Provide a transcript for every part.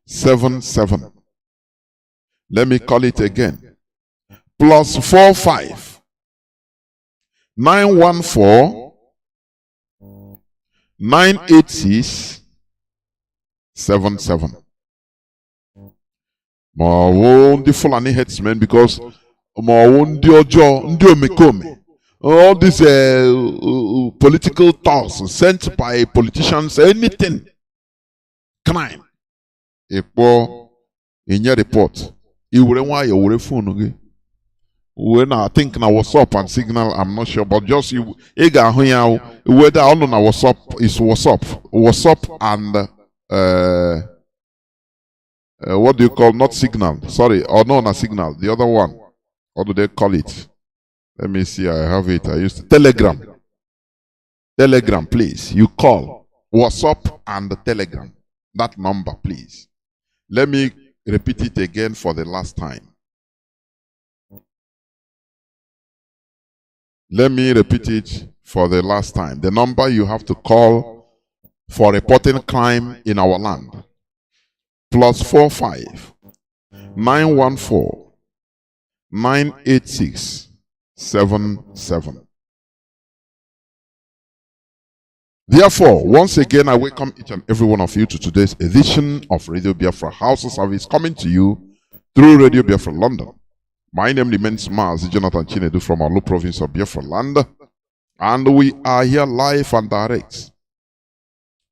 77. Let me call it again. +45 914 986 77. The Fulani headsmen, because all these political thoughts sent by politicians, anything crime. In your report, you will phone. When I think now WhatsApp and Signal, I'm not sure, but just you, whether all on WhatsApp is WhatsApp and what do you call, not Signal? Sorry, or no, not Signal. The other one, what do they call it? Let me see. I have it. I used to Telegram. Telegram, please. You call WhatsApp and the Telegram. That number, please. Let me repeat it again for the last time. Let me repeat it for the last time. The number you have to call for reporting crime in our land. +45 914 986 77. Therefore, once again, I welcome each and every one of you to today's edition of Radio Biafra Hausa-Service, coming to you through Radio Biafra London. My name remains Mazi Chinedu from Olu province of Biafra land, and we are here live and direct.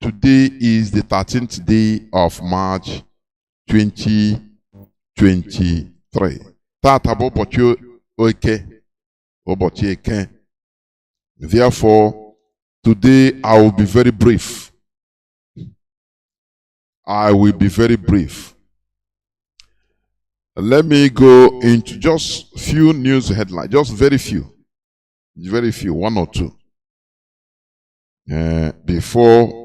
Today is the 13th day of March 2023. Therefore, today I will be very brief. I will be very brief. Let me go into just few news headlines, just very few, one or two, before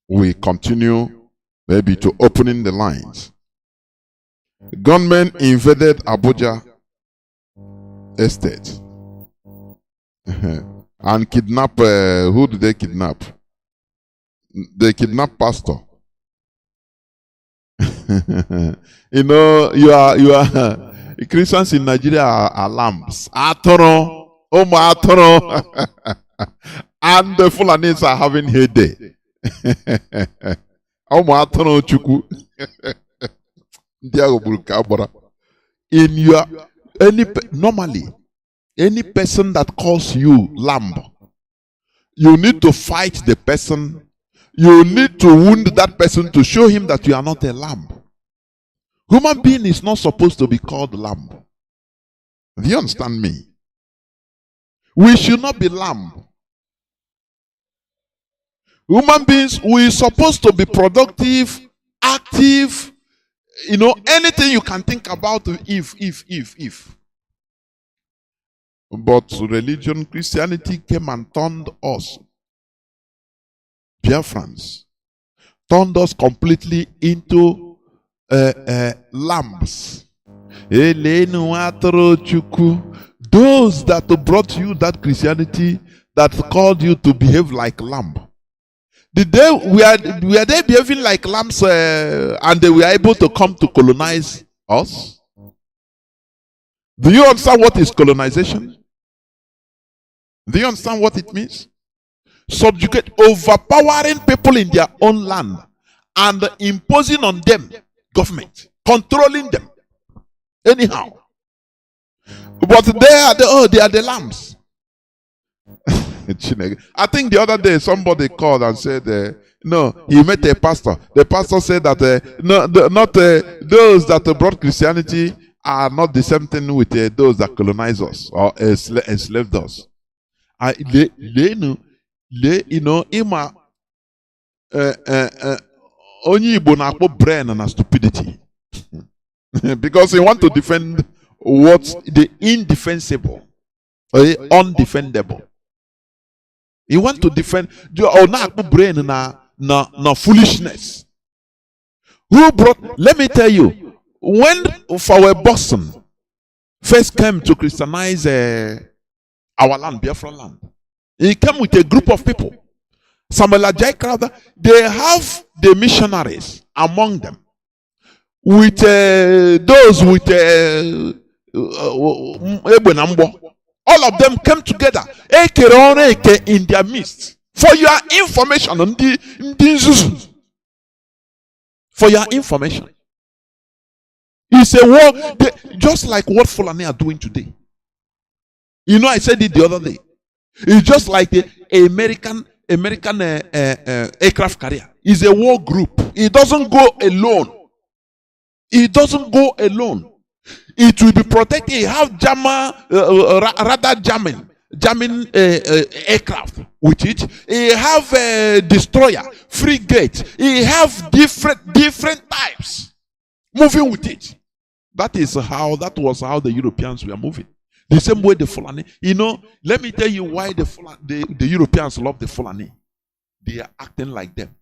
we continue maybe to opening the lines. Gunmen invaded Abuja estate and kidnap, who did they kidnap? They kidnapped pastor. You know, you are Christians in Nigeria are lambs. Atoro, Atoro. And the Fulanis are having heyday. Atoro chuku. In your normally any person that calls you lamb, you need to fight the person. You need to wound that person to show him that you are not a lamb. Human being is not supposed to be called lamb. Do you understand me? We should not be lamb. Human beings, we are supposed to be productive, active, you know, anything you can think about if. But religion, Christianity came and turned us, Biafrans, turned us completely into lambs. Those that brought you that Christianity, that called you to behave like lamb. Were they behaving like lambs and they were able to come to colonize us? Do you understand what is colonization? Do you understand what it means? Subjugate, overpowering people in their own land and imposing on them government, controlling them anyhow. But they are the lambs. I think the other day somebody called and said, no, he met a pastor. The pastor said that those that brought Christianity are not the same thing with those that colonized us or enslaved us. Only Igbo na-akpọ brain and stupidity. Because he want to defend what's the indefensible or undefendable. You want to defend brain na foolishness. Who brought? Let me tell you, when our Boston first came to Christianize our land, Biafra land, he came with a group of people. Samuel Ajay Crowder, they have the missionaries among them. with those with all of them came together in their midst. For your information, for your information, it's a war just like what Fulani are doing today. You know, I said it the other day. It's just like the American aircraft carrier. It's a war group. It doesn't go alone. It doesn't go alone. It will be protected. You have radar jamming aircraft with it. You have a destroyer, frigate. You have different types moving with it. That was how the Europeans were moving. The same way the Fulani. You know, let me tell you why the Europeans love the Fulani. They are acting like them.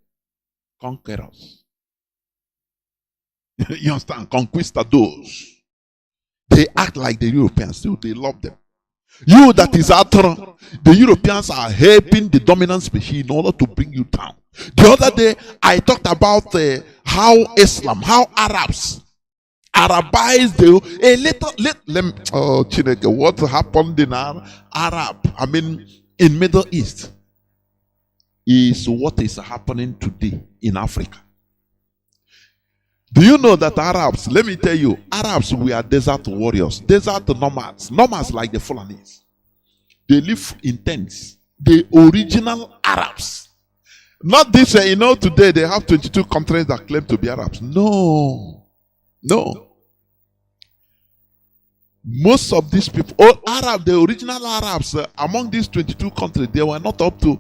Conquerors. You understand? Conquistadors. They act like the Europeans too. They love them. You that is after, the Europeans are helping the dominant species in order to bring you down. The other day, I talked about how Islam, how Arabs Arabized Chineke, what happened in in Middle East is what is happening today in Africa. Do you know that Arabs, let me tell you, Arabs, we are desert warriors, desert nomads like the Fulanis. They live in tents. The original Arabs. Not this, today they have 22 countries that claim to be Arabs. No. Most of these people, the original Arabs, among these 22 countries, they are not up to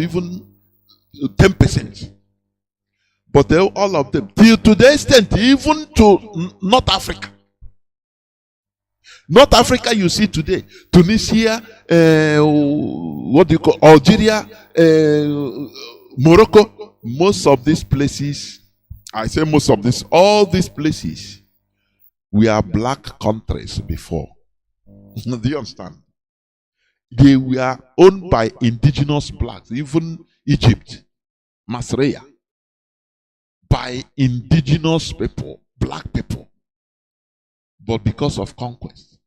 even 10%. But all of them, till to the extent, even to North Africa. North Africa, you see today, Tunisia, Algeria, Morocco, most of these places, all these places, we are black countries before. Do you understand? They were owned by indigenous blacks, even Egypt, Masreya, by indigenous people, black people. But because of conquest,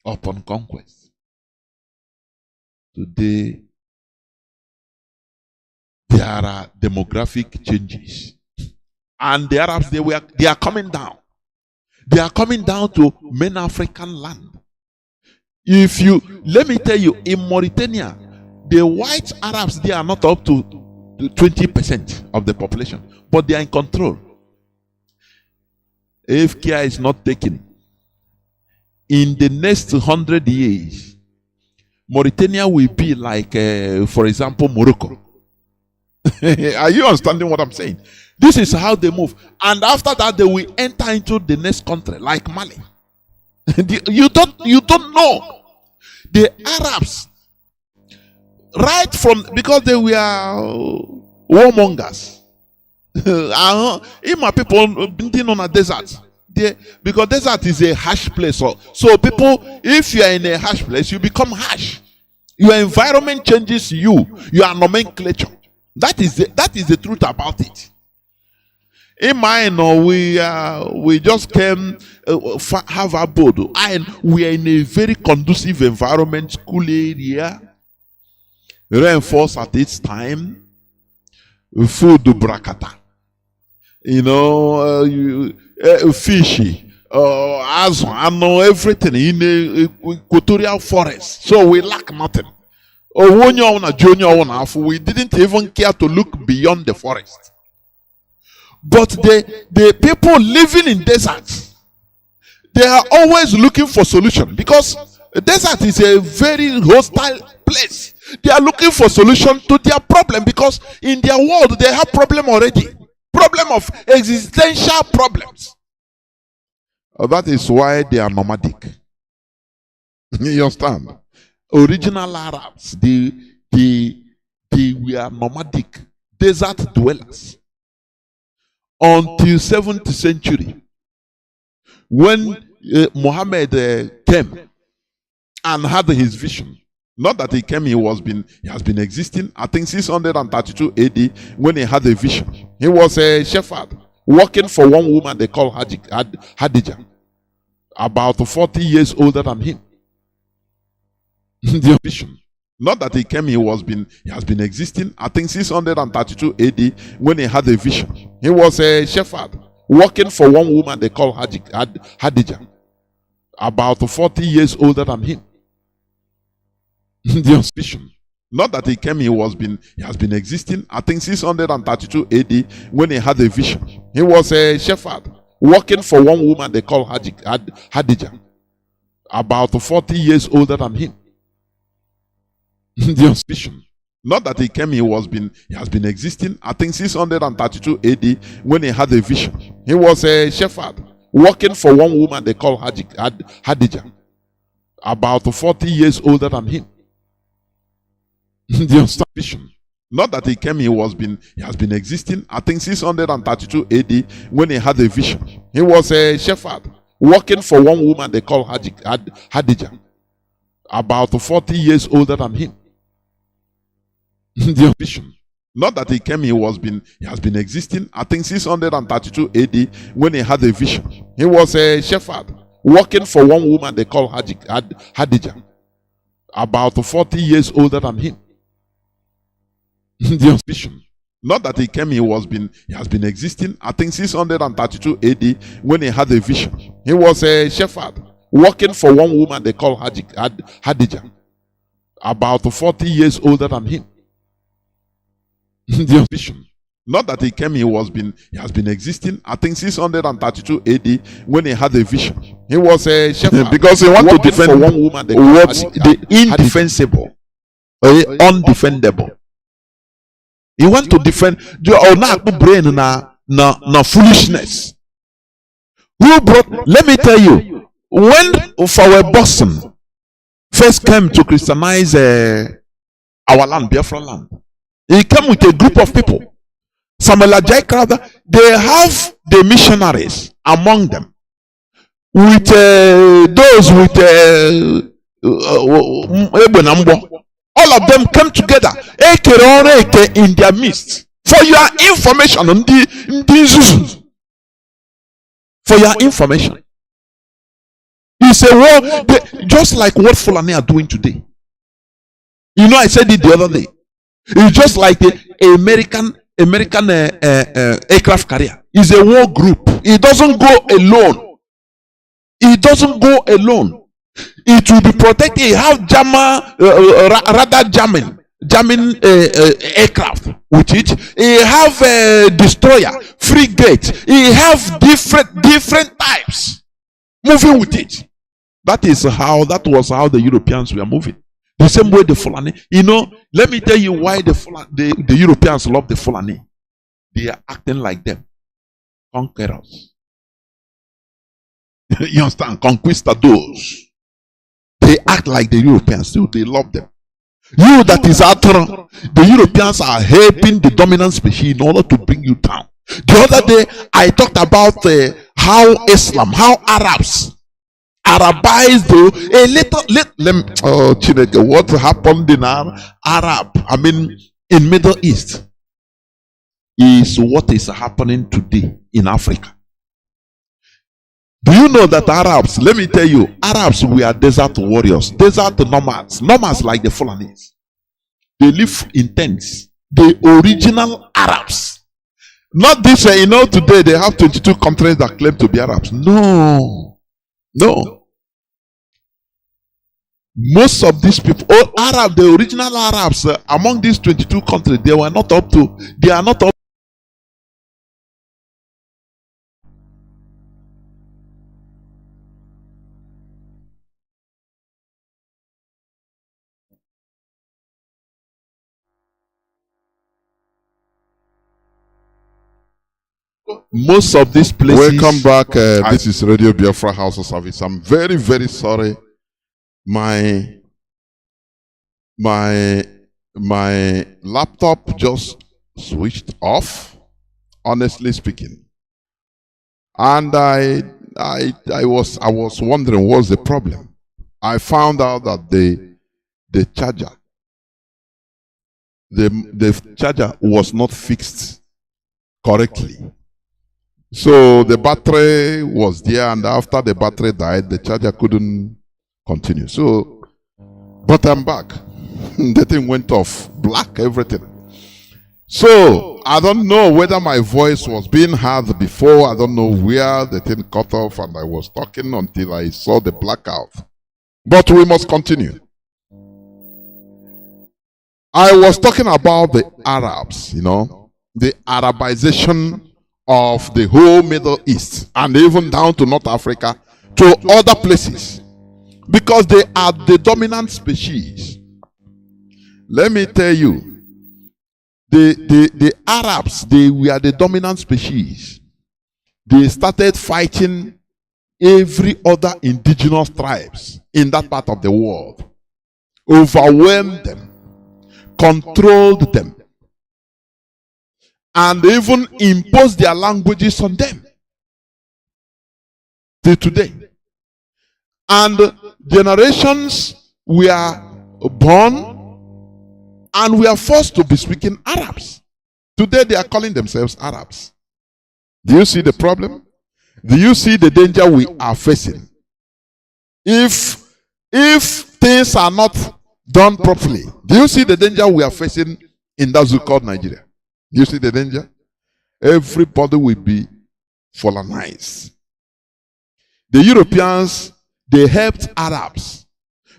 upon conquest, today there are demographic changes. And the Arabs, they are coming down. They are coming down to main African land. Let me tell you, in Mauritania, the white Arabs, they are not up to 20% of the population, but they are in control. If care is not taken, in the next 100 years, Mauritania will be like, for example, Morocco. Are you understanding what I'm saying? This is how they move. And after that, they will enter into the next country, like Mali. You don't know. The Arabs, because they were warmongers. My people been on a desert. Because desert is a harsh place. So people, if you are in a harsh place, you become harsh. Your environment changes you. Your nomenclature. That is the truth about it. In mine, we just came have a board, and we are in a very conducive environment, school area, reinforced at its time, food brakata, fishy, I know everything in the equatorial forest, so we lack nothing. We didn't even care to look beyond the forest. But the people living in deserts, they are always looking for solution, because the desert is a very hostile place. They are looking for solution to their problem, because in their world they have problem already. Problem of existential problems. That is why they are nomadic. You understand? Original Arabs, they were nomadic, desert dwellers. Until 7th century, when Muhammad came and had his vision. Not that he came, he has been existing. I think 632 AD when he had a vision. He was a shepherd working for one woman they call Hadija, about 40 years older than him. The vision. Not that he came, he has been existing, I think 632 AD when he had a vision. He was a shepherd working for one woman they call Hadija, about 40 years older than him. The vision. Not that he came, he has been existing, I think 632 AD when he had a vision. He was a shepherd working for one woman they call Hadija, about 40 years older than him. The vision. Not that he came, he has been existing, I think 632 AD when he had a vision. He was a shepherd working for one woman they call Hadija, about 40 years older than him. The vision. Not that he came, he has been existing, I think 632 AD when he had a vision. He was a shepherd working for one woman they call Hadija, about 40 years older than him. The vision. Not that he came, he has been existing, I think 632 AD when he had a vision. He was a shepherd working for one woman they call Hadija, about 40 years older than him. The vision. Not that he came, he has been existing, I think 632 AD when he had a vision. He was a shepherd working for one woman they call Hadija, about 40 years older than him. The vision. Not that he came, he has been existing, I think 632 AD when he had a vision. He was a shepherd because he wanted to defend one woman what the indefensible or undefendable. He want to defend the brain na foolishness. Who brought? Let me tell you, when our Boston first came to Christianize our land, Biafra land, he came with a group of people. Samuel Ajay, they have the missionaries among them, with those with all of them came together in their midst. For your information, for your information, it's a war just like what Fulani are doing today. You know, I said it the other day. It's just like the American aircraft carrier. It's a war group. It doesn't go alone. It doesn't go alone. It will be protected. It have radar jamming aircraft with it. It have a destroyer, frigate. It have different types moving with it. That was how the Europeans were moving. The same way the Fulani. You know, let me tell you why the Europeans love the Fulani. They are acting like them. Conquerors. You understand? Conquistadors. They act like the Europeans too. They love them. You that is out there, the Europeans are helping the dominant species in order to bring you down. The other day, I talked about how Islam, how Arabs Arabized a little what happened in in Middle East is what is happening today in Africa. Do you know that Arabs, let me tell you, Arabs were desert warriors, desert nomads like the Fulanis. They live in tents. The original Arabs. Not this, today they have 22 countries that claim to be Arabs. No. Most of these people, the original Arabs, among these 22 countries, they are not up. Most of these places. Welcome back. This is Radio Biafra Hausa-Service. I'm very, very sorry. My laptop just switched off, honestly speaking. And I was wondering what's the problem. I found out that the charger was not fixed correctly. So the battery was there, and after the battery died, the charger couldn't continue. So, but I'm back. The thing went off, black, everything. So I don't know whether my voice was being heard before. I don't know where the thing cut off, and I was talking until I saw the blackout. But we must continue. I was talking about the Arabs, the Arabization of the whole Middle East, and even down to North Africa, to other places, because they are the dominant species. Let me tell you, the Arabs, they were the dominant species. They started fighting every other indigenous tribes in that part of the world, overwhelmed them, controlled them, and even imposed their languages on them till today. And generations were born and we are forced to be speaking Arabs. Today they are calling themselves Arabs. Do you see the problem? Do you see the danger we are facing? If things are not done properly, do you see the danger we are facing in that zoo called Nigeria? Do you see the danger? Everybody will be Fulanized. The Europeans, they helped Arabs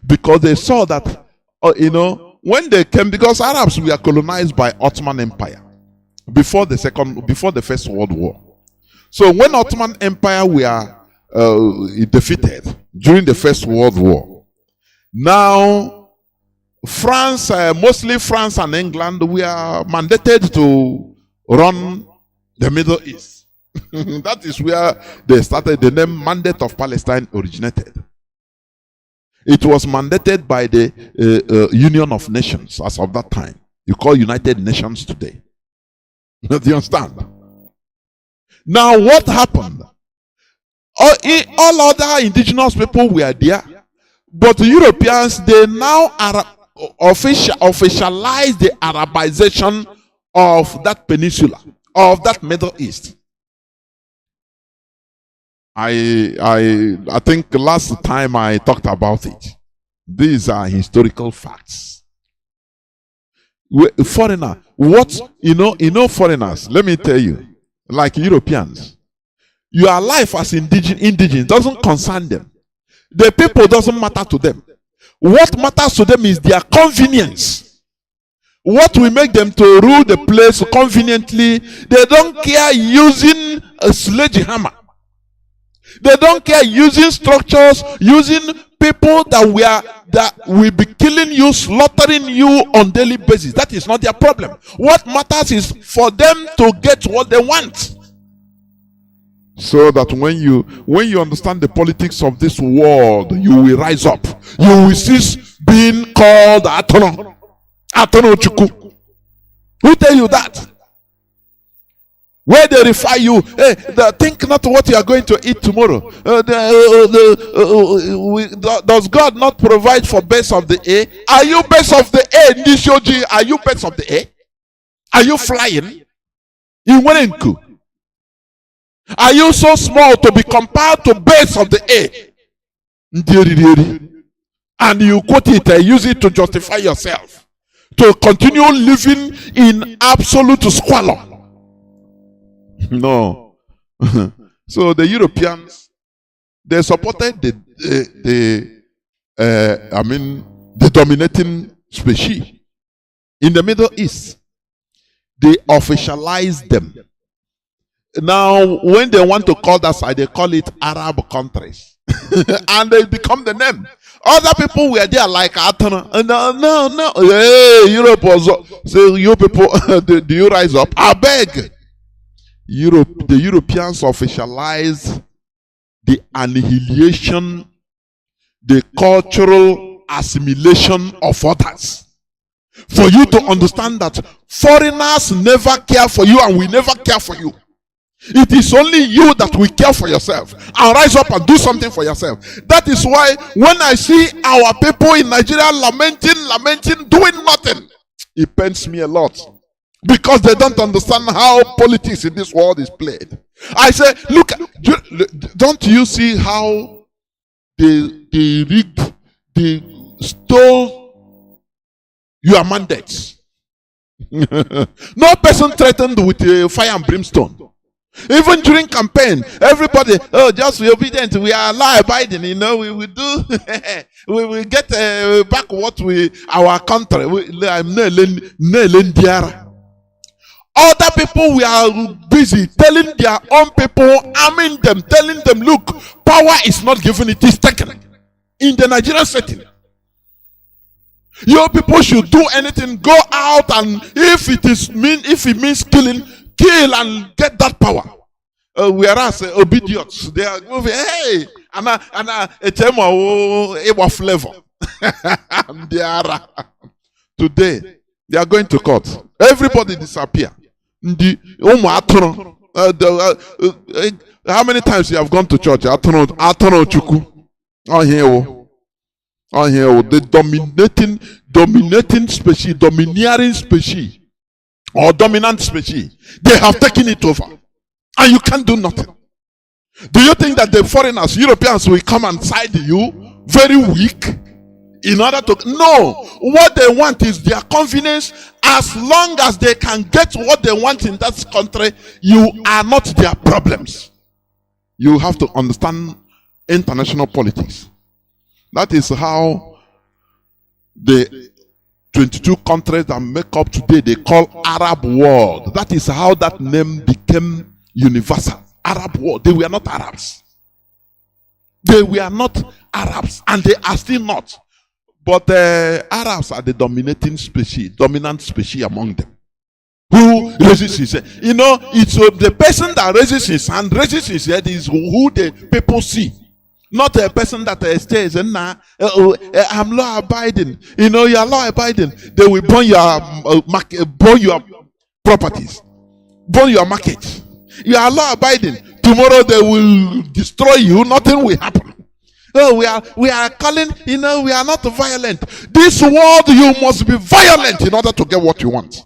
because they saw that, when they came, because Arabs were colonized by Ottoman Empire before the First World War. So when Ottoman Empire were defeated during the First World War, now France, mostly France and England, were mandated to run the Middle East. That is where they started. The name Mandate of Palestine originated. It was mandated by the Union of Nations as of that time. You call United Nations today. Do you understand? Now what happened? All other indigenous people were there, but the Europeans, they now officialized the Arabization of that peninsula, of that Middle East. I think last time I talked about it. These are historical facts. Foreigner, foreigners, let me tell you, like Europeans, your life as indigenous doesn't concern them. The people doesn't matter to them. What matters to them is their convenience. What will make them to rule the place conveniently. They don't care using a sledgehammer. They don't care using structures, using people that will be killing you, slaughtering you on daily basis. That is not their problem. What matters is for them to get what they want. So that when you understand the politics of this world, you will rise up. You will cease being called Atono Chuku. Who tell you that? Where they refer you, hey, think not what you are going to eat tomorrow. Does God not provide for base of the air? Are you base of the air, Nishoji? Are you base of the air? Are you flying? In Wenenku? Are you so small to be compared to base of the air? And you quote it and use it to justify yourself, to continue living in absolute squalor. No. So the Europeans, they supported the dominating species in the Middle East. They officialized them. Now, when they want to call that side, they call it Arab countries. And they become the name. Other people were there like Atana. No. Hey, Europe was. So you people, do you rise up? I beg. The Europeans officialized the annihilation, the cultural assimilation of others. For you to understand that foreigners never care for you and we never care for you. It is only you that will care for yourself and rise up and do something for yourself. That is why when I see our people in Nigeria lamenting, doing nothing, it pains me a lot. because they don't understand how politics in this world is played. I say, look, don't you see how they rigged, they stole your mandates? No person threatened with fire and brimstone. Even during campaign, everybody, oh, just be obedient. We are law abiding, we will do, we will get back what our country. Other people, we are busy telling their own people, arming them, telling them, look, power is not given, it is taken. In the Nigerian setting, your people should do anything, go out, and if it means killing, kill and get that power. Whereas obedience, they are moving, hey, a flavor. Today, they are going to court. Everybody disappear. How many times you have gone to church? The dominating species, domineering species, or dominant species, they have taken it over, and you can't do nothing. Do you think that the foreigners, Europeans, will come and side you very weak in order to? No, what they want is their convenience. As long as they can get what they want in that country, you are not their problems. You have to understand international politics. That is how the 22 countries that make up today, they call Arab world. That is how that name became universal. Arab world. They were not Arabs. They were not Arabs, and they are still not. But Arabs are the dominating species, dominant species among them. Who raises his head? It's the person that raises his hand, raises his head is who the people see. Not a person that stays and I'm law abiding. You are law abiding. They will burn your properties, burn your market. You are law abiding. Tomorrow they will destroy you. Nothing will happen. Oh, we are calling. We are not violent. This world, you must be violent in order to get what you want.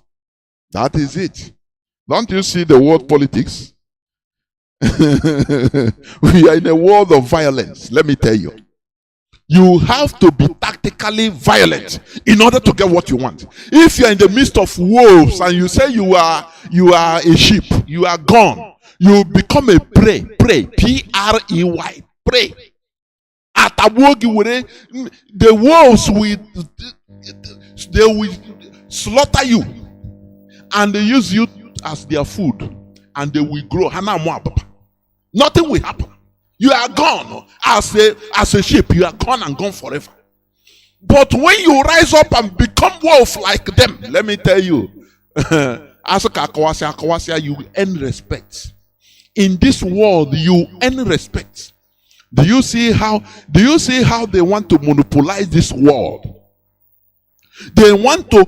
That is it. Don't you see the world politics? We are in a world of violence. Let me tell you. You have to be tactically violent in order to get what you want. If you are in the midst of wolves and you say you are a sheep, you are gone. You become a prey. Prey. P-R-E-Y. Prey. The wolves will slaughter you, and they use you as their food, and they will grow. Nothing will happen. You are gone as a sheep. You are gone and gone forever. But when you rise up and become wolf like them, let me tell you, you earn respect. In this world, you earn respect. Do you see how they want to monopolize this world? They want to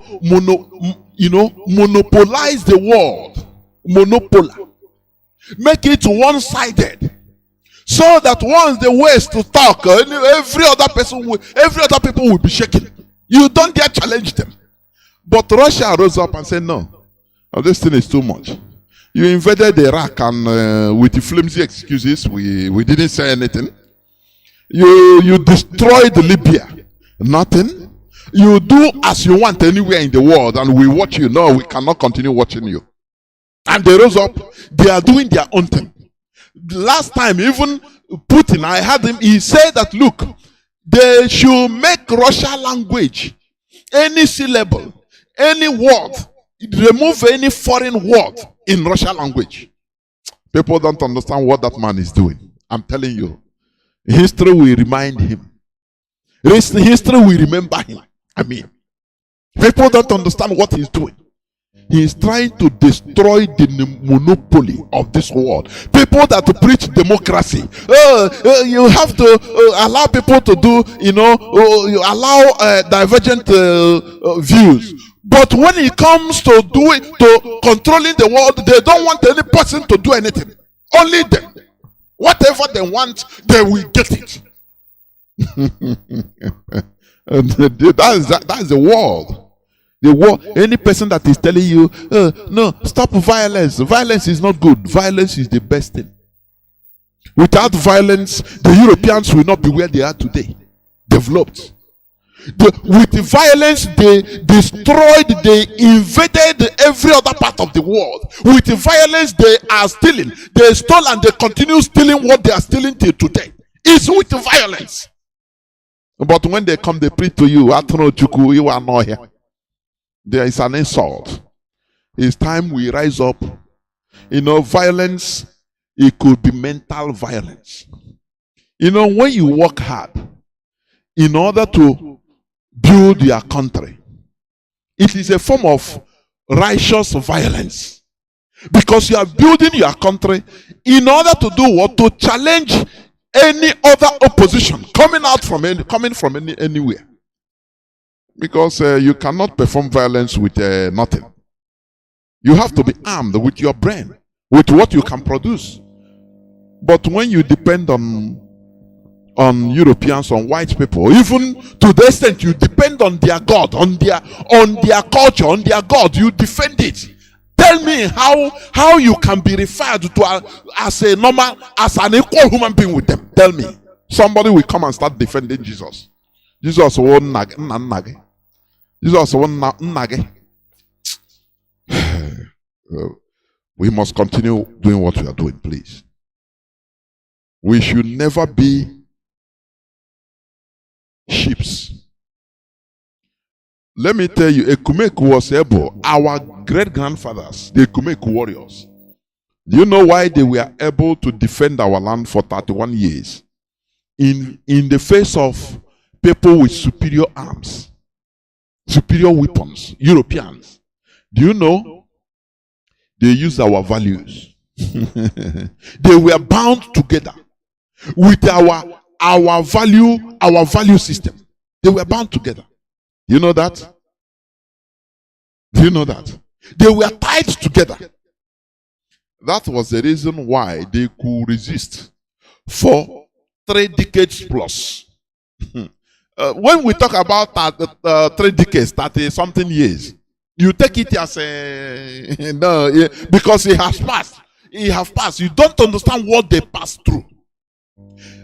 monopolize the world. Monopoly. Make it one-sided. So that once the West to talk, every other people will be shaking. You don't dare challenge them. But Russia rose up and said, no, this thing is too much. You invaded Iraq, and with the flimsy excuses, we didn't say anything. You destroyed Libya. Nothing. You do as you want anywhere in the world, and we watch you. No, we cannot continue watching you. And they rose up. They are doing their own thing. Last time, even Putin, I heard him, he said that, look, they should make Russia language, any syllable, any word, remove any foreign word in Russian language. People don't understand what that man is doing. I'm telling you. History will remind him. History will remember him. I mean, people don't understand what he's doing. He is trying to destroy the monopoly of this world. People that preach democracy. You have to allow people to do, you allow divergent views. But when it comes to controlling the world, they don't want any person to do anything. Only them. Whatever they want, they will get it. That is the world. The war, any person that is telling you, no, stop violence. Violence is not good. Violence is the best thing. Without violence, the Europeans will not be where they are today. Developed. With violence, they destroyed, they invaded every other part of the world. With violence, they are stealing. They stole and they continue stealing what they are stealing till today. It's with violence. But when they come, they preach to you, Chuku, you are not here. There is an insult. It's time we rise up. Violence, it could be mental violence. When you work hard in order to build your country, it is a form of righteous violence. Because you are building your country in order to do what? To challenge any other opposition coming from anywhere. Because you cannot perform violence with nothing. You have to be armed with your brain, with what you can produce. But when you depend on Europeans, on white people, even to the extent you depend on their God, on their culture, on their God, you defend it. Tell me how you can be referred to as an equal human being with them. Tell me. Somebody will come and start defending Jesus. Jesus won't nage. Jesus won't nage. We must continue doing what we are doing, please. We should never be sheeps. Let me tell you, Ekumeku was able, our great-grandfathers, the Ekumeku warriors. Do you know why they were able to defend our land for 31 years? In the face of people with superior arms, superior weapons, Europeans. Do you know? They used our values. They were bound together with our value system. They were bound together. You know that? Do you know that? They were tied together. That was the reason why they could resist for 3 decades plus. When we talk about 3 decades, 30-something years, you take it as a no, because it has passed. It has passed. You don't understand what they passed through.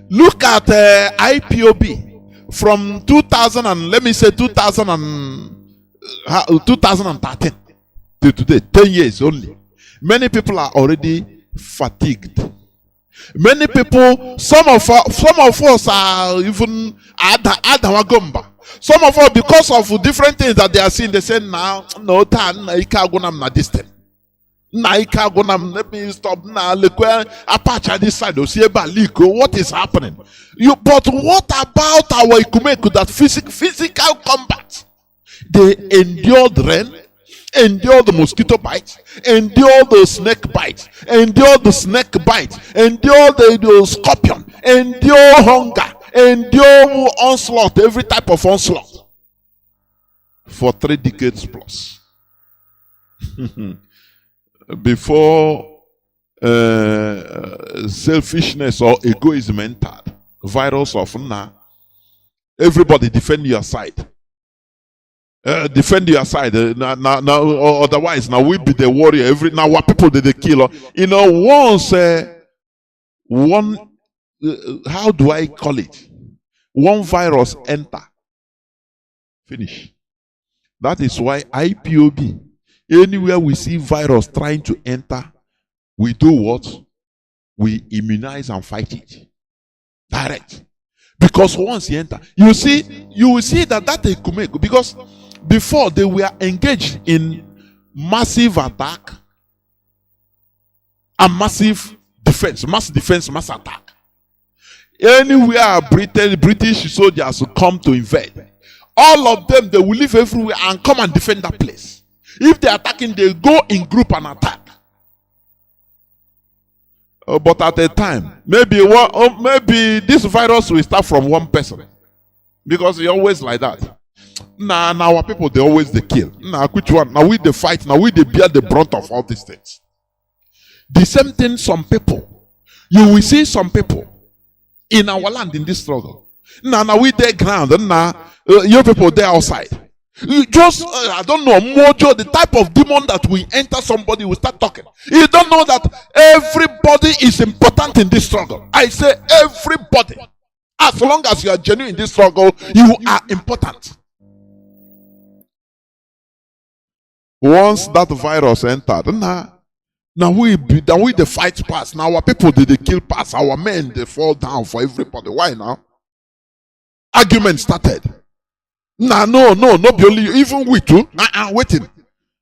Look at IPOB from 2000 and let me say 2013 to today, 10 years only. Many people are already fatigued. Many people, some of us are even adawagomba. Some of us, because of different things that they are seeing, they say now, no, na distant. Let me stop now. Apache this side. What is happening? But what about our Ikumeku, that physical combat? They endured rain, endure the mosquito bite, endure the snake bite, endure the snake bite, endure the scorpion, endure hunger, endure onslaught, every type of onslaught for 3 decades plus. Before selfishness or egoism entered, virus of everybody defend your side. Defend your side. Otherwise, now we be the warrior. Now our people did the killer. Once one, how do I call it? One virus enter, finish. That is why IPOB. Anywhere we see virus trying to enter, we do what? We immunize and fight it. Direct. Because once you enter, you will see that Ekumeku, because before they were engaged in massive attack and massive defense, mass attack. Anywhere British soldiers will come to invade, all of them, they will leave everywhere and come and defend that place. If they are attacking, they go in group and attack. But at a time, maybe this virus will start from one person, because it's always like that. Now our people, they always they kill. Now which one? Now we they fight. Now we they bear the brunt of all these things. The same thing. Some people, you will see some people in our land in this struggle. Now we they ground. And now your people they outside. You just, I don't know, mojo, the type of demon that will enter somebody will start talking. You don't know that everybody is important in this struggle. I say everybody. As long as you are genuine in this struggle, you are important. Once that virus entered, now we the fight pass. Now our people did they kill pass. Our men they fall down for everybody. Why now? Argument started. No, not be only you. Even we too. Waiting.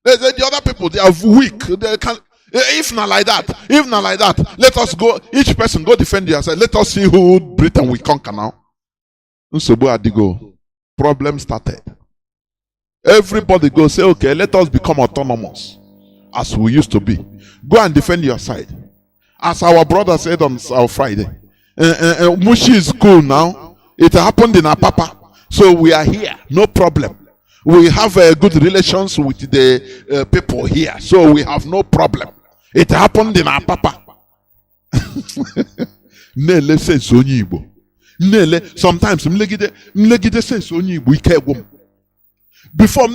The other people they are weak. They can. If not like that, let us go. Each person go defend yourself. Let us see who Britain will conquer now. Nsobu Adigo. Problem started. Everybody go say, okay, let us become autonomous as we used to be. Go and defend your side. As our brother said on our Friday, Mushi is cool now. It happened in Apapa. So we are here. No problem. We have good relations with the people here. So we have no problem. It happened in Apapa. Nele says Onyibo. Nele, sometimes Mlegide says Onyibo. Before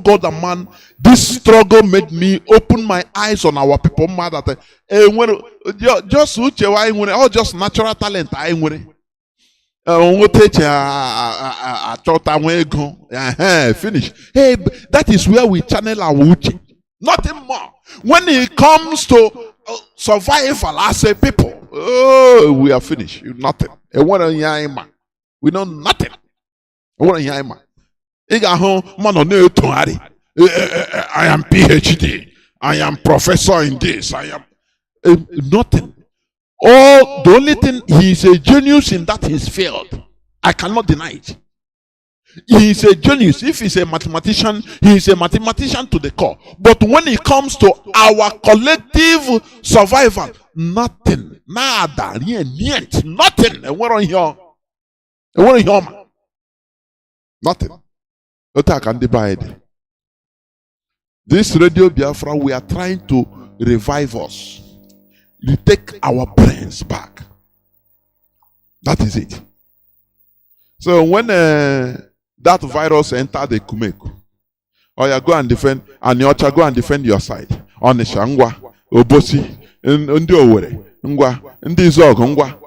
God and man, this struggle made me open my eyes on our people. Just natural talent. Finish. Hey, that is where we channel our uche. Nothing more. When it comes to survival as a people, we are finished. Nothing. We know nothing. I am PhD. I am professor in this. I am nothing. Oh, the only thing, he is a genius in that his field. I cannot deny it. He is a genius. If he's a mathematician, he is a mathematician to the core. But when it comes to our collective survival, nothing. Nada. Nothing. Nothing. Nothing can divide. This Radio Biafra, we are trying to revive us. You take our brains back. That is it. So when that virus entered the Kumeku, or you go and defend, and you go and defend your side. On the Shangwa, Obosi, Ndi Owere, Ngwa, Ndi Zog, Ngwa.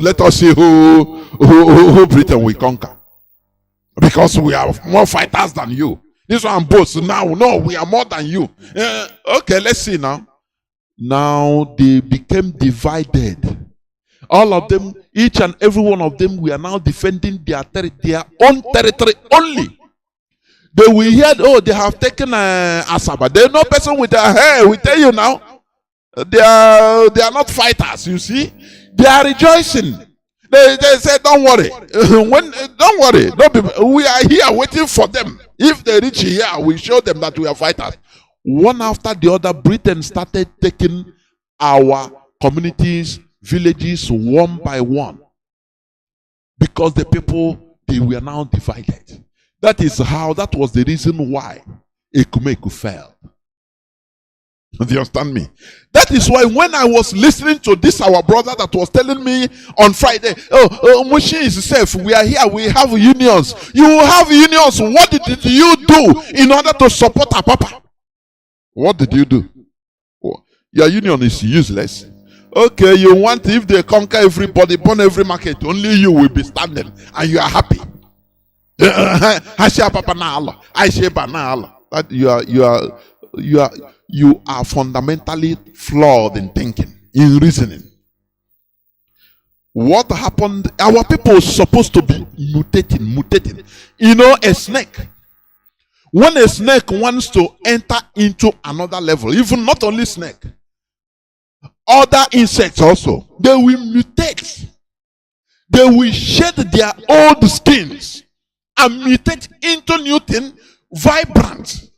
Let us see who Britain will conquer. Because we are more fighters than you. This one boasts now. No, we are more than you. Okay, let's see now. Now they became divided. All of them, each and every one of them, we are now defending their own territory only. They will hear, oh, they have taken Asaba. There is no person with their hair. We tell you now, they are not fighters. You see, they are rejoicing. They say, don't worry. Don't worry. We are here waiting for them. If they reach here, we show them that we are fighters. One after the other, Britain started taking our communities, villages, one by one. Because the people, they were now divided. That was the reason why Ekumeku fell. Do you understand me? That is why when I was listening to this, our brother that was telling me on Friday, Mushi is safe. We are here. We have unions. You have unions. What did you do in order to support our papa? What did you do? Your union is useless. Okay, you want, if they conquer everybody, burn every market, only you will be standing and you are happy. That you are fundamentally flawed in thinking, in reasoning. What happened? Our people are supposed to be mutating. You know, a snake. When a snake wants to enter into another level, even not only snake, other insects also, they will mutate. They will shed their old skins and mutate into new thing, vibrant,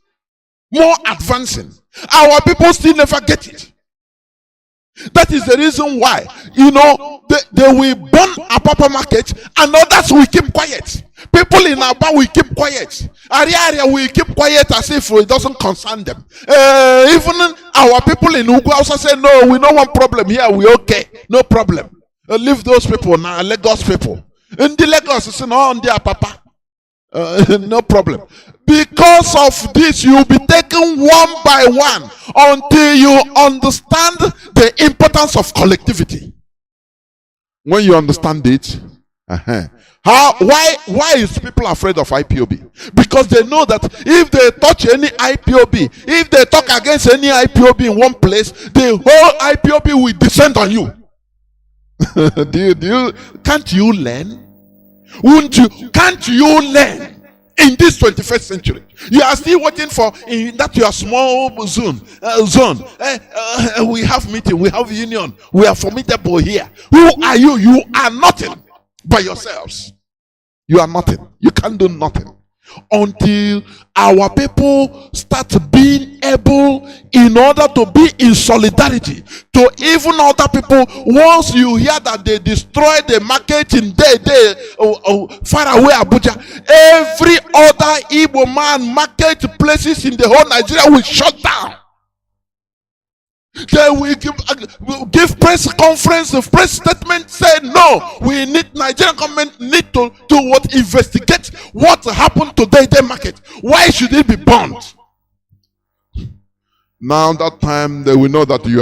more advancing. Our people still never get it. That is the reason why, you know, they will burn a proper market and others will keep quiet. People in Aba will keep quiet. Area will keep quiet as if it doesn't concern them. Even our people in Ugu also say, no, we don't want problem here. We okay. No problem. Leave those people now, Lagos people. In the Lagos, it's no on their papa. No problem. Because of this, you'll be taken one by one until you understand the importance of collectivity. When you understand it, why is people afraid of IPOB? Because they know that if they touch any IPOB, if they talk against any IPOB in one place, the whole IPOB will descend on you. Can't you learn? Can't you learn? In this 21st century, you are still waiting for in that your small zone. We have meeting, we have union, we are formidable here. Who are you? You are nothing by yourselves. You are nothing. You can't do nothing until our people start being able, in order to be in solidarity to even other people. Once you hear that they destroy the market in far away Abuja, every other Igbo man market places in the whole Nigeria will shut down. They will give press conference, the press statement, say no, we need, Nigerian government need to do what, investigate what happened to the market. Why should it be burned? Now that time they will know that you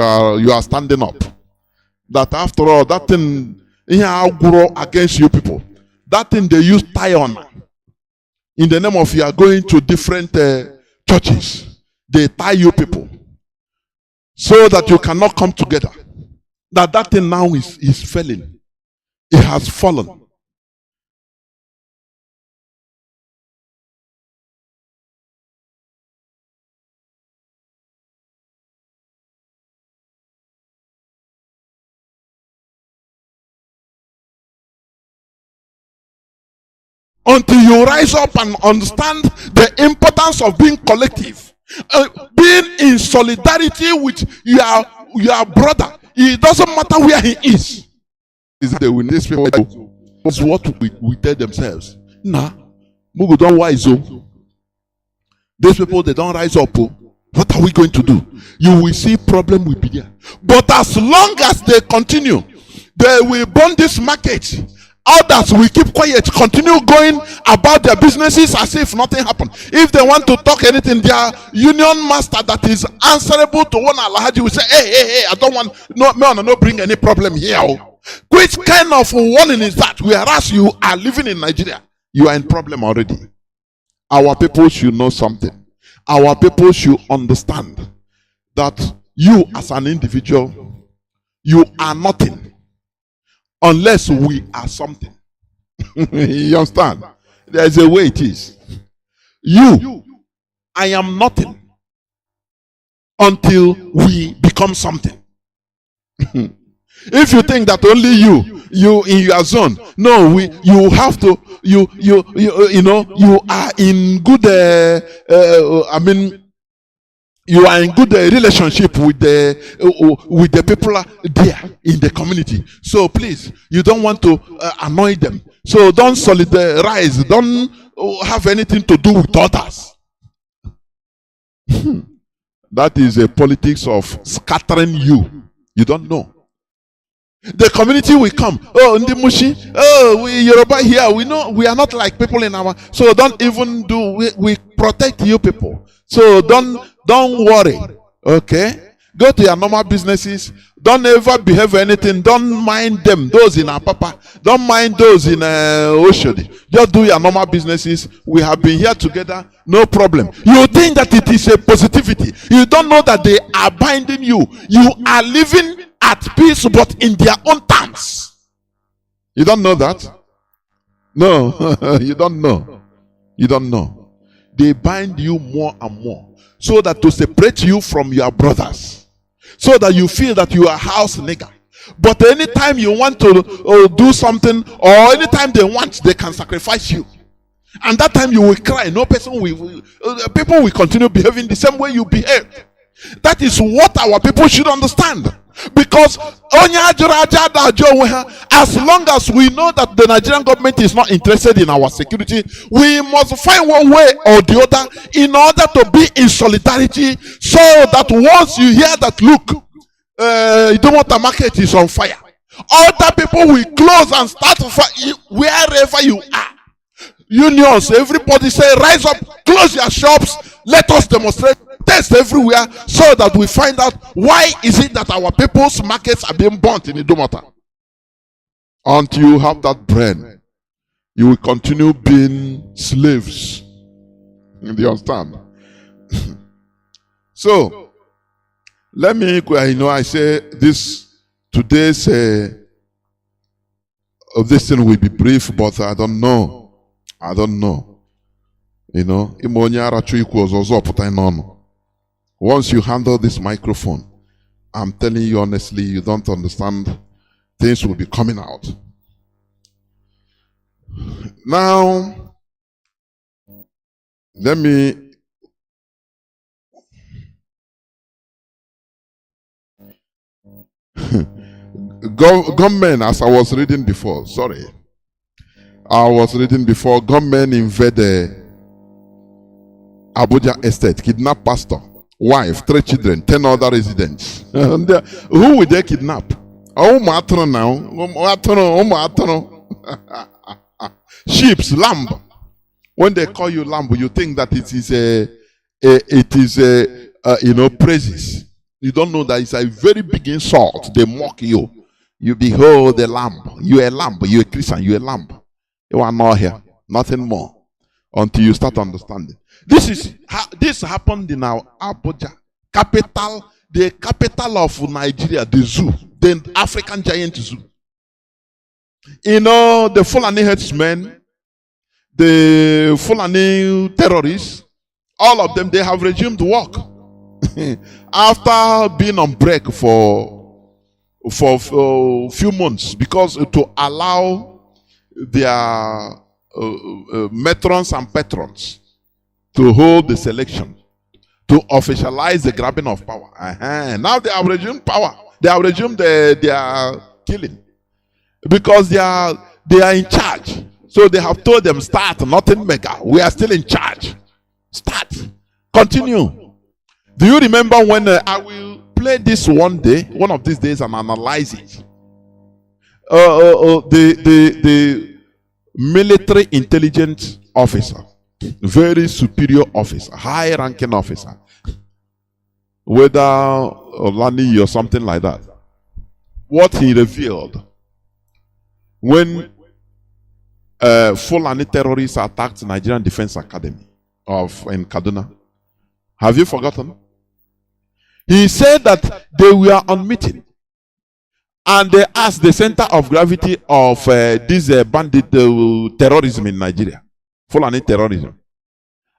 are standing up. That after all, that thing grow against you people. That thing they use tie on. In the name of you are going to different churches. They tie you people. So that you cannot come together. That thing now is failing. It has fallen. Until you rise up and understand the importance of being collective. Being in solidarity with your brother. It doesn't matter where he is. Is that when these people do? That's what we tell themselves. Nah, Mugu don't wise up. These people, they don't rise up. What are we going to do? You will see problem will be there. But as long as they continue, they will burn this market. Others will keep quiet, continue going about their businesses as if nothing happened. If they want to talk anything, their union master that is answerable to one Alhaji will say, hey, I don't want, no, bring any problem here. Which kind of warning is that? Whereas you are living in Nigeria, you are in problem already. Our people should know something. Our people should understand that you as an individual, you are nothing. Unless we are something. You understand? There is a way it is. I am nothing until we become something. If you think that only you in your zone, no, you have to, you are in good, you are in good relationship with the people there in the community. So please, you don't want to annoy them. So don't solidarize. Don't have anything to do with others. That is a politics of scattering you. You don't know. The community will come. Oh, Ndimushi. Oh, we Yoruba here. We know we are not like people in our. So don't even do. We protect you people. So don't worry. Okay. Go to your normal businesses. Don't ever behave anything. Don't mind them. Those in Apapa. Don't mind those in Oshodi. Just do your normal businesses. We have been here together. No problem. You think that it is a positivity. You don't know that they are binding you. You are living at peace, but in their own terms. You don't know that? No, you don't know. You don't know. They bind you more and more, so that to separate you from your brothers, so that you feel that you are house nigger. But anytime you want to do something, or anytime they want, they can sacrifice you. And that time you will cry. No person will, people will continue behaving the same way you behave. That is what our people should understand. Because as long as we know that the Nigerian government is not interested in our security, we must find one way or the other in order to be in solidarity, so that once you hear that, look, you don't want the market is on fire, other people will close and start fire wherever you are. unions, everybody say, rise up, close your shops, let us demonstrate, test everywhere, so that we find out why is it that our people's markets are being burnt in Idumota. Until you have that brain, you will continue being slaves. Do you understand? So, let me, I say this, today's, this thing will be brief, but I don't know. Once you handle this microphone, I'm telling you honestly, you don't understand, things will be coming out. Now, let me government, as I was reading before, government invaded Abuja estate, kidnap pastor, wife, 3 children, 10 other residents. Who will they kidnap? Sheep, lamb. When they call you lamb, you think that it is praises. You don't know that it's a very big insult. They mock you. You behold the lamb. You a lamb. You a Christian. You a lamb. You are not here. Nothing more. Until you start understanding. This happened in our Abuja capital, the capital of Nigeria, the zoo, the African giant zoo. The Fulani headsmen, the Fulani terrorists, all of them, they have resumed work after being on break for a few months, because to allow their matrons and patrons to hold the selection, to officialize the grabbing of power. Now they have resumed power. They have resumed their killing, because they are in charge. So they have told them, start, nothing mega. We are still in charge. Start. Continue. Do you remember when I will play this one of these days, and analyze it? The military intelligence officer, very superior officer, high ranking officer, whether Lani or something like that, what he revealed when Fulani terrorists attacked Nigerian Defense Academy in Kaduna. Have you forgotten? He said that they were on meeting, and they asked the center of gravity of this bandit terrorism in Nigeria, Fulani terrorism.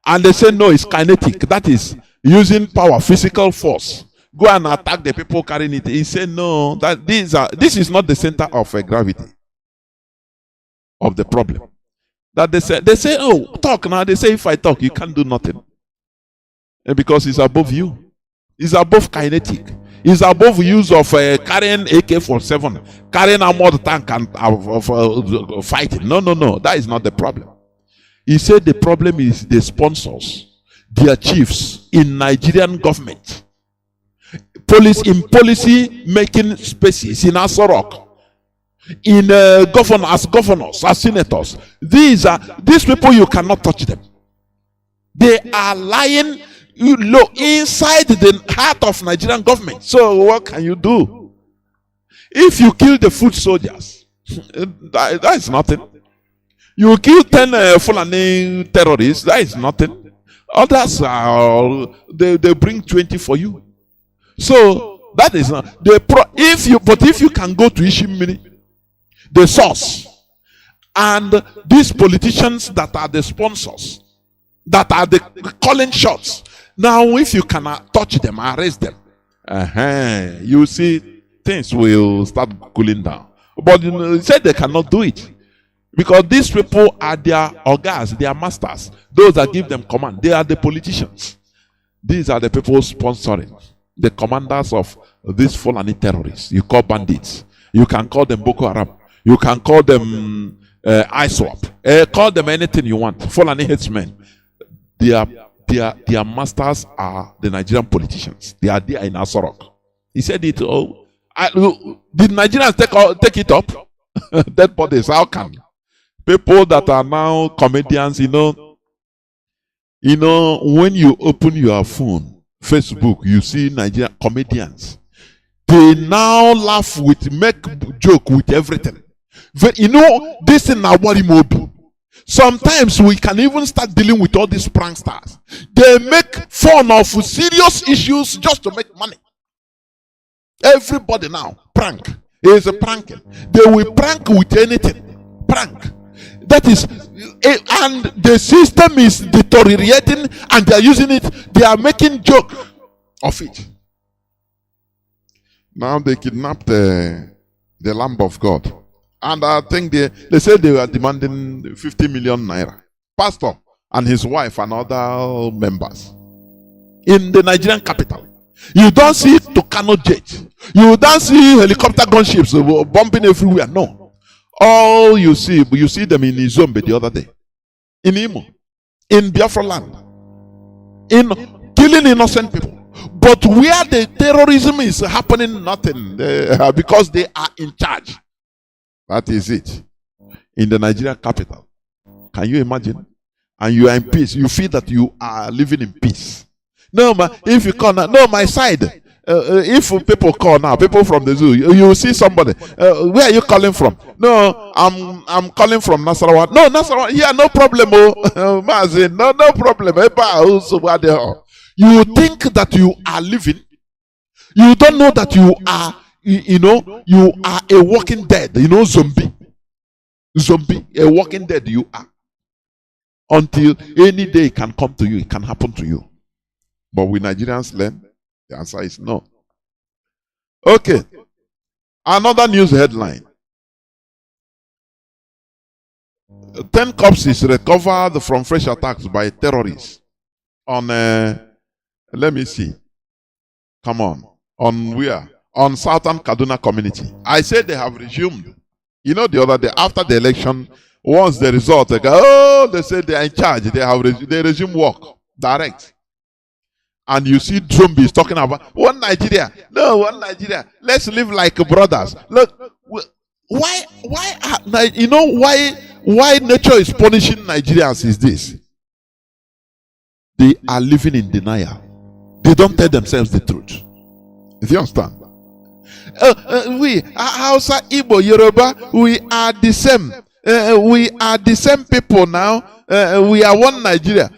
And they said, no, it's kinetic. That is using power, physical force. Go and attack the people carrying it. He said, no, this is not the center of gravity of the problem. That they say, oh, talk now. They say, if I talk, you can't do nothing. And because it's above you. It's above kinetic. It's above use of carrying AK-47, carrying armored tank and fighting. No. That is not the problem. He said the problem is the sponsors, their chiefs in Nigerian government, policy making spaces in Asorok, in governors, as senators. These people, you cannot touch them. They are lying low inside the heart of Nigerian government. So what can you do? If you kill the foot soldiers, that is nothing. You kill 10 Fulani terrorists, that is nothing. Others they bring 20 for you. So that is not if you can go to Ishimini, the source, and these politicians that are the sponsors, that are the calling shots. Now, if you cannot touch them, arrest them, you see things will start cooling down. But he said they cannot do it, because these people are their organs, their masters, those that give them command. They are the politicians. These are the people sponsoring, the commanders of these Fulani terrorists. You call bandits. You can call them Boko Haram. You can call them ISWAP. Call them anything you want. Fulani headsmen. Their masters are the Nigerian politicians. They are there in Asorok. He said it. Did Nigerians take it up? Dead bodies. How come? People that are now comedians, when you open your phone, Facebook, you see Nigerian comedians. They now laugh make joke with everything. This is Nawari mode. Sometimes we can even start dealing with all these pranksters. They make fun of serious issues just to make money. Everybody now, prank. Is a pranking. They will prank with anything. Prank. That is, and the system is deteriorating and they are using it. They are making joke of it. Now they kidnapped the Lamb of God. And I think they said they were demanding 50 million naira. Pastor and his wife and other members in the Nigerian capital. You don't see to Kanu jet. You don't see helicopter gunships bumping everywhere. No. All you see them in Izombe the other day. In Imo. In Biafra land. In killing innocent people. But where the terrorism is happening, nothing. Because they are in charge. That is it. In the Nigerian capital. Can you imagine? And you are in peace. You feel that you are living in peace. No, if you call now, no, my side. If people call now, people from the zoo, you see somebody. Where are you calling from? No, I'm calling from Nasarawa. No, Nasarawa. Yeah, no problem. Mazi, no problem. You think that you are living. You don't know that you are. You are a walking dead. Zombie. Zombie, a walking dead. You are. Until any day it can come to you, it can happen to you. But will Nigerians learn? The answer is no. Okay. Another news headline. 10 corpses recovered from fresh attacks by terrorists on, let me see. Come on. On where? On Southern Kaduna community. I said they have resumed. The other day, after the election, once the result, they go, they say they are in charge. They resume work. Direct. And you see zombies talking about one Nigeria. No, one Nigeria. Let's live like brothers. Look, why nature is punishing Nigerians is this. They are living in denial. They don't tell themselves the truth. If you understand? We Hausa, Igbo, Yoruba, we are the same. We are the same people now. We are one Nigeria.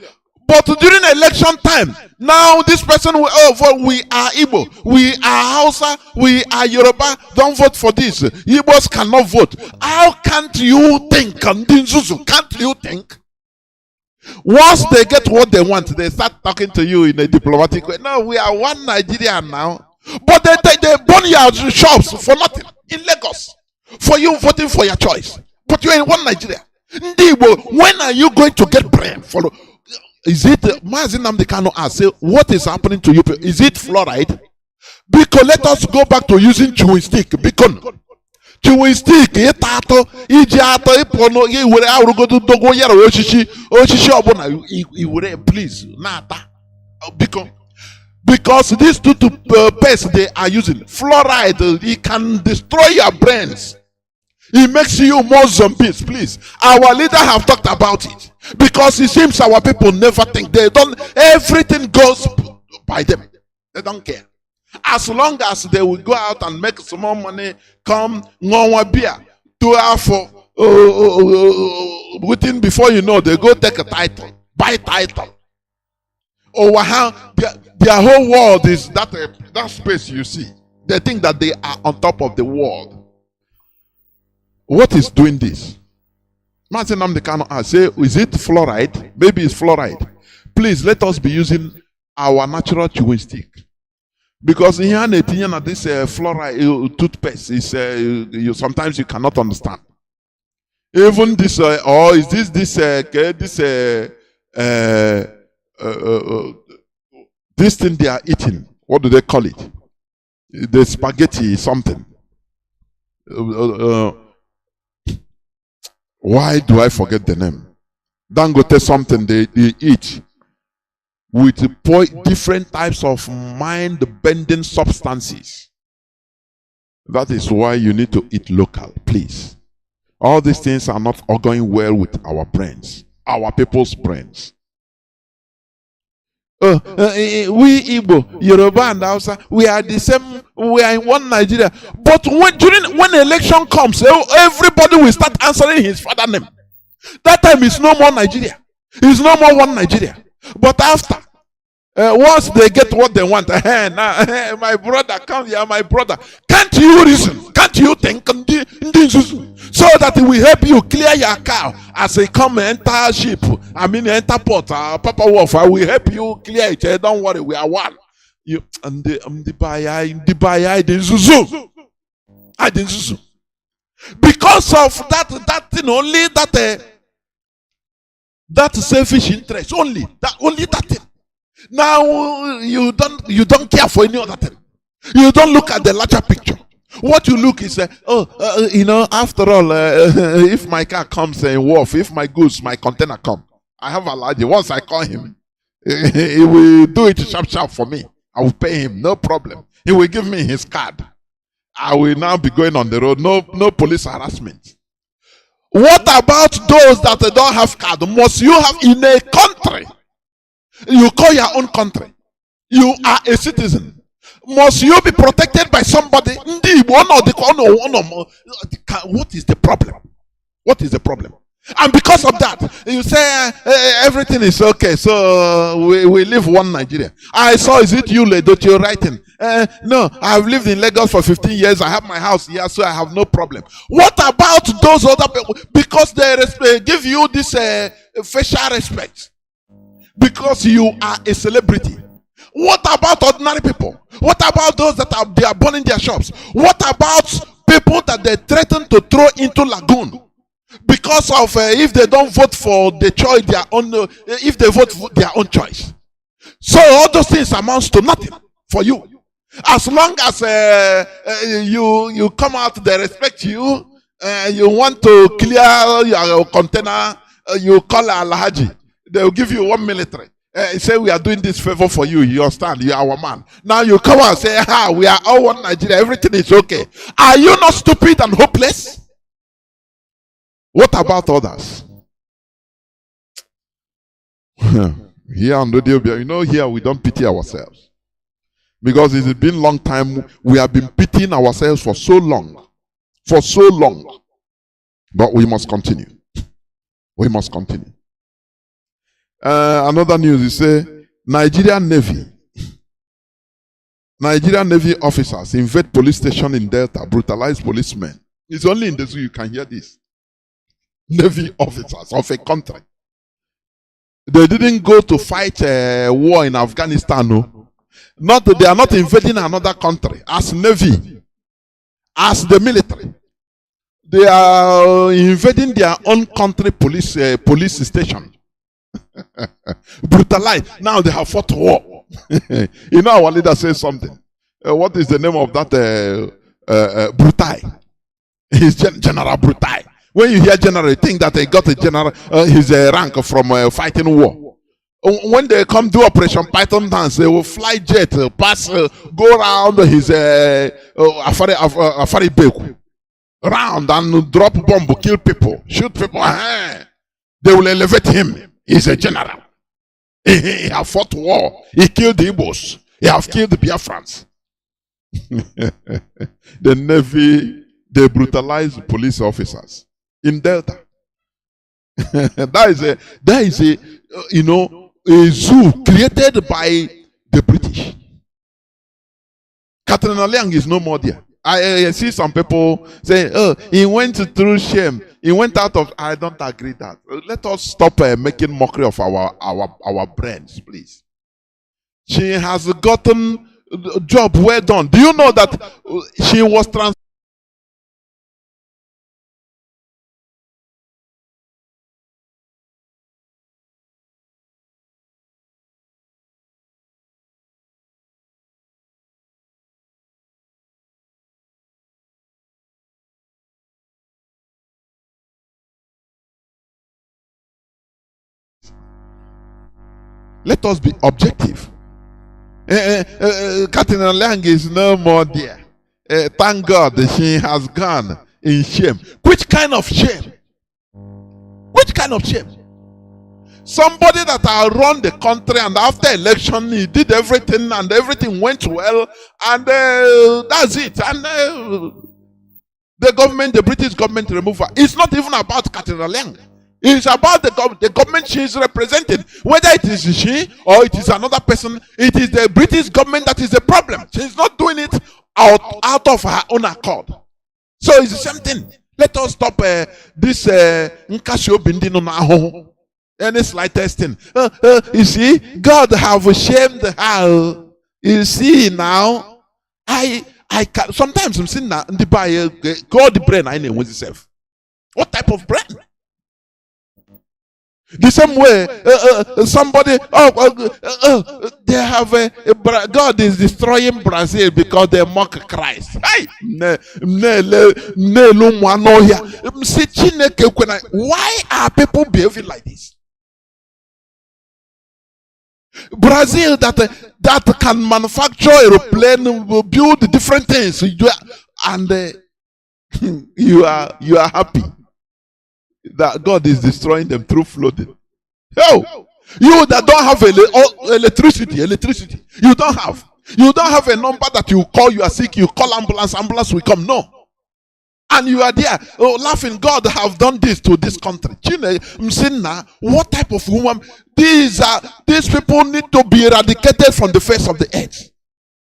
But during election time, now this person will vote. We are Igbo, we are Hausa, we are Yoruba. Don't vote for this. Igbos cannot vote. How can't you think? Can't you think? Once they get what they want, they start talking to you in a diplomatic way. No, we are one Nigeria now. But they burn your shops for nothing in Lagos for you voting for your choice. But you're in one Nigeria. When are you going to get brain? Is it Mazi Nnamdi Kanu asked, what is happening to you? Is it fluoride? Because let us go back to using chewing stick. Because chewing stick, please, because these two pests they are using fluoride, it can destroy your brains. It makes you more zombies. Please, our leader have talked about it. Because it seems our people never think. They don't. Everything goes by them. They don't care. As long as they will go out and make some more money, come Ngonwa beer, 2 hours for within before you know they go take a title, buy title. Or how their whole world is that space you see. They think that they are on top of the world. What is doing this? Mazi Nnamdi Kanu say, is it fluoride? Maybe it's fluoride. Please let us be using our natural chewing stick. Because in here, this fluoride toothpaste is sometimes you cannot understand. Even this, or is this thing they are eating? What do they call it? The spaghetti something. Why do I forget the name? Dangote something they eat with different types of mind-bending substances. That is why you need to eat local, please. All these things are not all going well with our brains, our people's brains. We Igbo, Yoruba, and Hausa, we are the same. We are in one Nigeria. But when election comes, everybody will start answering his father name. That time is no more Nigeria. It's no more one Nigeria. But after, once they get what they want, my brother, come here, my brother. Can't you reason? Can't you think? So that it will help you clear your car as they come enter ship. I mean, enter port. Papa Wolf, I will help you clear it. Don't worry, we are one. You and the buyer, the Zuzu. I didn't Zuzu. Because of that thing, only that selfish interest, only that thing. Now you don't care for any other thing. You don't look at the larger picture. What you look is, after all, if my car comes in wharf, if my goods, my container come, I have a large. Once I call him, he will do it sharp for me. I will pay him, no problem. He will give me his card. I will now be going on the road. No police harassment. What about those that don't have card? Must you have in a country? You call your own country. You are a citizen. Must you be protected by somebody? What is the problem? What is the problem? And because of that, you say everything is okay. So we live one Nigeria. I saw, is it you, Ledot, you're writing? No, I've lived in Lagos for 15 years. I have my house here, so I have no problem. What about those other people? Because they give you this facial respect. Because you are a celebrity. What about ordinary people? What about those that they are burning their shops? What about people that they threaten to throw into lagoon because of if they don't vote for the choice their own, if they vote for their own choice? So all those things amounts to nothing for you. As long as you come out, they respect you. You want to clear your container, you call Alhaji. They will give you one military. Say we are doing this favor for you. You understand? You are our man. Now you come out and say, we are all one Nigeria. Everything is okay. Are you not stupid and hopeless? What about others? Here on Radio, here we don't pity ourselves. Because it's been a long time. We have been pitying ourselves for so long. For so long. But we must continue. We must continue. Another news is say Nigerian Navy officers invade police station in Delta, brutalize policemen. It's only in the zoo you can hear this. Navy officers of a country. They didn't go to fight a war in Afghanistan. No. They are not invading another country as Navy, as the military. They are invading their own country police station. Brutalize. Now they have fought war. Our leader says something. What is the name of that Brutai? He's General Brutai. When you hear general, you think that they got a general, his rank from fighting war. When they come do Operation Python dance, they will fly jet, pass, go around his Afari Beku, round and drop bomb, kill people, shoot people. They will elevate him. He's a general. He have fought war. He killed the Igbos. He have killed the Biafrans. The Navy, they brutalized police officers in Delta. that is a a zoo created by the British. Colonial is no more there. I see some people say, he went through shame. He went out of. I don't agree that. Let us stop making mockery of our brains, please. She has gotten a job well done. Do you know that she was trans? Let us be objective. Katina Lang is no more there. Thank God she has gone. in shame. Which kind of shame? Which kind of shame? Somebody that run the country, and after election he did everything and everything went well, and that's it. And the government, the British government, remove her. It's not even about Cathedral Lang. It's about the government she is representing. Whether it is she or it is another person, it is the British government that is the problem. She's not doing it out of her own accord. So it's the same thing. Let us stop this Nkasio Bindino Naho. Any slightest thing. You see, God have shamed her. You see now, I can sometimes I'm saying that the buy God the brain I know with itself. What type of brain? The same way, somebody, they have God is destroying Brazil because they mock Christ. Hey, why are people behaving like this? Brazil that can manufacture aeroplane, will build different things, and you are happy that God is destroying them through flooding. Oh, you that don't have electricity, you don't have a number that you call, you are sick, you call ambulance will come. No. And you are there laughing, God have done this to this country. What type of woman? These people need to be eradicated from the face of the earth,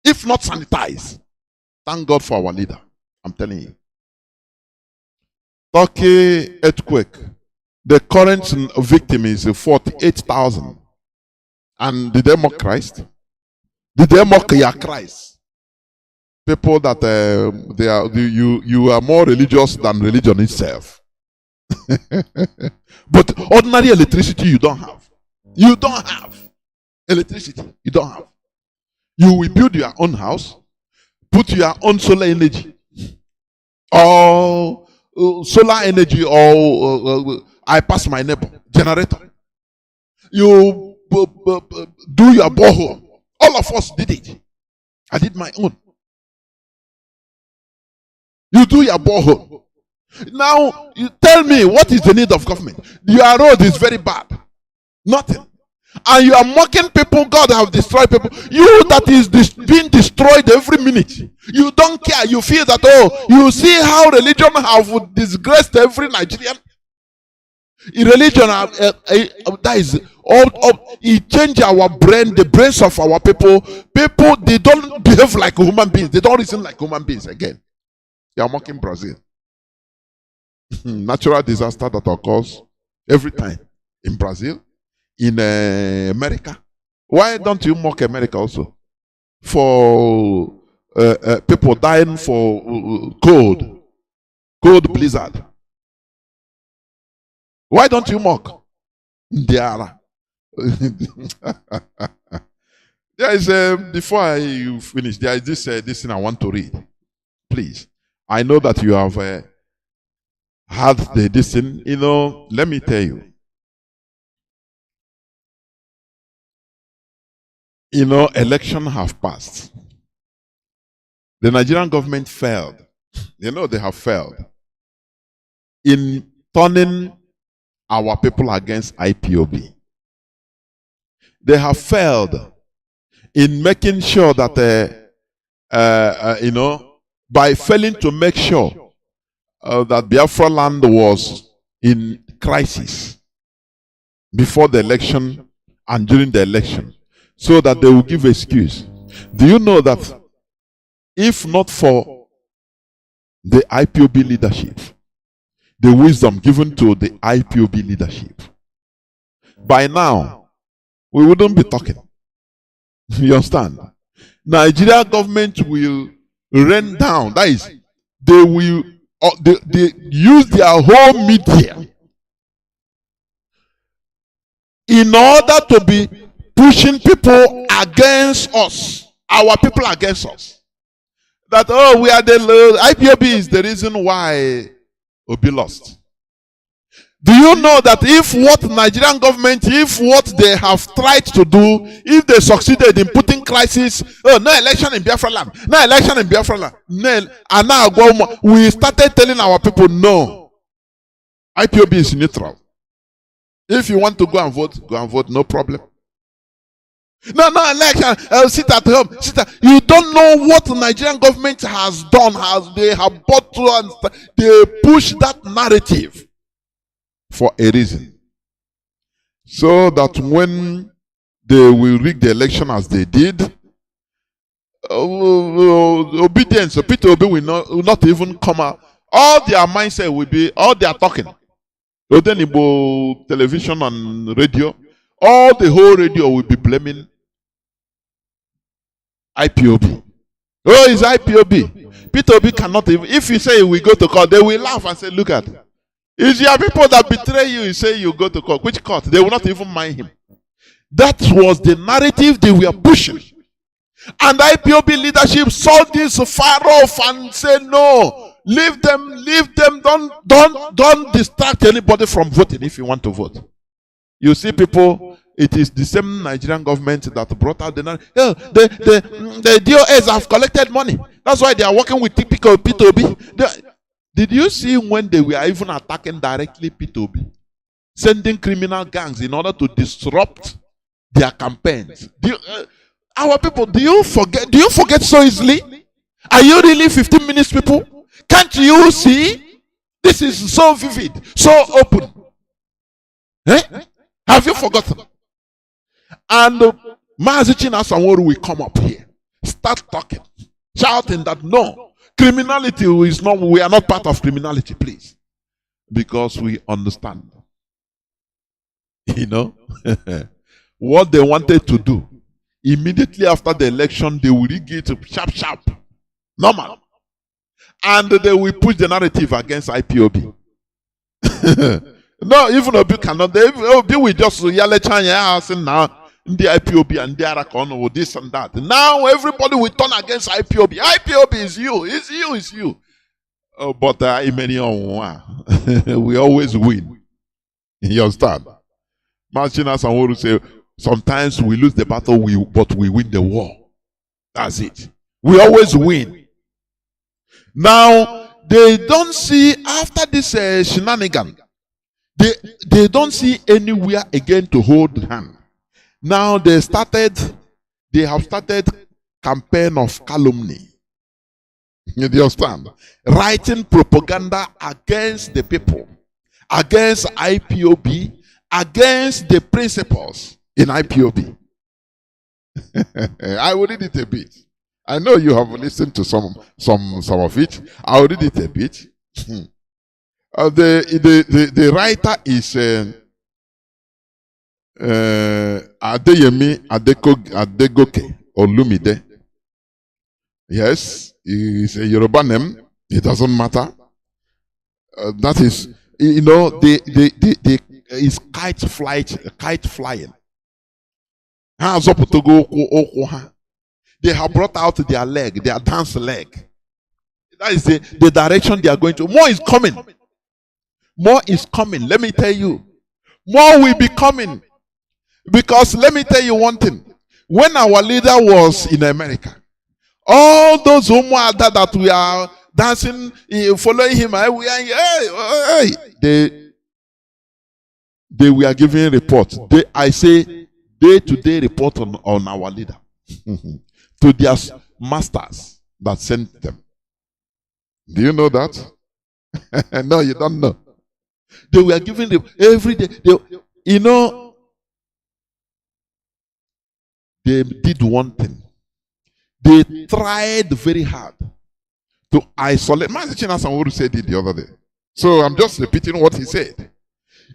if not sanitized. Thank God for our leader. I'm telling you. Turkey earthquake. The current victim is 48,000. And did they mock Christ? Did they mock your Christ? People that you are more religious than religion itself. But ordinary electricity you don't have. You don't have electricity. You don't have. You will build your own house, put your own solar energy, or solar energy, or I pass my neighbor generator. You do your borehole. All of us did it. I did my own. You do your borehole. Now you tell me, what is the need of government? Your road is very bad. Nothing. And you are mocking people. God have destroyed people. You that is being destroyed every minute. You don't care. You feel that, you see how religion have disgraced every Nigerian. In religion, that is it change our brain, the brains of our people. People, they don't behave like human beings. They don't reason like human beings again. They are mocking Brazil. Natural disaster that occurs every time in Brazil, in America. Why don't you mock America also? For people dying for cold blizzard. Why don't you mock? There is before I finish, there is this thing I want to read. Please, I know that you have had this thing. Let me tell you. Election have passed. The Nigerian government failed. They have failed in turning our people against IPOB. They have failed in making sure that by failing to make sure that Biafra land was in crisis before the election and during the election, so that they will give excuse. Do you know that if not for the IPOB leadership, the wisdom given to the IPOB leadership, by now we wouldn't be talking? You understand? Nigeria government will rain down. That is, they will they use their whole media in order to be pushing people against us, our people against us. That, we are the IPOB is the reason why Obi lost. Do you know that if what Nigerian government, if what they have tried to do, if they succeeded in putting crisis, oh, no election in Biafra land, no election in Biafra land, no, and now we started telling our people, no, IPOB is neutral. If you want to go and vote, no problem. No election, sit at home. You don't know what the Nigerian government has done, they have bought through and they push that narrative for a reason. So that when they will rig the election as they did, obedience, so Peter Obi will not even come out. All their mindset will be, all their talking. Television and radio, all the whole radio will be blaming IPOB. Oh, it's IPOB. Peter Obi cannot even, if you say we go to court, they will laugh and say, look at it. It's your people that betray you, you say you go to court. Which court? They will not even mind him. That was the narrative they were pushing. And IPOB leadership saw this far off and said, no, leave them, don't distract anybody from voting if you want to vote. You see people, it is the same Nigerian government that brought out the narrative. Yeah, the DOS have collected money. That's why they are working with typical P2B. Did you see when they were even attacking directly P2B? Sending criminal gangs in order to disrupt their campaigns. Our people, do you forget so easily? Are you really 15 minutes people? Can't you see? This is so vivid, so open. Eh? Have you forgotten? And Mazi Chinasa will come up here, start talking, shouting that no, criminality is not, we are not part of criminality, please. Because we understand. You know? What they wanted to do, immediately after the election, they will rig it sharp, normal. And they will push the narrative against IPOB. No, even Obi cannot. Obi will just yell at now. The IPOB and the Arakon with this and that. Now everybody will turn against IPOB. IPOB is you. It's you. Oh, but we always win. You understand? Machina Sanworu say, sometimes we lose the battle, but we win the war. That's it. We always win. Now, they don't see, after this shenanigan, they don't see anywhere again to hold hand. Now they have started campaign of calumny. You understand? Writing propaganda against the people, against IPOB, against the principles in IPOB. I will read it a bit. I know you have listened to some of it. I will read it a bit. The writer is Adeyemi Adegoke Olumide. Yes, it's a Yoruba name. It doesn't matter. That is, you know, is kite flying. They have brought out their leg, their dance leg. That is the direction they are going to. More is coming. More is coming. Let me tell you. More will be coming. Because let me tell you one thing. When our leader was in America, all those Umuada that we are dancing, following him, they were giving reports. I say day-to-day report on our leader to their masters that sent them. Do you know that? No, you don't know. They were giving them every day. You know, they did one thing. They tried very hard to isolate. Mazi Chinasa said it the other day. So I'm just repeating what he said.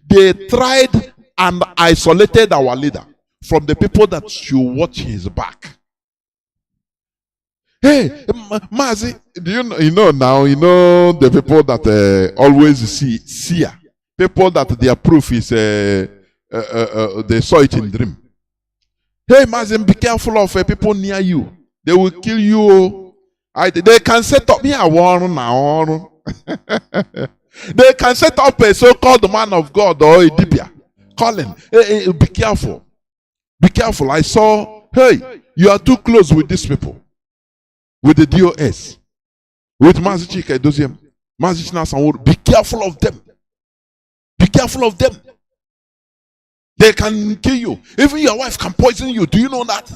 They tried and isolated our leader from the people that should watch his back. Hey, Mazi, do you know now? You know the people that always see people that their proof is they saw it in dream. Hey, Mazi, be careful of people near you. They will kill you. They can set up me a war now. They can set up a so-called man of God or a dibia. Call him. Hey, be careful. Be careful. I saw, hey, you are too close with these people. With the DOS. With Mazi Chika Doziem. Mazi Chinasanwuru. Be careful of them. Be careful of them. They can kill you. Even your wife can poison you. Do you know that?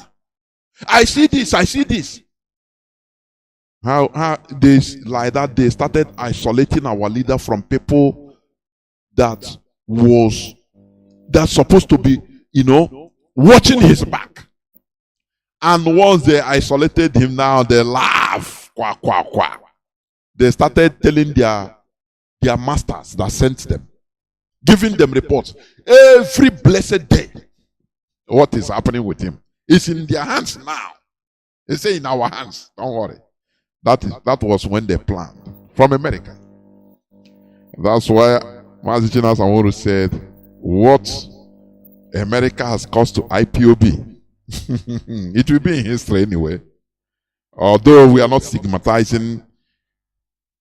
I see this. I see this. How they like that they started isolating our leader from people that's supposed to be, watching his back. And once they isolated him, now they laugh. Quack, quack, quack. They started telling their masters that sent them, giving them reports every blessed day. What is happening with him? It's in their hands now. They say in our hands. Don't worry. That was when they planned from America. That's why Mazi Chinasanwuru said, what America has caused to IPOB, it will be in history anyway. Although we are not stigmatizing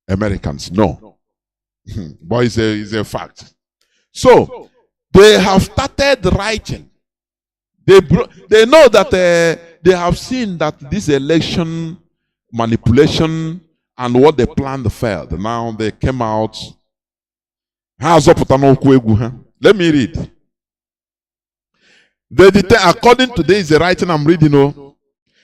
Americans, no. But it's a fact. So, they have started writing. They know that they have seen that this election manipulation and what they planned failed. Now they came out. Let me read. According to this, the writing I'm reading,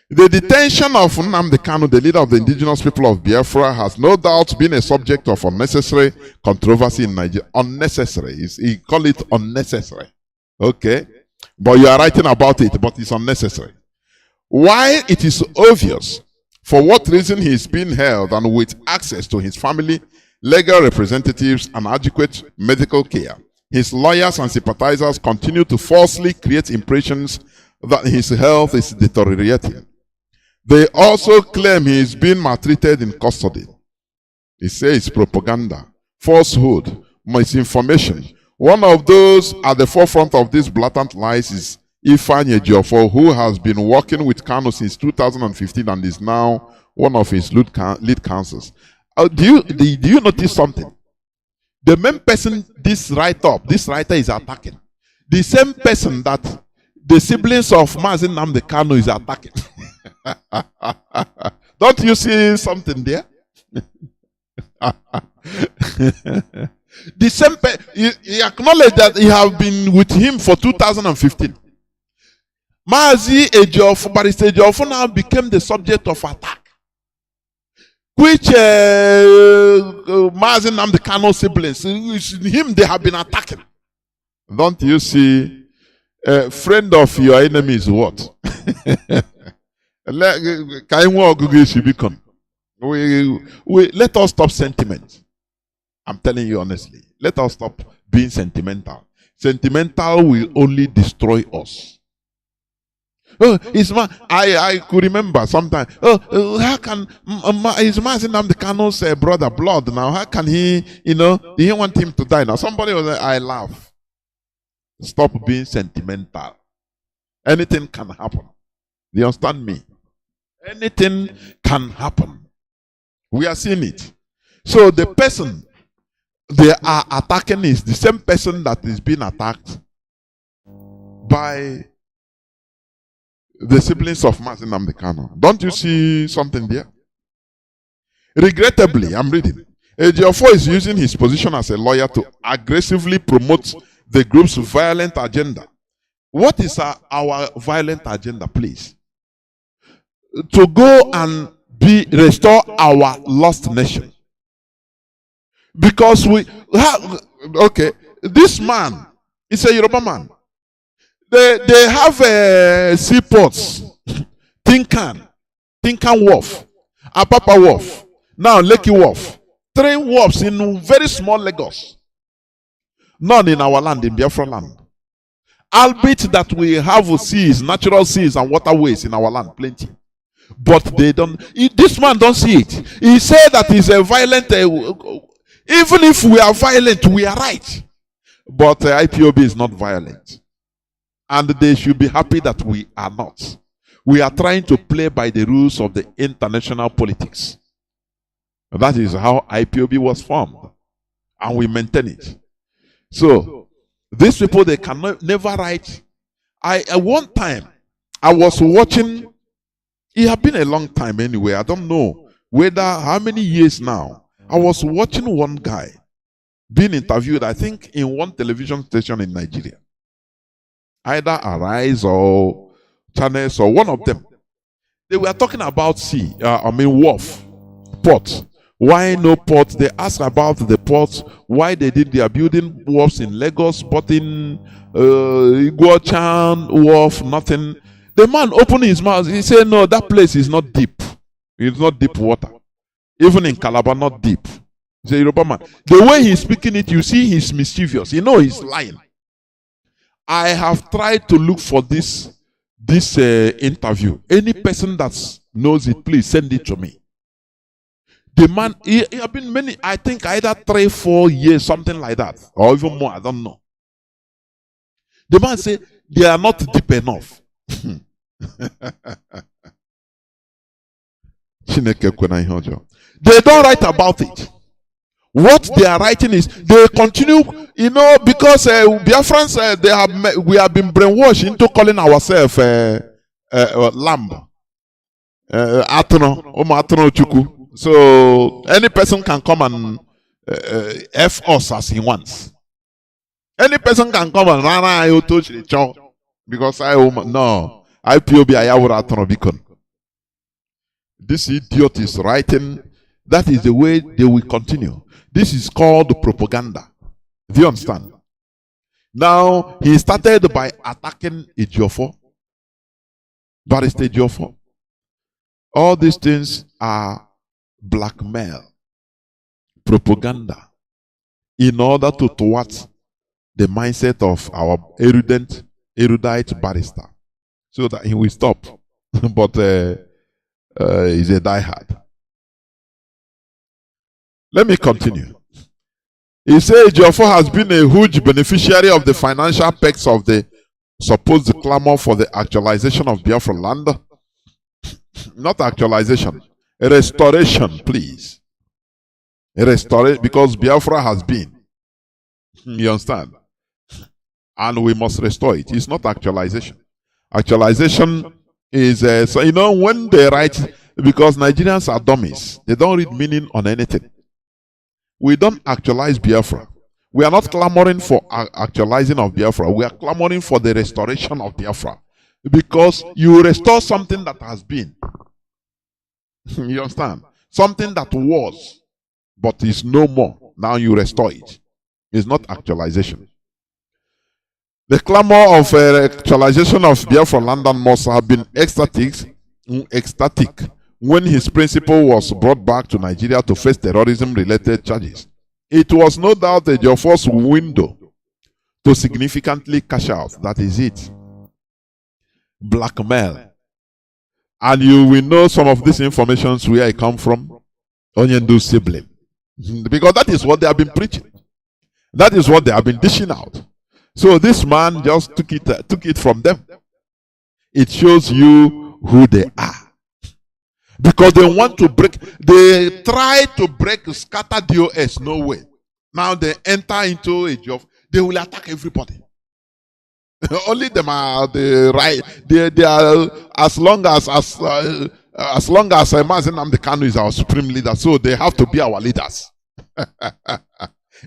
the detention of Nnamdi Kanu, the leader of the indigenous people of Biafra, has no doubt been a subject of unnecessary controversy in Nigeria. Unnecessary. He call it unnecessary. Okay? But you are writing about it, but it's unnecessary. While it is obvious for what reason he is being held and with access to his family, legal representatives, and adequate medical care, his lawyers and sympathizers continue to falsely create impressions that his health is deteriorating. They also claim he is being maltreated in custody. He says propaganda, falsehood, misinformation. One of those at the forefront of these blatant lies is Ifeanyi Ejiofor, who has been working with Kanu since 2015 and is now one of his lead counsels. Do you notice something? The main person this writer is attacking, the same person that the siblings of Mazi Nnamdi Kanu is attacking. Don't you see something there? The same he acknowledged that he have been with him for 2015. Mazi Ejiofor, Barrister Ejiofor now became the subject of attack, which Mazi Nnamdi Kanu siblings, him they have been attacking. Don't you see? A friend of your enemy is what? Let us stop sentiment. I'm telling you honestly. Let us stop being sentimental. Sentimental will only destroy us. I could remember sometime. How can is Mazi Nnamdi Kanu's brother blood now? How can he? He didn't want him to die now. Somebody was like, I laugh. Stop being sentimental. Anything can happen. Do you understand me? Anything can happen. We are seeing it. So the person they are attacking is the same person that is being attacked by the siblings of Mazi Nnamdi Kanu. Don't you see something there? Regrettably, I'm reading. Ejiofor is using his position as a lawyer to aggressively promote the group's violent agenda. What is our violent agenda, please? To go and restore our lost nation. Because this man is a Yoruba man. They have seaports, Tinkan Wharf, Apapa Wharf, now Lekki Wharf. 3 wharfs in very small Lagos. None in our land, in Biafra land. Albeit that we have seas, natural seas and waterways in our land, plenty. But they don't, this man don't see it. He said that he's a violent, even if we are violent, we are right. But IPOB is not violent. And they should be happy that we are not. We are trying to play by the rules of the international politics. That is how IPOB was formed. and we maintain it. So these people, they can never write. At one time I was watching. It had been a long time anyway. I don't know whether how many years now. I was watching one guy being interviewed, I think, in one television station in Nigeria. Either Arise or Channels or one of them. They were talking about wharf, port. Why no port? They asked about the ports, why they are building wharfs in Lagos, but in Iguachan wharf, nothing. The man opened his mouth. He said, no, that place is not deep. It's not deep water. Even in Calabar, not deep. He's a Yoruba man. The way he's speaking it, you see he's mischievous. You know he's lying. I have tried to look for this interview. Any person that knows it, please send it to me. The man, he have been many, I think either 3-4 years, something like that. Or even more, I don't know. The man said, they are not deep enough. They don't write about it. What they are writing is they continue, because Biafrans we have been brainwashed into calling ourselves lamb, chuku. So any person can come and f us as he wants. Any person can come and run touch the church because no IPOB beacon. This idiot is writing. That is the way they will continue. This is called propaganda. Do you understand? Now, he started by attacking Ejiofor, Barrister Ejiofor. All these things are blackmail, propaganda, in order to thwart the mindset of our erudite barrister, so that he will stop. But he's a diehard. Let me continue. He said Ejiofor has been a huge beneficiary of the financial perks of the supposed clamor for the actualization of Biafra land. Not actualization, a restoration, please. A restoration, because Biafra has been. You understand? And we must restore it. It's not actualization. Actualization is, when they write, because Nigerians are dummies, they don't read meaning on anything. We don't actualize Biafra. We are not clamoring for actualizing of Biafra. We are clamoring for the restoration of Biafra. Because you restore something that has been. You understand? Something that was, but is no more. Now you restore it. It's not actualization. The clamor of actualization of Biafra land must have been ecstatic when his principal was brought back to Nigeria to face terrorism-related charges. It was no doubt Ejiofor's window to significantly cash out. That is it. Blackmail. And you will know some of these informations where I come from. Onyendu sibling. Because that is what they have been preaching. That is what they have been dishing out. So this man just took it from them. It shows you who they are. Because they want to break, they try to break, scatter DOS, no way. Now they enter into a job, they will attack everybody. Only them are the right. They are, as long as Mazi Nnamdi Kanu is our supreme leader, so they have to be our leaders.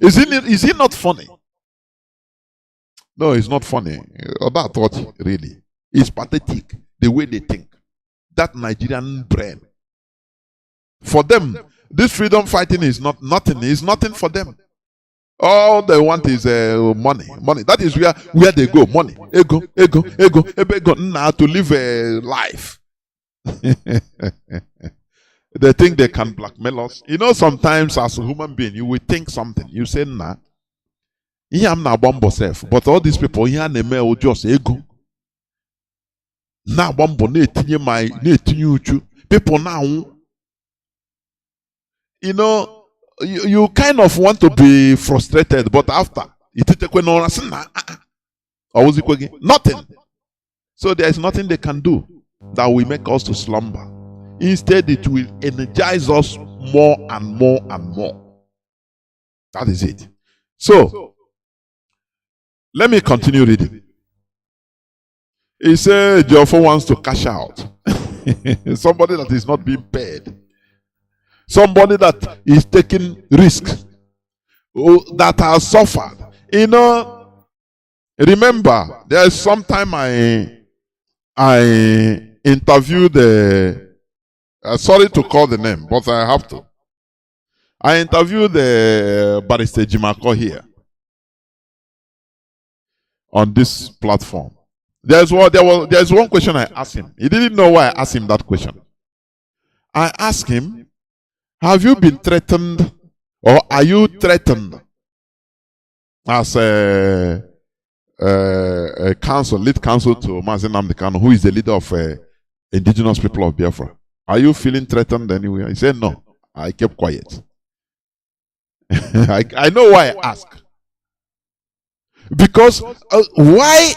Is it not funny? No, it's not funny. That thought really. It's pathetic the way they think. That Nigerian brain. For them, this freedom fighting is nothing. It's nothing for them. All they want is money. Money. That is where they go. Money. Ego. Now to live a life. They think they can blackmail us. Sometimes as a human being, you will think something. You say, nah. I'm not bomb self. But all these people here, they may just ego. Now bomb people now. You kind of want to be frustrated, but after nothing. So there is nothing they can do that will make us to slumber. Instead, it will energize us more and more and more. That is it. So, let me continue reading. He said, Jofo wants to cash out. Somebody that is not being paid. Somebody that is taking risks. That has suffered. You know, remember, there is some time I interviewed sorry to call the name, but I have to. I interviewed the Barrister Jimako here on this platform. There's one question I asked him. He didn't know why I asked him that question. I asked him, have you been threatened or are you threatened as a counsel, lead counsel to Mazi Nnamdi Kanu, who is the leader of indigenous people of Biafra? Are you feeling threatened anywhere? He said no. I kept quiet. I know why I ask. Because why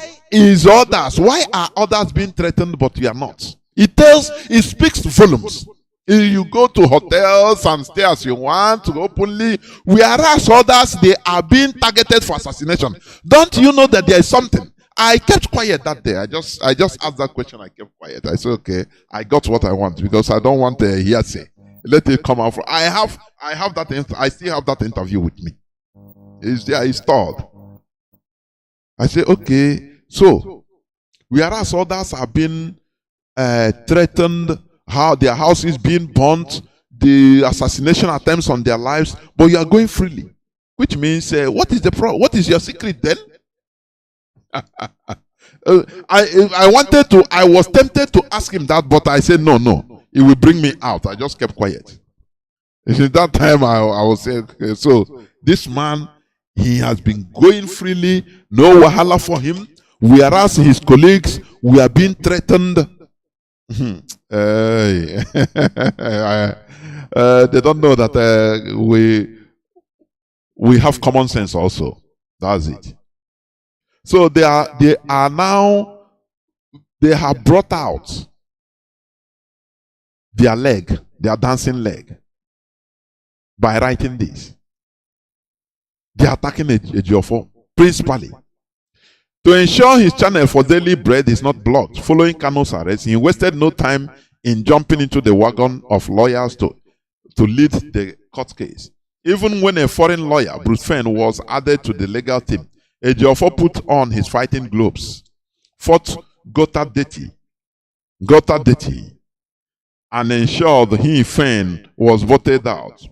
are others being threatened but we are not? It speaks volumes. You go to hotels and stay as you want openly, whereas others, they are being targeted for assassination. Don't you know that there is something? I kept quiet that day. I just asked that question. I kept quiet. I said, okay, I got what I want because I don't want a hearsay. Let it come out. I have that. I still have that interview with me. It's there. It's stored. I say, okay. So, whereas others are being threatened, how their house is being burnt, the assassination attempts on their lives, but you are going freely, which means what is the problem? What is your secret then? I was tempted to ask him that, but I said no, it will bring me out. I just kept quiet. At that time I was saying, okay, so this man, he has been going freely, no wahala for him, whereas his colleagues were being threatened. They don't know that we have common sense also. That's it. So they have brought out their dancing leg by writing this. They are attacking Ejiofor principally. To ensure his channel for daily bread is not blocked, following Kanu's arrest, he wasted no time in jumping into the wagon of lawyers to lead the court case. Even when a foreign lawyer, Bruce Fenn, was added to the legal team, Ejiofor put on his fighting gloves, fought Gota Deti, and ensured he, Fenn, was voted out.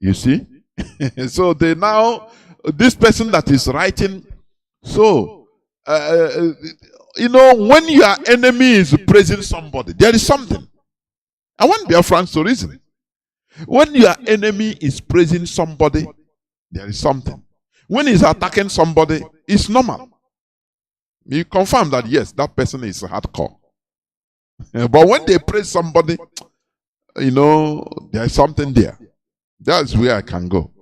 You see? So this person that is writing, when your enemy is praising somebody, there is something. I want Biafrans to reason. When your enemy is praising somebody, there is something. When he's attacking somebody, it's normal. You confirm that, yes, that person is hardcore. But when they praise somebody, there is something there. That's where I can go.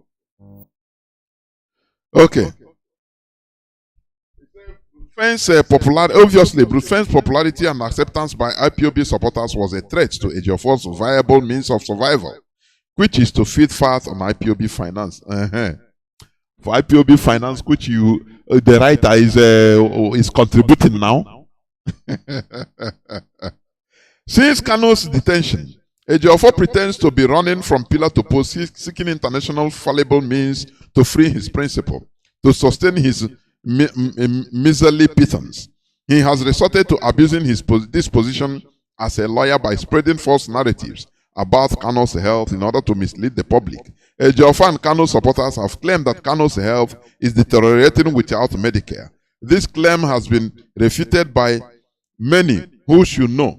Okay. Obviously, Bruce Fenn's popularity and acceptance by IPOB supporters was a threat to Ejiofor's viable means of survival, which is to feed fat on IPOB finance. For IPOB finance, which the writer is contributing now. Since Kanu's detention, Ejiofor pretends to be running from pillar to post, seeking international fallible means to free his principal, to sustain his miserly pittance. He has resorted to abusing this position as a lawyer by spreading false narratives about Kanu's health in order to mislead the public. Ejiofor and Kanu supporters have claimed that Kanu's health is deteriorating without Medicare. This claim has been refuted by many who should know.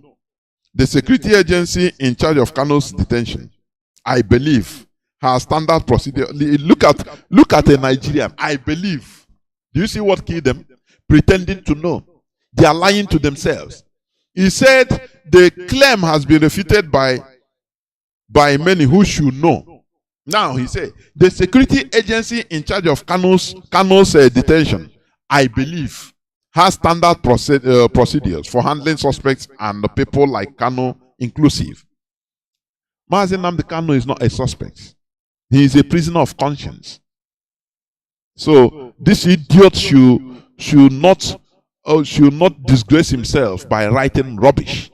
The security agency in charge of Kanu's detention, I believe, has standard procedure. Look at a Nigerian. I believe. Do you see what killed them? Pretending to know. They are lying to themselves. He said the claim has been refuted by many who should know. Now he said the security agency in charge of Kanu's detention, I believe, has standard procedures for handling suspects and people like Kanu inclusive. Mazi Nnamdi Kanu is not a suspect. He is a prisoner of conscience. So this idiot should not disgrace himself by writing rubbish.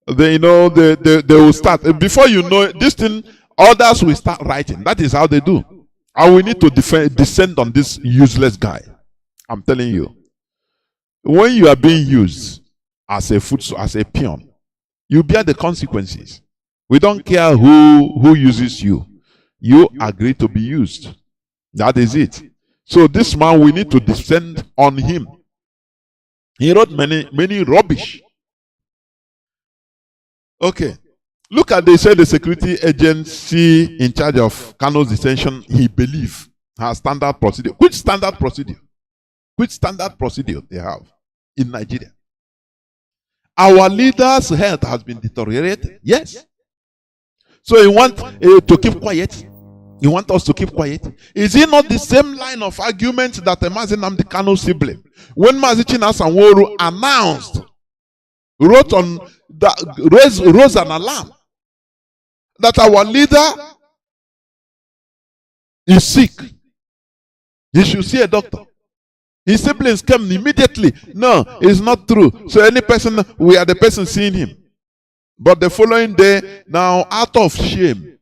They will start before you know it, this thing. Others will start writing. That is how they do. And we need to descend on this useless guy. I'm telling you. When you are being used as a peon, you bear the consequences. We don't care who uses you. You agree to be used. That is it. So this man, we need to descend on him. He wrote many rubbish. Okay. Look at, they say the security agency in charge of Kanu's detention, he believes, has standard procedure. Which standard procedure? Which standard procedure they have in Nigeria? Our leaders' health has been deteriorated. Yes. So you want to keep quiet? You want us to keep quiet? Is it not the same line of argument that Mazi Nnamdi Kanu sibling, when Mazi Chinasa announced, rose an alarm that our leader is sick, he should see a doctor? His siblings came immediately. No, it's not true. So any person, we are the person seeing him. But the following day, now out of shame,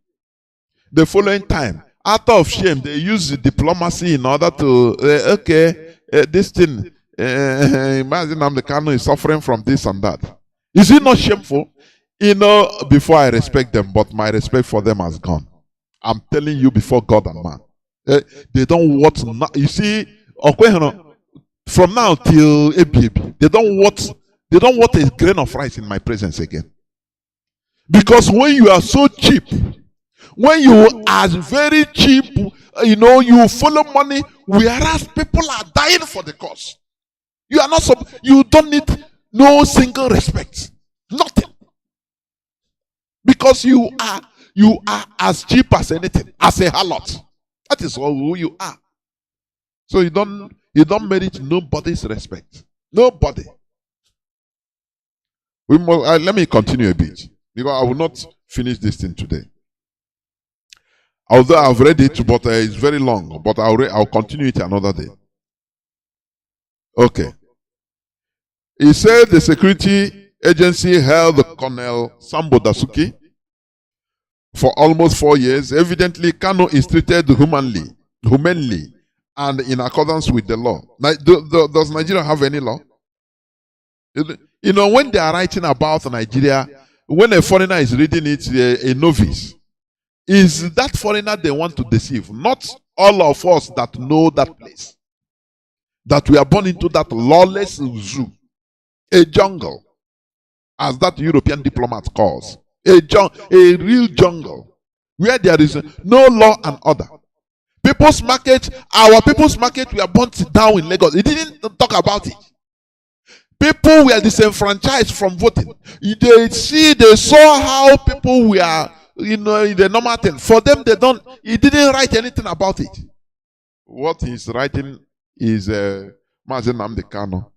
the following time, out of shame, they use diplomacy in order to, this thing, imagine Nnamdi Kanu is suffering from this and that. Is it not shameful? Before I respect them, but my respect for them has gone. I'm telling you before God and man. They don't want, you see, from now till ABB, they don't want a grain of rice in my presence again. Because when you are so cheap, when you are very cheap, you follow money, whereas people are dying for the cause. You don't need no single respect. Nothing. Because you are as cheap as anything, as a harlot. That is all who you are. So you don't merit nobody's respect. Nobody. Let me continue a bit, because I will not finish this thing today. Although I've read it, but it's very long. But I'll continue it another day. Okay. He said the security agency held Colonel Sambo Dasuki for almost 4 years. Evidently, Kanu is treated humanly, and in accordance with the law. Does Nigeria have any law? When they are writing about Nigeria, when a foreigner is reading it, a novice, is that foreigner they want to deceive? Not all of us that know that place. That we are born into that lawless zoo. A jungle, as that European diplomat calls. A real jungle, where there is no law and order. People's market, our people's market, we are burnt down in Lagos. He didn't talk about it. People were disenfranchised from voting. They saw how people were, in the normal thing. For them, he didn't write anything about it. What he's writing is Mazi Nnamdi Kanu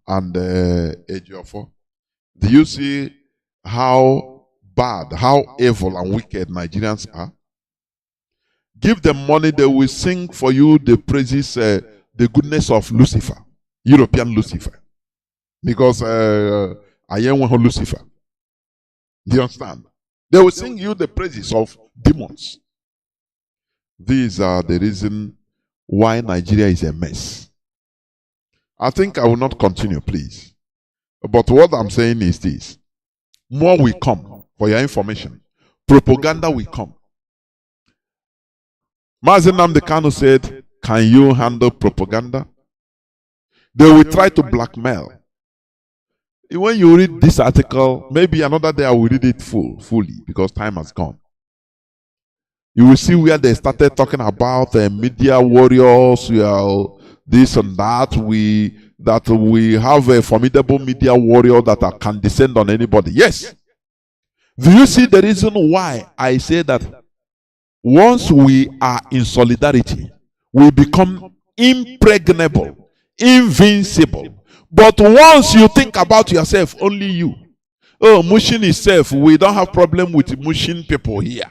and Ejiofor. Do you see how bad, how evil and wicked Nigerians are? Give them money, they will sing for you the praises, the goodness of Lucifer, European Lucifer. Because I am one Lucifer. Do you understand? They will sing you the praises of demons. These are the reason why Nigeria is a mess. I think I will not continue, please. But what I'm saying is this. More will come, for your information. Propaganda will come. Mazi Nnamdi Kanu said, can you handle propaganda? They will try to blackmail. When you read this article, maybe another day I will read it fully, because time has gone. You will see where they started talking about media warriors, this and that. We have a formidable media warrior that can descend on anybody. Yes. Do you see the reason why I say that once we are in solidarity, we become impregnable, invincible. But once you think about yourself, only you. Oh, mushing itself, we don't have problem with mushing people here.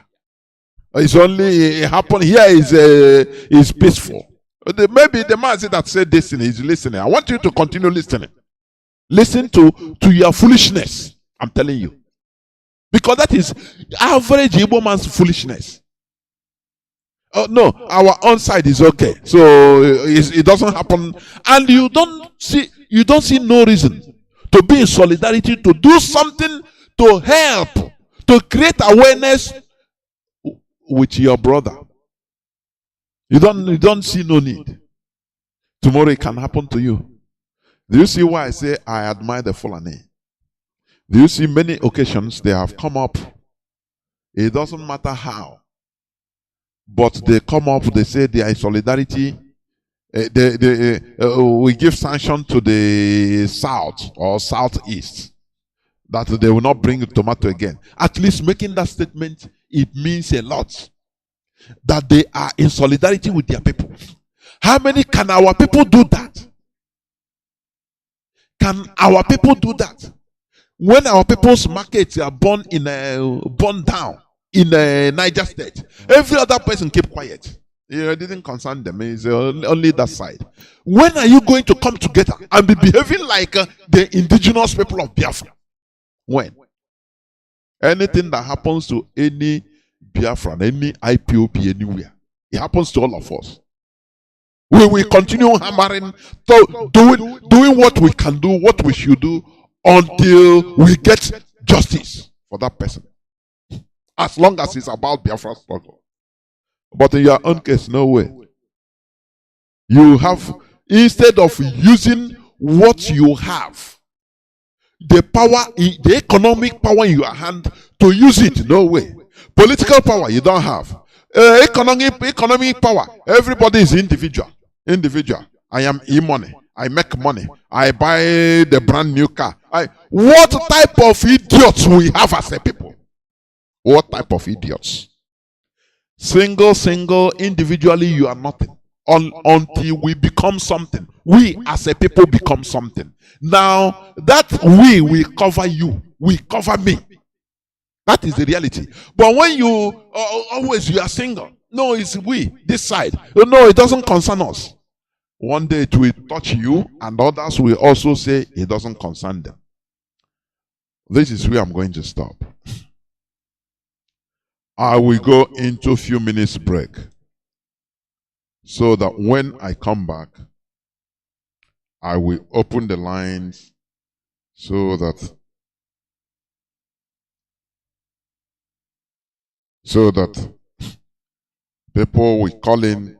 It's only happen here is peaceful. Maybe the man that said this is listening. I want you to continue listening. Listen to your foolishness. I'm telling you. Because that is average Igbo man's foolishness. Oh no, our own side is okay. So it doesn't happen. And you don't see no reason to be in solidarity, to do something to help, to create awareness with your brother. You don't see no need. Tomorrow it can happen to you. Do you see why I say I admire the Fulani? Do you see many occasions they have come up? It doesn't matter how, but they come up, they say they are in solidarity. We give sanction to the south or southeast that they will not bring tomato again. At least making that statement, it means a lot. That they are in solidarity with their people. How many can our people do that? Can our people do that? When our people's markets are burned down in Niger State, every other person keep quiet. It didn't concern them. It's only that side. When are you going to come together and be behaving like the indigenous people of Biafra? When? Anything that happens to any Biafran, any IPOP anywhere, it happens to all of us. We will continue hammering, doing what we can do, what we should do, until we get justice for that person. As long as it's about Biafra struggle. But in your own case, no way. You have, instead of using what you have, the power, the economic power in your hand, to use it, no way. Political power, you don't have. Economic power, everybody is individual. I am e-money. I make money. I buy the brand new car. What type of idiots we have as a people? What type of idiots? Single, individually, you are nothing. Until we become something. We as a people become something. Now, that we cover you. We cover me. That is the reality. But when you always you are single. No, it's we, this side. No, it doesn't concern us. One day it will touch you, and others will also say it doesn't concern them. This is where I'm going to stop. I will go into a few minutes break, so that when I come back, I will open the lines so that people will call in,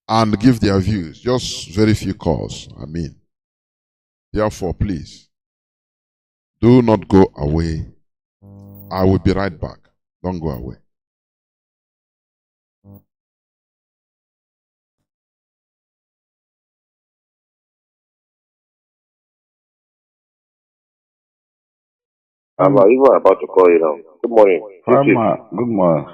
and give their views. Just very few calls. Therefore, please, do not go away. I will be right back. Don't go away. I'm even about to call you now. Good morning. Good morning.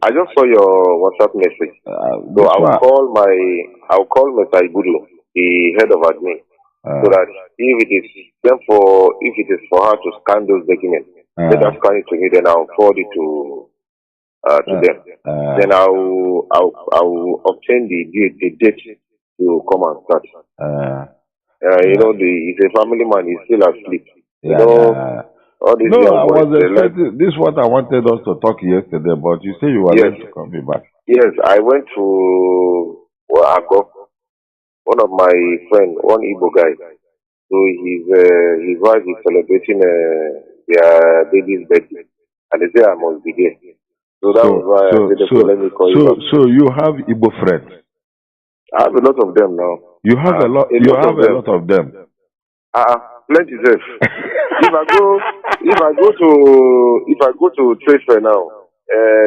I just saw your WhatsApp message. So I'll call Mr. Igudu, the head of admin, so that if it is for her to scan those documents, let her scan it to me, then I'll forward it to them. Then I'll obtain the date to come and start. He's a family man, he's still asleep. All these I was expecting, this is what I wanted us to talk yesterday, but you say you were going to come back. Yes, I went to Agok, one of my friends, one Igbo guy. So his wife is celebrating their baby's birthday, and they say I must be there. So that was why I said, let me call you back. So you have Igbo friends? I have a lot of them now. You have a lot of them? Plenty safe. If I go to trade fair now,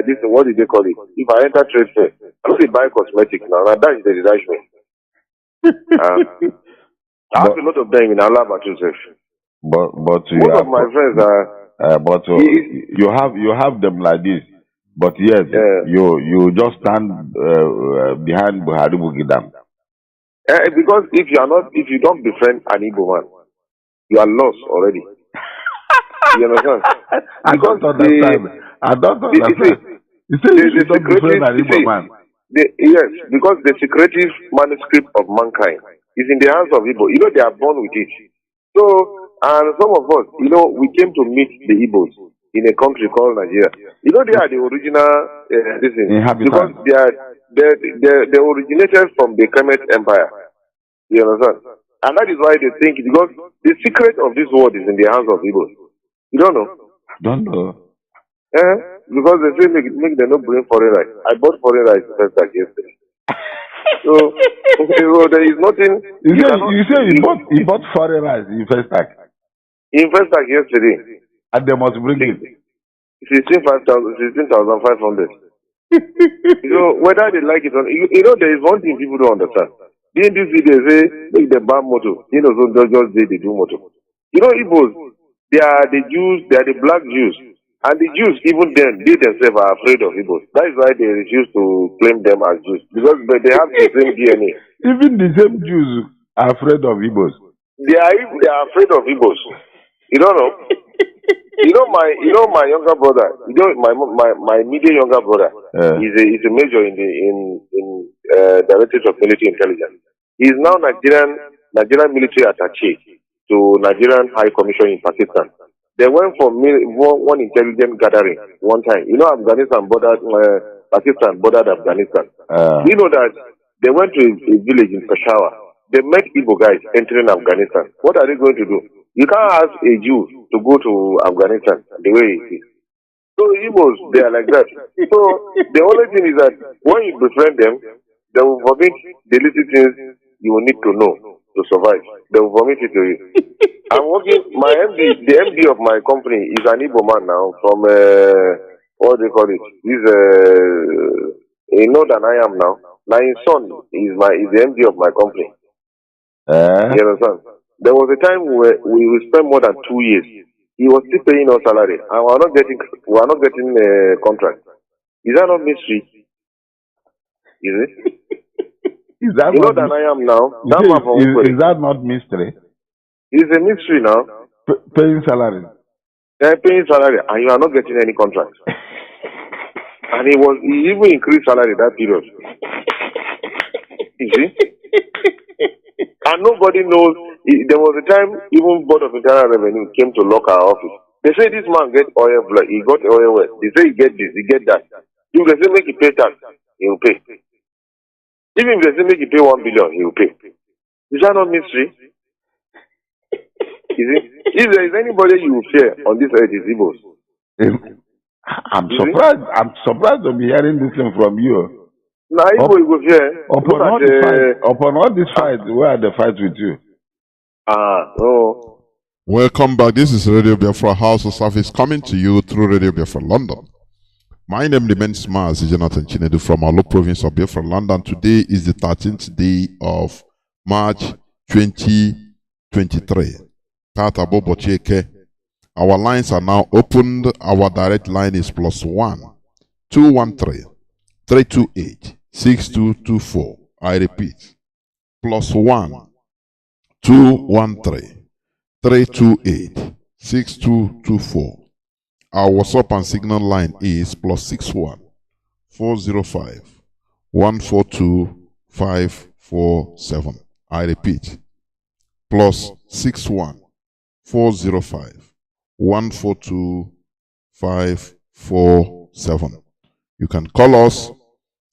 this is what did they call it? If I enter trade fair, I don't buy cosmetics now. That is the deduction. I have a lot of them in Alaba too, safe. But most of my friends are. You have them like this. But yes, you just stand behind Buhari Bugidam. Because if you don't befriend an Igbo man, you are lost already. You understand? I don't understand. I don't understand. You say you should not befriend an Igbo man. Yes, because the secretive manuscript of mankind is in the hands of Igbo. You know, they are born with it. So, and some of us, you know, we came to meet the Igbos in a country called Nigeria. You know, they are the original because they originated from the Kemet Empire. You understand? And that is why they think, because the secret of this world is in the hands of Igbos. You don't know? Don't know. Because they say make them not bring foreign rice. I bought foreign rice first like yesterday. So there is nothing. You say you bought foreign rice in first tag. In first tag yesterday. And they must bring it. 16,500. You know, whether they like it or not, you know, there is one thing people don't understand. In this video, they say make the bad motor. You know, so they do motor. You know, Igbos, they are the Jews, they are the black Jews. And the Jews, even then, they themselves are afraid of Igbos. That is why they refuse to claim them as Jews. Because they have the same DNA. Even the same Jews are afraid of Igbos. They are afraid of Igbos. You don't know? You know my younger brother. You know my immediate younger brother. He's a major in Directorate of Military Intelligence. He is now Nigerian military attaché to Nigerian High Commission in Pakistan. They went for one intelligence gathering one time. You know, Pakistan bordered Afghanistan. You know that they went to a village in Peshawar. They met Igbo guys entering Afghanistan. What are they going to do? You can't ask a Jew to go to Afghanistan the way it is. So Igbos, they are like that. So the only thing is that when you befriend them, they will vomit the little things you will need to know to survive. They will vomit it to you. I'm working, the MD of my company is an Igbo man now from, what do they call it? He's you know than I am now. Now his son is the MD of my company. You understand? There was a time where we spent more than 2 years. He was still paying us salary, and we are not getting a contract. Is that not mystery? Is it? Is that you know that I am now? Is that not mystery? It's a mystery now. Paying salary. They're paying salary, and you are not getting any contract. And he even increased salary that period. You see? And nobody knows. There was a time even Board of Internal Revenue came to lock our office. They say this man get oil blood. He got oil well. They say he get this, he get that. If they say make he pay tax, he will pay. Even if they say make he pay 1 billion, he will pay. Is that not mystery? Is it? If there is anybody you will fear on this earth, it's Igbos. I'm surprised to be hearing this thing from you. Now, Igbo, you go fear. Upon all this fight, where are the fights with you? No. Welcome back. This is Radio Biafra Hausa-Service coming to you through Radio Biafra London. My name remains Mazi Jonathan Chinedu from Alo province of Biafra London. Today is the 13th day of March 2023. Tata Bobo Cheke. Our lines are now opened. Our direct line is +1 213 328 6224. I repeat, +1 213 328 6224. Our WhatsApp and Signal line is +61 405 142 547. I repeat, +61 405 142 547. You can call us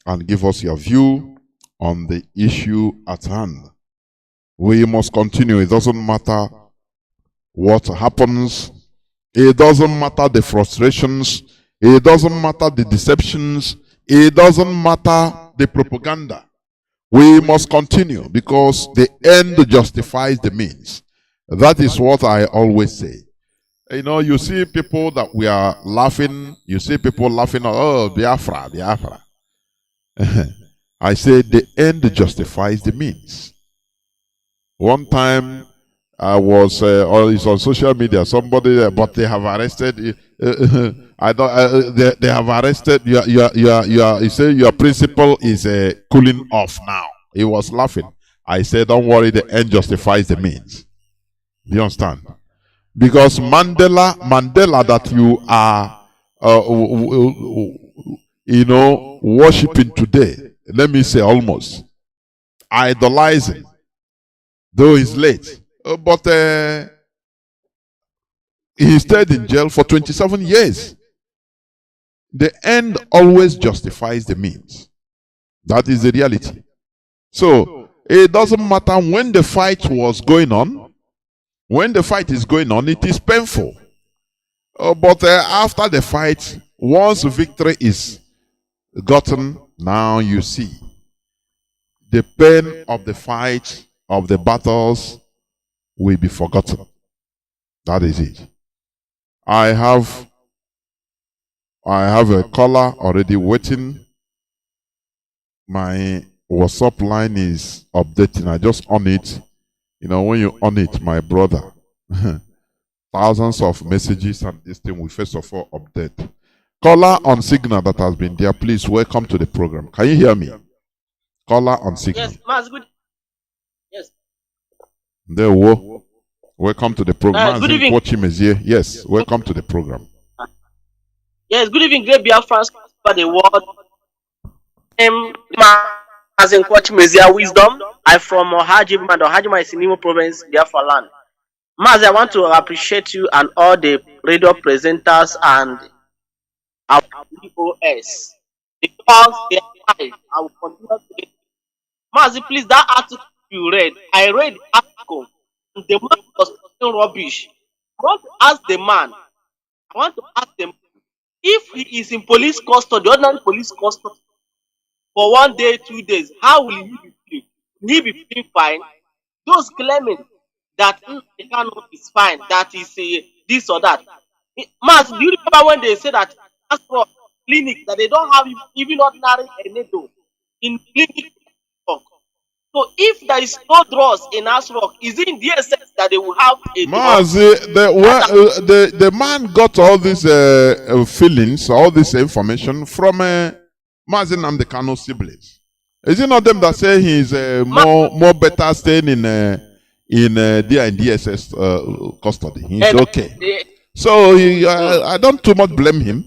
and give us your view on the issue at hand. We must continue. It doesn't matter what happens. It doesn't matter the frustrations. It doesn't matter the deceptions. It doesn't matter the propaganda. We must continue because the end justifies the means. That is what I always say. You know, you see people that we are laughing. You see people laughing, oh, Biafra, Biafra. I say the end justifies the means. One time I was, it's on social media, somebody, but they have arrested, they have arrested, you say your principle is cooling off now. He was laughing. I said, don't worry, the end justifies the means. Do you understand? Because Mandela that you are, worshiping today, let me say almost, idolizing, though he's late. But he stayed in jail for 27 years. The end always justifies the means. That is the reality. So, it doesn't matter when the fight was going on. When the fight is going on, it is painful. But after the fight, once victory is gotten, now you see the pain of the fight, of the battles will be forgotten. That is it. I have a caller already waiting. My WhatsApp line is updating. I just on it. When you on it, my brother, thousands of messages and this thing will first of all update. Caller on signal that has been there, please welcome to the program. Can you hear me? Caller on signal. Yes, Mazi, good. Yes. There, welcome to the program. Good evening. Yes, welcome to the program. Yes, good evening, great Biafrans for the world. As in Mezia Wisdom, I'm from Ohajima and Ohajima is in Imo Province, Biafra land. Mazi, I want to appreciate you and all the radio presenters and our POS because they are live. I will continue to. Mazi, please, that article you read, I read the article. The man was talking rubbish. I want to ask the man if he is in police custody, ordinary police custody, for 1 day, 2 days, how will he be feeling? Will he be feeling fine? Those claiming that the Kanu is fine, that is this or that. Mas, do you remember when they said that as for clinic that they don't have even ordinary needle in clinic? So if there is no drugs in Asrock, is it in DSS that they will have a Mazi, the man got all these feelings, all this information from Mazi Nnamdi Kanu siblings. Is it not them that say he is more better staying in DSS custody? He's okay. So I don't too much blame him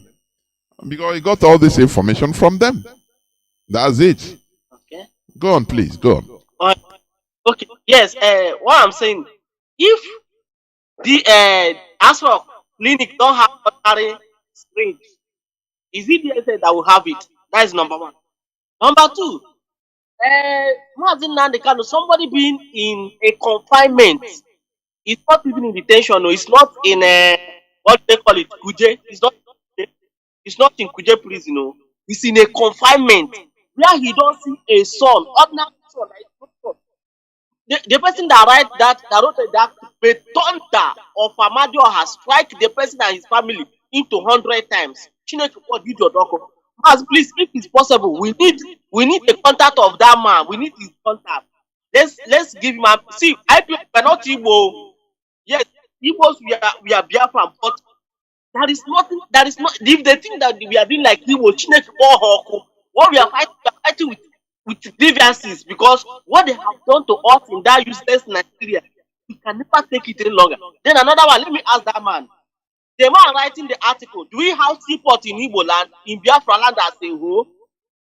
because he got all this information from them. That's it. Okay. Go on, please. Go on. Okay. Yes. What I'm saying, if the Asrock clinic don't have ordinary syringe, is it DSS that will have it? That is number one. Number two, Mazi Nnamdi Kanu, somebody being in a confinement, it's not even in detention, no, it's not in what they call it, Kuje. It's not in Kuje prison, no. It's in a confinement where he don't see a son, ordinary son, like the person that wrote that may thunder of Amadio has strike the person and his family into 100 times. Mas, please, if it's possible, we need the contact of that man. We need his contact. Let's give him a see. We are not Igbo. Yes, Igbos we are Biafran, but there is nothing. That is not. If they think that we are doing like Igbo, what we are fighting with grievances because what they have done to us in that useless Nigeria, we can never take it any longer. Then another one. Let me ask that man. The man writing the article, do we have seaport in Igbo land, in Biafra land as a whole?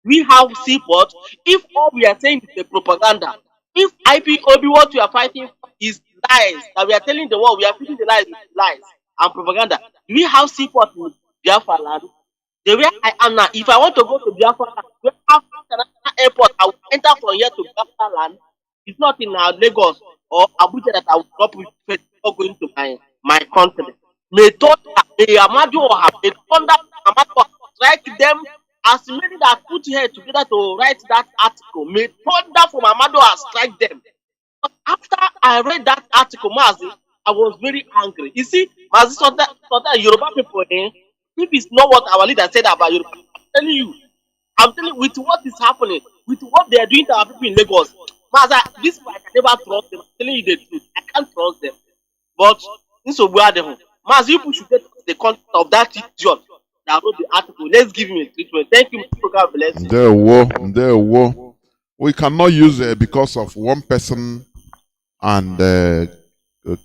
We have seaport. If all we are saying is the propaganda, if IPOB what we are fighting for is lies, that we are telling the world, we are feeding the lies with lies and propaganda. Do we have seaport in Biafra land? The way I am now, if I want to go to Biafra land, we have an airport, I will enter from here to Biafra land. It's not in Lagos or Abuja that I will stop with going to my country. May thunder, may Amadio have a thunder, Amadio strike them as many that put here together to write that article. May thunder from Amadio strike them. But after I read that article, Mazi, I was very angry. You see, Mazi, sometimes Yoruba people, if it's not what our leader said about Yoruba, I'm telling you, with what is happening, with what they are doing to our people in Lagos, Mazi, this I can never trust them. I'm telling you the truth. I can't trust them. But this is where they are. Mazi, you should get the content of that idiot that wrote the article. Let's give him a treatment. Thank you, Mr. God bless you. There were. We cannot use it because of one person and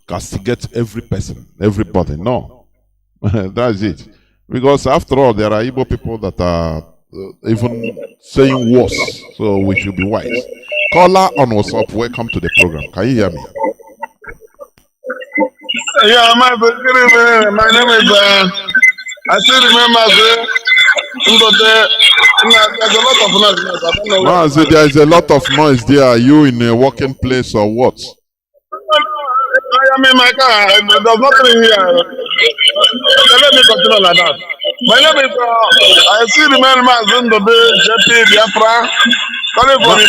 castigate every person, everybody. No, that's it. Because after all, there are Igbo people that are even saying worse. So we should be wise. Caller on WhatsApp, welcome to the program. Can you hear me? Yeah, my name is. I still remember there's a lot of noise. I don't know. Mazi, there is a lot of noise there. Are you in a working place or what? I am in my car. There's nothing here. Let me continue like that. My name is. I still remember JP Biafra.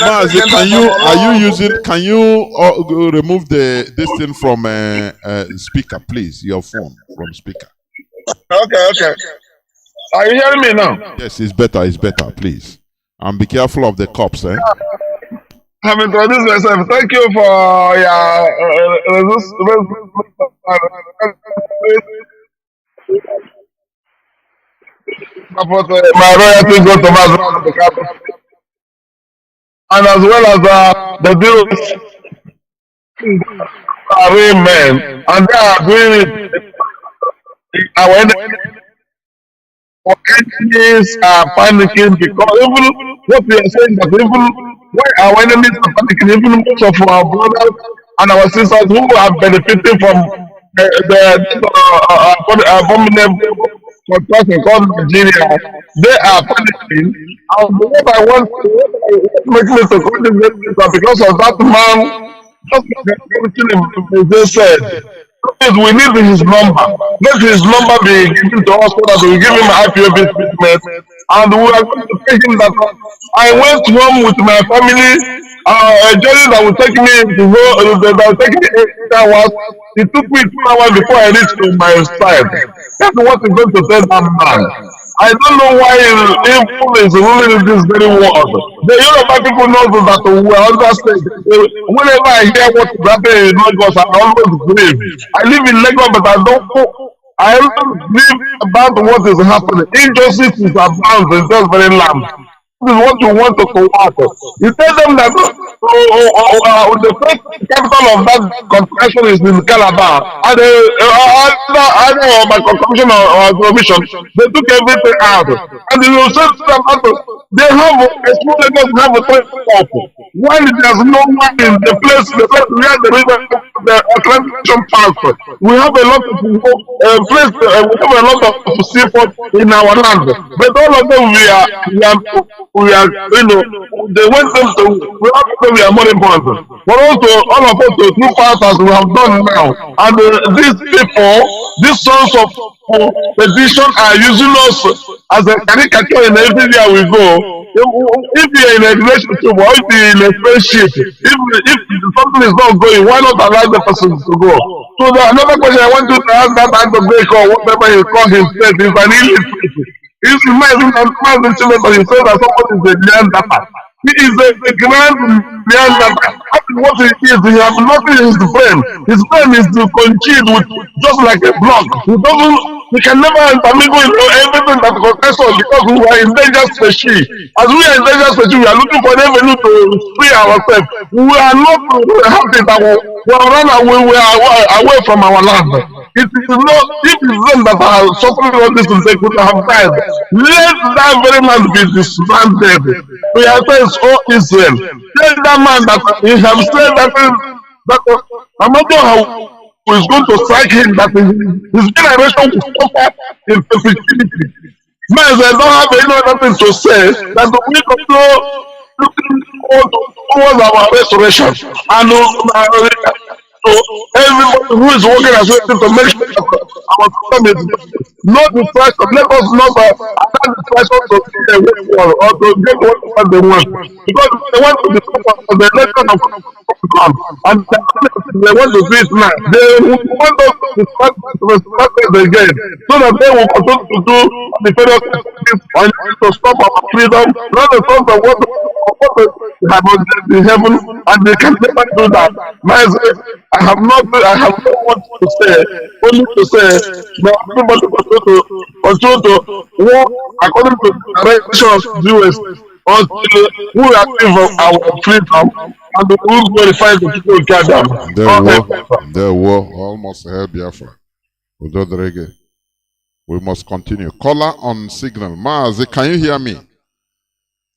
Mazi, can you remove this thing from speaker, please? Your phone from speaker. Okay. Are you hearing me now? Yes, it's better, please. And be careful of the cops, eh? I've introduced myself. Thank you for your my royalty goes to Mazi, and as well as the bills are men, and they are doing it. Our enemies are panicking because even what we are saying that even why our enemies are panicking, even most of our brothers and our sisters who are benefiting from the abominable contraction called Nigeria, they are panicking. And what I want to make me to call this because of that man, just like everything they said. We need his number. Let his number be given to us so that we give him IPOB treatment. And we are going to tell him that I went home with my family. A journey that will take me to go, that will take me 8 hours. It took me 2 hours before I reached to my side. That's what we're going to tell that man. I don't know why evil is ruling in this very world. The Yoruba people know that we are understand. Whenever I hear what is happening in Lagos, I always grieve. I live in Lagos, but I don't know. I always grieve about what is happening. Injustice is abound in this very land. This is what you want to co-opt. You tell them that the first capital of that construction is in Calabar. And under my construction or provision, they took everything out. And you will say to them, they have a small Lagos have a point off. While there's no one in the place where the river, the transition pass. We have a lot of place, we have a lot of seafood in our land. But all of them we are, they want them to, we are money bonds. But also, all of us to do part as we have done now. And these people, these sons of petition are using us as a caricature in everywhere we go. If you're in a relationship or if you're in a friendship, if something is not going, why not allow the person to go? So another question I want you to ask that Andobek or whatever he call himself is an illiterate. If you might understand the children, but you say that someone is a Neanderthal. He is a grand Neanderthal. What he is, he has nothing in his brain. His brain is to congeal with just like a block. We can never intermingle in everything that concerns us because we are endangered species. As we are endangered species, we are looking for an avenue to free ourselves. We are not happy that we are run away, we are away from our land. It is not, if it's them that are suffering all this, they could have died. Let that very man be disbanded. We are saying, oh Israel, tell that man that he have said that I'm not sure how is going to strike him that his generation will suffer in perpetuity. Men they don't have any other thing to say than to make us looking towards our restoration. And so everybody who is working as well to make sure that our system is not distraction. Let us not allow distraction to see the way forward or to get what they want. Because they want to become the election of God. And they want to do it now. They want us to start it again so that they will continue to do the federal things and to stop our freedom, not the sons of what they have in heaven, and they can never do that. I have no what to say, only to say that everybody continue to walk according to the direction of the US. until we achieve our freedom and the rules glorify the people gather. There were almost here Biafra. We must continue. Caller on signal. Mazi, can you hear me?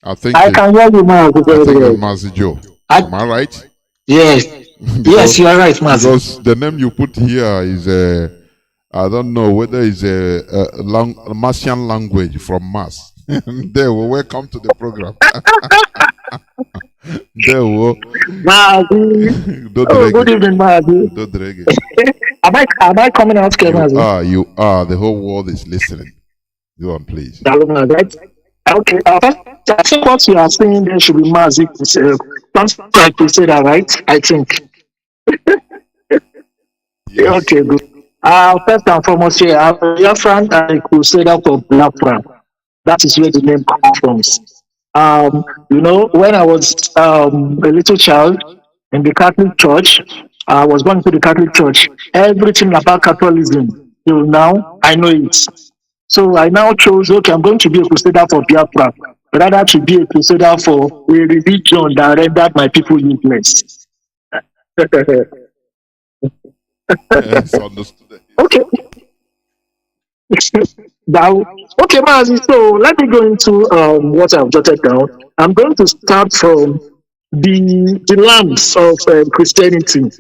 I can hear you, Mazi. I think it's Mazi Joe. Am I right? Yes. Yes, you are right, Mazi. Because the name you put here is I don't know whether it's a Martian language from Mars. There, welcome to the program. There, Mazi. Good evening, Mazi. Am I coming out clear, Mazi? You are. The whole world is listening. Go on, please. Right? Okay. I think what you are saying there should be Mazi. Something like Crusader, right? I think. Yes. Okay, good. First and foremost, here, I'm a Biafran and a Crusader for Biafra. That is where the name comes from. When I was a little child in the Catholic Church, I was born into the Catholic Church. Everything about Catholicism till now, I know it. So I now chose, okay, I'm going to be a Crusader for Biafra, rather to be a Crusader for a religion that rendered my people useless. Yes, understood. Okay. Now, okay, Mazi, so let me go into what I've jotted down. I'm going to start from the lambs of Christianity.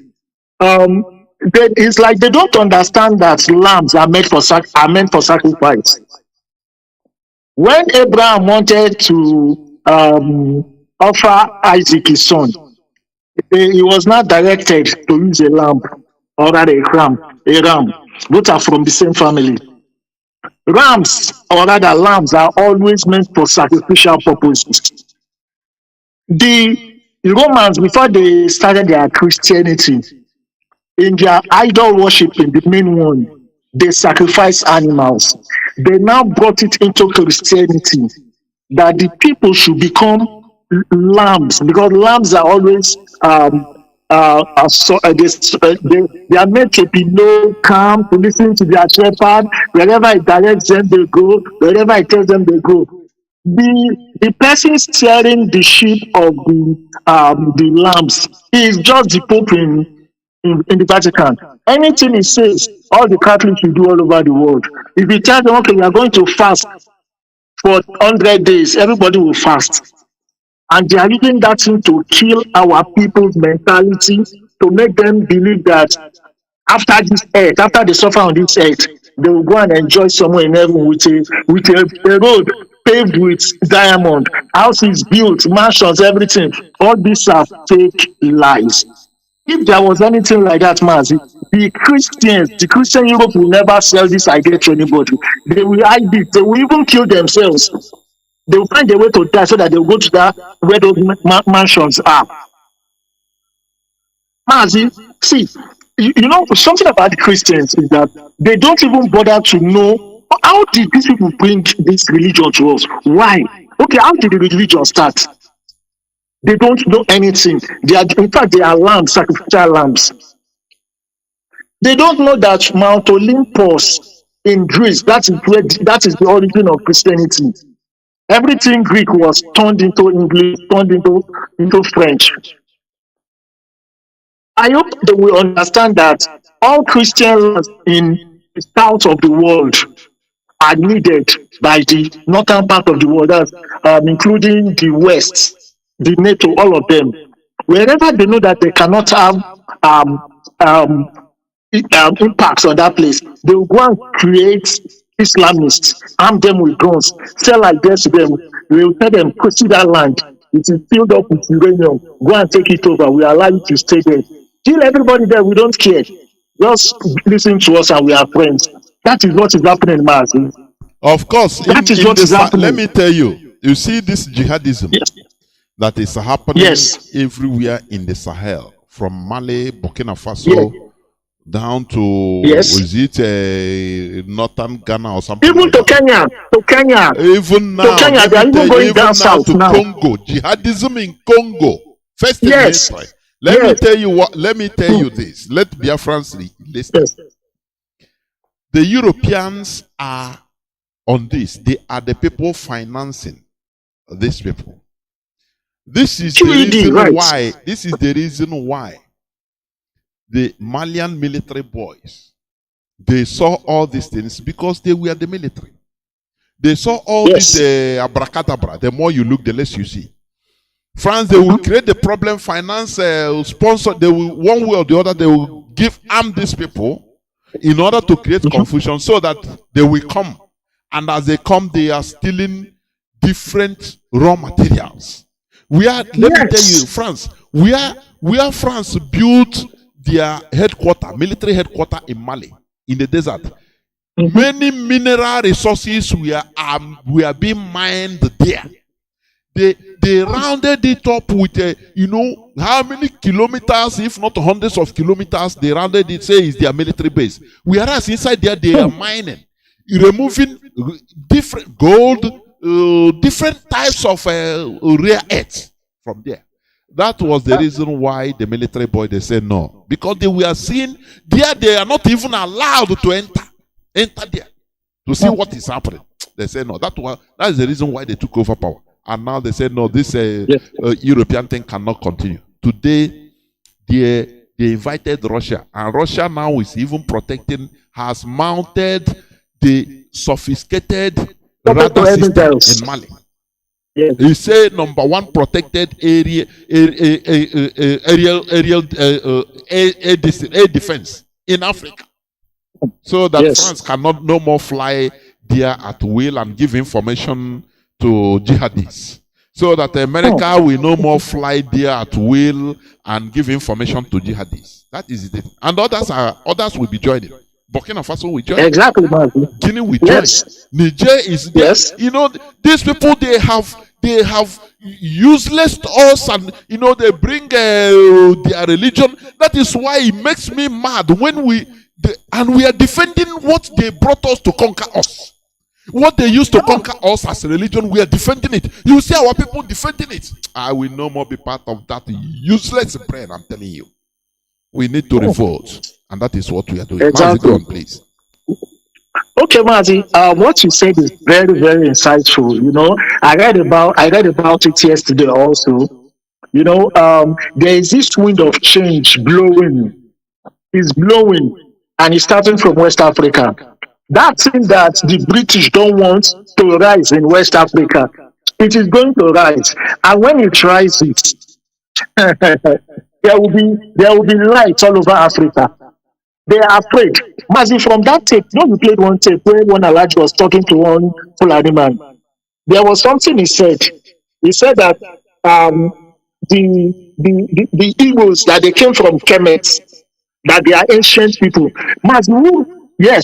It's like they don't understand that lambs are meant for sacrifice. When Abraham wanted to offer Isaac his son, he was not directed to use a lamb or rather a ram. Both are from the same family. Rams, or rather lambs, are always meant for sacrificial purposes. The Romans, before they started their Christianity, in their idol worshiping, the main one, they sacrifice animals. They now brought it into Christianity that the people should become lambs because lambs are always they are meant to be low, calm, to listen to their shepherd. Wherever it directs them, they go. Wherever it tells them, they go. The person steering the sheep of the lambs is just the Pope in the Vatican. Anything he says, all the Catholics will do all over the world. If you tell them, okay, we are going to fast for 100 days, everybody will fast. And they are using that thing to kill our people's mentality, to make them believe that after this earth, after they suffer on this earth, they will go and enjoy somewhere in heaven with a road paved with diamond, houses built, mansions, everything. All these are fake lies. If there was anything like that, Mazi, the Christian Europe will never sell this idea to anybody. They will hide it. They will even kill themselves. They will find a way to die so that they will go to that where those mansions are. Mazi, see, you know, something about the Christians is that they don't even bother to know how did these people bring this religion to us? Why? Okay, how did the religion start? They don't know anything. In fact, they are lambs, sacrificial lambs. They don't know that Mount Olympus in Greece, that is the origin of Christianity. Everything Greek was turned into English, turned into French. I hope they will understand that all Christians in the south of the world are needed by the northern part of the world, including the West, the NATO, all of them. Wherever they know that they cannot have impacts on that place, they will go and create Islamists, arm them with guns, sell ideas to them. We will tell them, see that land, it is filled up with uranium, go and take it over, we allow you to stay there. Kill everybody there, we don't care. Just listen to us and we are friends. That is what is happening, Mazi. Of course, that is what is happening. Let me tell you, you see this jihadism that is happening everywhere in the Sahel, from Mali, Burkina Faso, down to is it northern Ghana or something? Even to Kenya, even now, to Kenya, they are even going down south to now. Congo, jihadism in Congo, first in history. Let me tell you what. Let me tell you this. Let Biafrans listen. The Europeans are on this. They are the people financing these people. This is QED, the reason right. why. This is the reason why the Malian military boys, they saw all these things because they were the military. They saw all Yes. this abracadabra. The more you look, the less you see. France, they will create the problem, finance, sponsor. They will, one way or the other, they will arm these people in order to create confusion so that they will come. And as they come, they are stealing different raw materials. Let me tell you, France, where France built their headquarters, military headquarters in Mali, in the desert. Many mineral resources were being mined there. They rounded it up with how many kilometers, if not hundreds of kilometers, they rounded it, say is their military base. Whereas inside there they are mining, removing different gold, different types of rare earths from there. That was the reason why the military boy, they said no. Because they were seen there, they are not even allowed to enter there to see what is happening. They said no. That is the reason why they took over power. And now they said no, this European thing cannot continue. Today, they invited Russia, and Russia now is even has mounted the sophisticated radar system in Mali. Yes. He said number one protected area, aerial air defense in Africa, so that France cannot no more fly there at will and give information to jihadists, so that America will no more fly there at will and give information to jihadists. That is it. And others will be joining. Burkina Faso will join. Exactly, Mazi. Guinea will join. Niger is there. These people, they have useless us, and they bring their religion. That is why it makes me mad when we are defending what they brought us to conquer us. What they used to conquer us as a religion, we are defending it. You see our people defending it. I will no more be part of that useless brain, I'm telling you. We need to revolt. And that is what we are doing. Exactly. Mazi, go on, please. Okay, Mazi, what you said is very, very insightful. I read about it yesterday also. There is this wind of change blowing. It's blowing, and it's starting from West Africa. That thing that the British don't want to rise in West Africa, it is going to rise. And when it rises, there will be light all over Africa. They are afraid. Mazi, from that tape, you played one tape where one Alhaji was talking to one Fulani man. There was something he said. He said that the Igbos, that they came from Kemet, that they are ancient people. Mazi,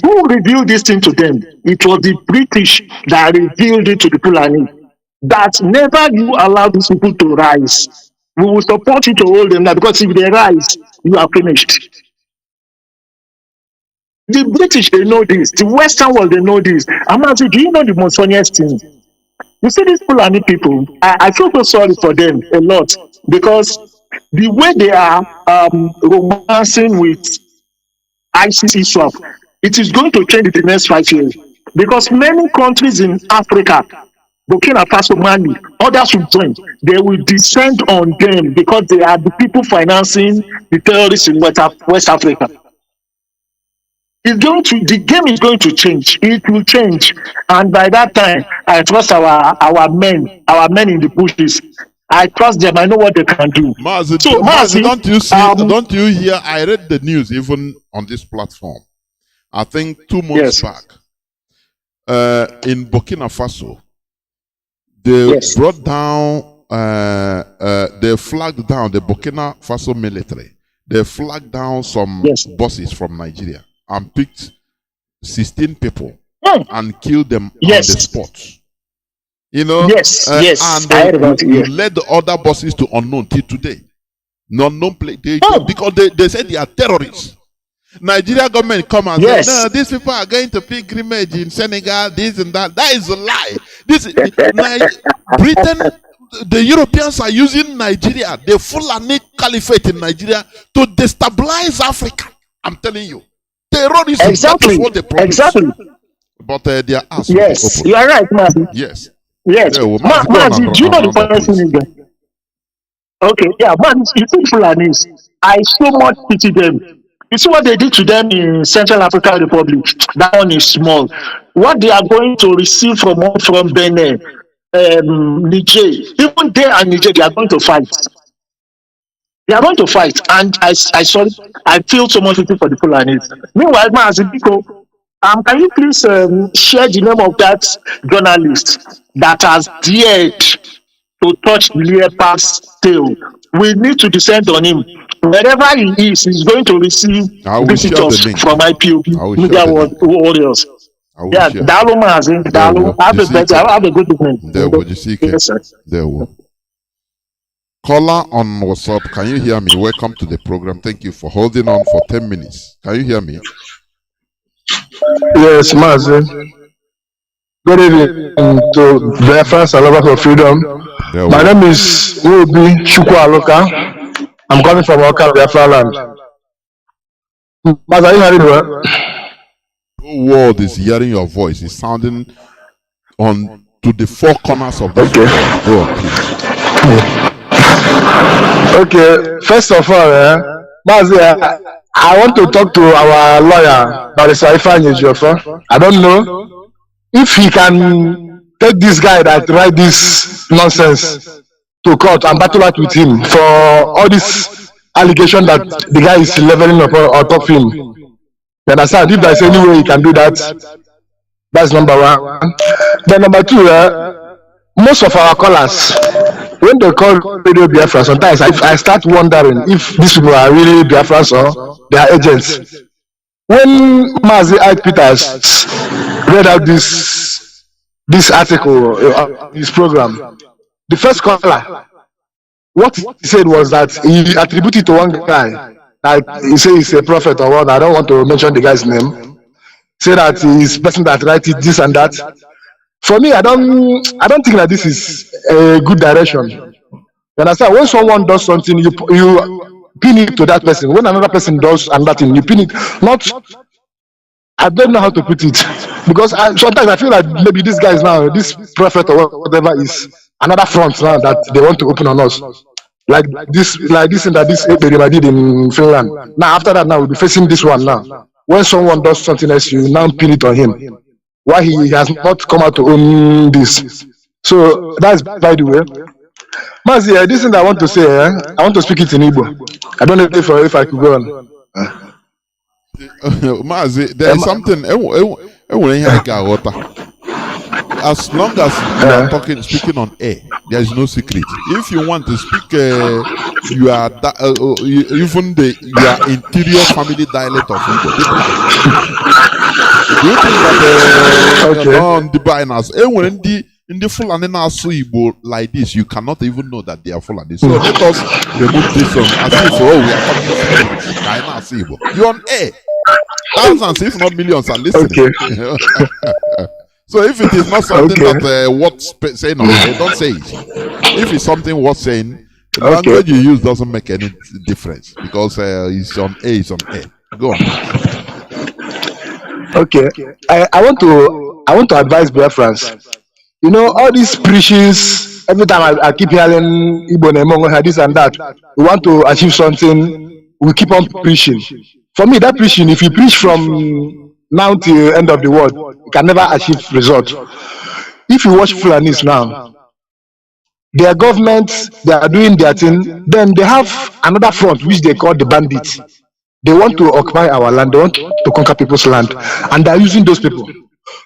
who revealed this thing to them? It was the British that revealed it to the Fulani. That never you allow these people to rise. We will support you to hold them now, because if they rise, you are finished. The British, they know this. The Western world, they know this. Mazi, do you know the most funniest thing? You see these Fulani people, I feel so sorry for them a lot, because the way they are romancing with ICC swap, it is going to change in the next 5 years, because many countries in Africa, Burkina Faso, Mali, others will join. They will descend on them because they are the people financing the terrorists in West Africa. The game is going to change. It will change, and by that time, I trust our men in the bushes. I trust them. I know what they can do. Mazi, So, Mazi, don't you hear? I read the news even on this platform. I think 2 months back, in Burkina Faso, they brought down, they flagged down the Burkina Faso military. They flagged down some buses from Nigeria and picked 16 people and killed them on the spot. And led the other buses to unknown till today. Non-known place. Because they said they are terrorists. Nigeria government come and say, no, these people are going to pilgrimage in Senegal, this and that. That is a lie. Britain, the Europeans are using Nigeria, the Fulani Caliphate in Nigeria, to destabilize Africa. I'm telling you. Terrorism, that is what they produce. Exactly. But their ass you are right, man. Yes. Yes. Yeah, well, Mazi, go on Mazi, do you know the and funny thing please. is that? Okay, yeah, man, you see Fulanis, I so much pity them. You see what they did to them in Central African Republic? That one is small. What they are going to receive from Benin, Niger, even there and Niger, they are going to fight. They are going to fight, and I feel so much pity for the Fulanis. Meanwhile, Mazi, can you please share the name of that journalist that has dared to touch the leopard's tail? We need to descend on him. Wherever he is, he's going to receive I will share the visitors link. from IPOB I will share Media the link. Warriors. I will Yeah, share. Dalo Mazi, There Dalo. will. Have a good evening. There will. Yes, sir. There will. Caller on WhatsApp, can you hear me? Welcome to the program. Thank you for holding on for 10 minutes. Can you hear me? Yes, Mazi. Good evening to Biafrans and lovers of freedom. There My will. name is Obi Chukwu Aloka. I'm coming from Oka, Biafra land. Mazi, are you hearing me well? The whole world is hearing your voice. It's sounding on to the four corners of this Okay. world. Go on, please. Okay. First of all, Mazi, I want to talk to our lawyer, Barrister Ifeanyi Ejiofor. I don't know if he can take this guy that write this nonsense to court and battle out with him for all this allegation that the guy is leveling up on top of him. You understand? If there's any way he can do that, that's number one. Then number two, most of our callers, when they call Radio Biafra, sometimes I start wondering if these people are really Biafrans or they are agents. When Mazi I. Peters read out this article, his program, the first caller, what he said was that he attributed to one guy, like he said he's a prophet or what, I don't want to mention the guy's name, say that he's the person that writes it, this and that. For me, I don't think that this is a good direction. You understand? When someone does something, you pin it to that person. When another person does another thing, you pin it. Not, I don't know how to put it, because sometimes I feel like maybe this guy is now, this prophet or whatever is another front now that they want to open on us. Like this thing that this Eberima did in Finland. Now after that, now we'll be facing this one now. When someone does something else, you now pin it on him. Why he has not come out to own this. So that's by the way. Mazi, this thing I want to say, I want to speak it in Igbo. I don't know if I could go on. Mazi, there is something. As long as you are speaking on air, there is no secret. If you want to speak, you are even your interior family dialect of Igbo. Do you think that on the binance, when the Fulani na-asụ Igbo like this, you cannot even know that they are Fulani. So let us remove this one as if we are talking Igbo. You're on air. Thousands, if not millions, are listening. Okay. So if it is not something that worth saying on air, don't say it. If it's something worth saying, the language you use doesn't make any difference because it's on air. It's on air. Go on. Okay. I want to advise Biafrans. You know, all these preachings, every time I keep hearing Igbo Nemongo, this and that, we want to achieve something, we keep on preaching. For me, that preaching, if you preach from now till the end of the world, you can never achieve result. If you watch Fulanis now, their government, they are doing their thing, then they have another front, which they call the bandits. They want to occupy our land, they want to conquer people's land, and they are using those people.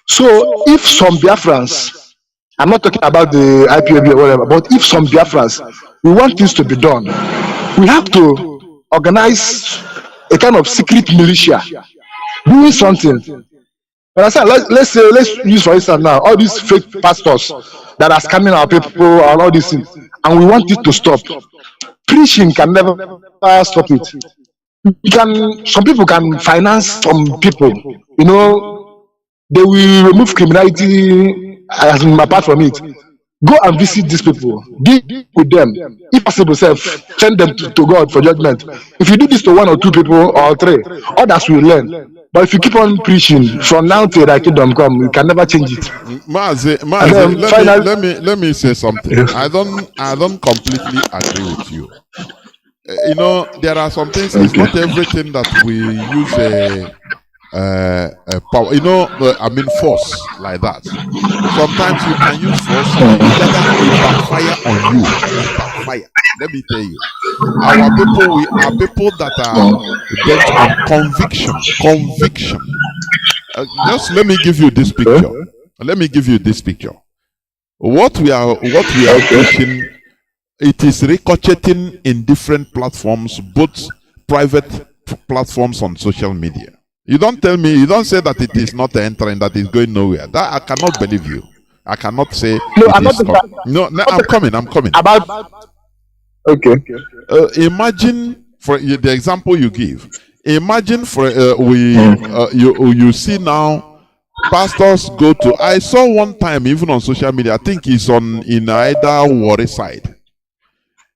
So if some Biafrans, I'm not talking about the IPOB or whatever, but if some Biafrans, we want things to be done, we have to organize a kind of secret militia doing something. Let's use for instance now all these fake pastors that are scamming our people and all these things, and we want it to stop. Preaching can never stop it. Some people can finance some people, you know, they will remove criminality apart from it. Go and visit these people, deal with them. If possible, send them to God for judgment. If you do this to one or two people or three, others will learn. But if you keep on preaching from now till thy kingdom come, you can never change it. Mazi, And then let me say something. I don't completely agree with you. You know, there are some things. It's not everything that we use power. You know, I mean force like that. Sometimes you can use force. It backfire on you. It backfire. Let me tell you, our people. We are people that are bent on conviction. Conviction. Just let me give you this picture. Let me give you this picture. What we are preaching, it is ricocheting in different platforms, both private platforms on social media. You don't tell me, you don't say that it is not entering, that is going nowhere. That I cannot believe you. I cannot say no, it I'm is not. no, I'm coming. About okay. Imagine for the example you give. Imagine for you see now pastors go to. I saw one time even on social media. I think it's in either Warri side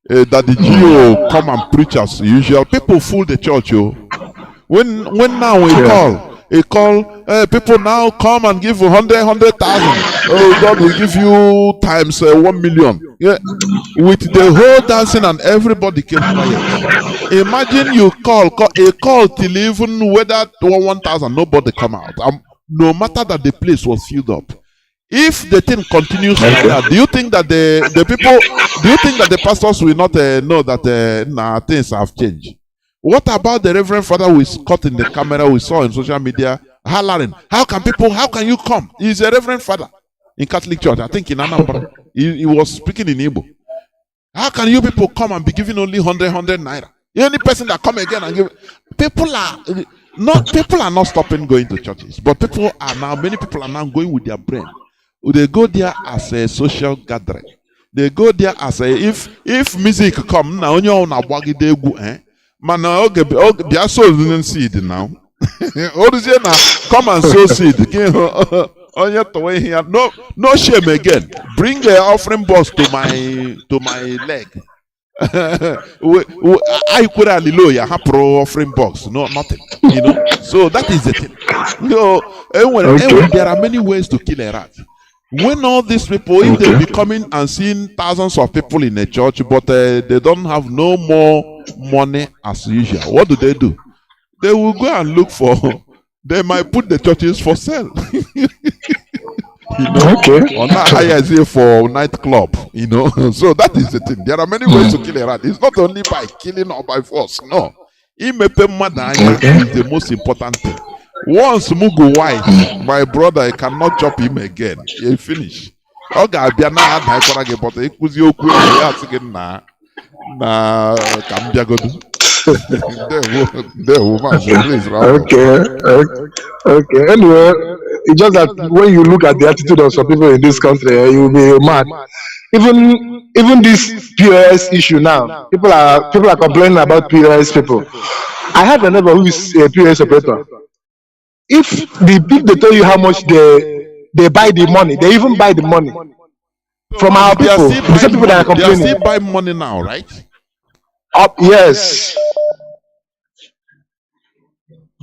that the GO come and preach as usual. People fool the church. When now we call people now come and give 100,000. Oh, God will give you times 1 million. Yeah, with the whole dancing and everybody came quiet. Imagine you call till even whether 1,000 nobody come out. No matter that the place was filled up. If the thing continues like that, do you think that the people, do you think that the pastors will not know that things have changed? What about the Reverend Father who is caught in the camera we saw on social media hollering? How can you come? He's a Reverend Father in Catholic Church, I think in Anambra. He was speaking in Igbo. How can you people come and be giving only 100 naira? The only person that come again and give, people are not stopping going to churches, but many people are now going with their brain. They go there as a social gathering. They go there as if music come now, man, they sow seed now. Come and sow seed. No shame again. Bring the offering box to my leg. I could hallelujah pro offering box. No, nothing. You know. So that is the thing. There are many ways to kill a rat. When all these people, if they be coming and seeing thousands of people in a church, but they don't have no more money as usual, what do? They will go and look for. They might put the churches for sale. You know, or not hire say for nightclub. You know, so that is the thing. There are many ways to kill a rat. It's not only by killing or by force. No, imepe madanya is the most important thing. Once Mugu white, my brother, I cannot chop him again. He finish. Oga biana adai korage but ekuzi okwu ya asige na kambia godu. Please, okay. Anyway, it's just that when you look at the attitude of some people in this country, you will be mad. Even this POS issue now, people are complaining about POS people. I have a neighbor who is a POS operator. If they tell you how much they buy the money, they even buy the money from our people. The same people that are complaining. They still buy money now, right? Yes.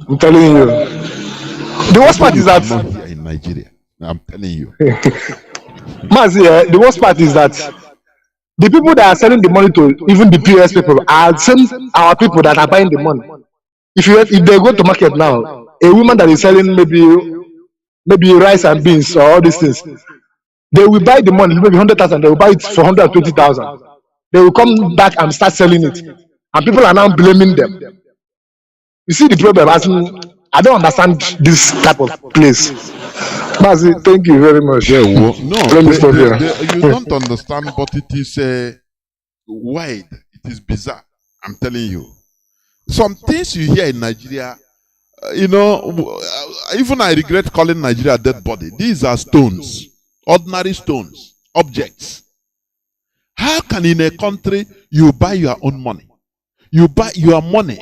I'm telling you. The worst part is that here in Nigeria. I'm telling you. Mazi, the worst part is that the people that are selling the money to even the POS people are our people that are buying the money. If they go to market now, a woman that is selling maybe rice and beans or all these things, they will buy the money, maybe 100,000, they will buy it for 120,000. They will come back and start selling it. And people are now blaming them. You see the problem, I don't understand this type of place. Mazi, thank you very much. You don't understand, but it is wide. It is bizarre. I'm telling you. Some things you hear in Nigeria, even I regret calling Nigeria a dead body. These are stones, ordinary stones, objects. How can in a country you buy your own money? You buy your money.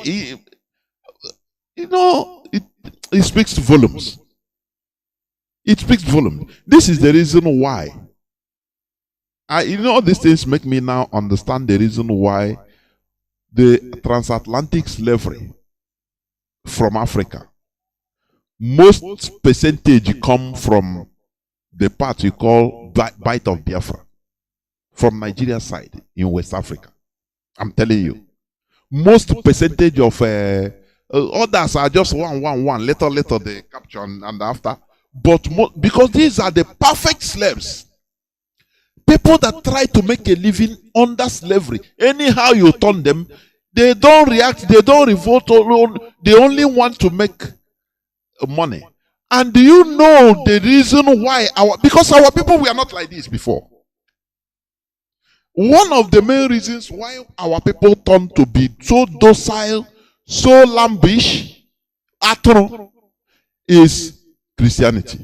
It speaks volumes. It speaks volumes. This is the reason why. These things make me now understand the reason why the transatlantic slavery from Africa most percentage come from the part you call Bight of Biafra, from Nigeria side in West Africa. I'm telling you. Most percentage of others are just one, later they capture and after. But because these are the perfect slaves. People that try to make a living under slavery. Anyhow you turn them, they don't react, they don't revolt, they only want to make money. And do you know the reason why? Because our people were not like this before. One of the main reasons why our people turned to be so docile, so lambish, is Christianity.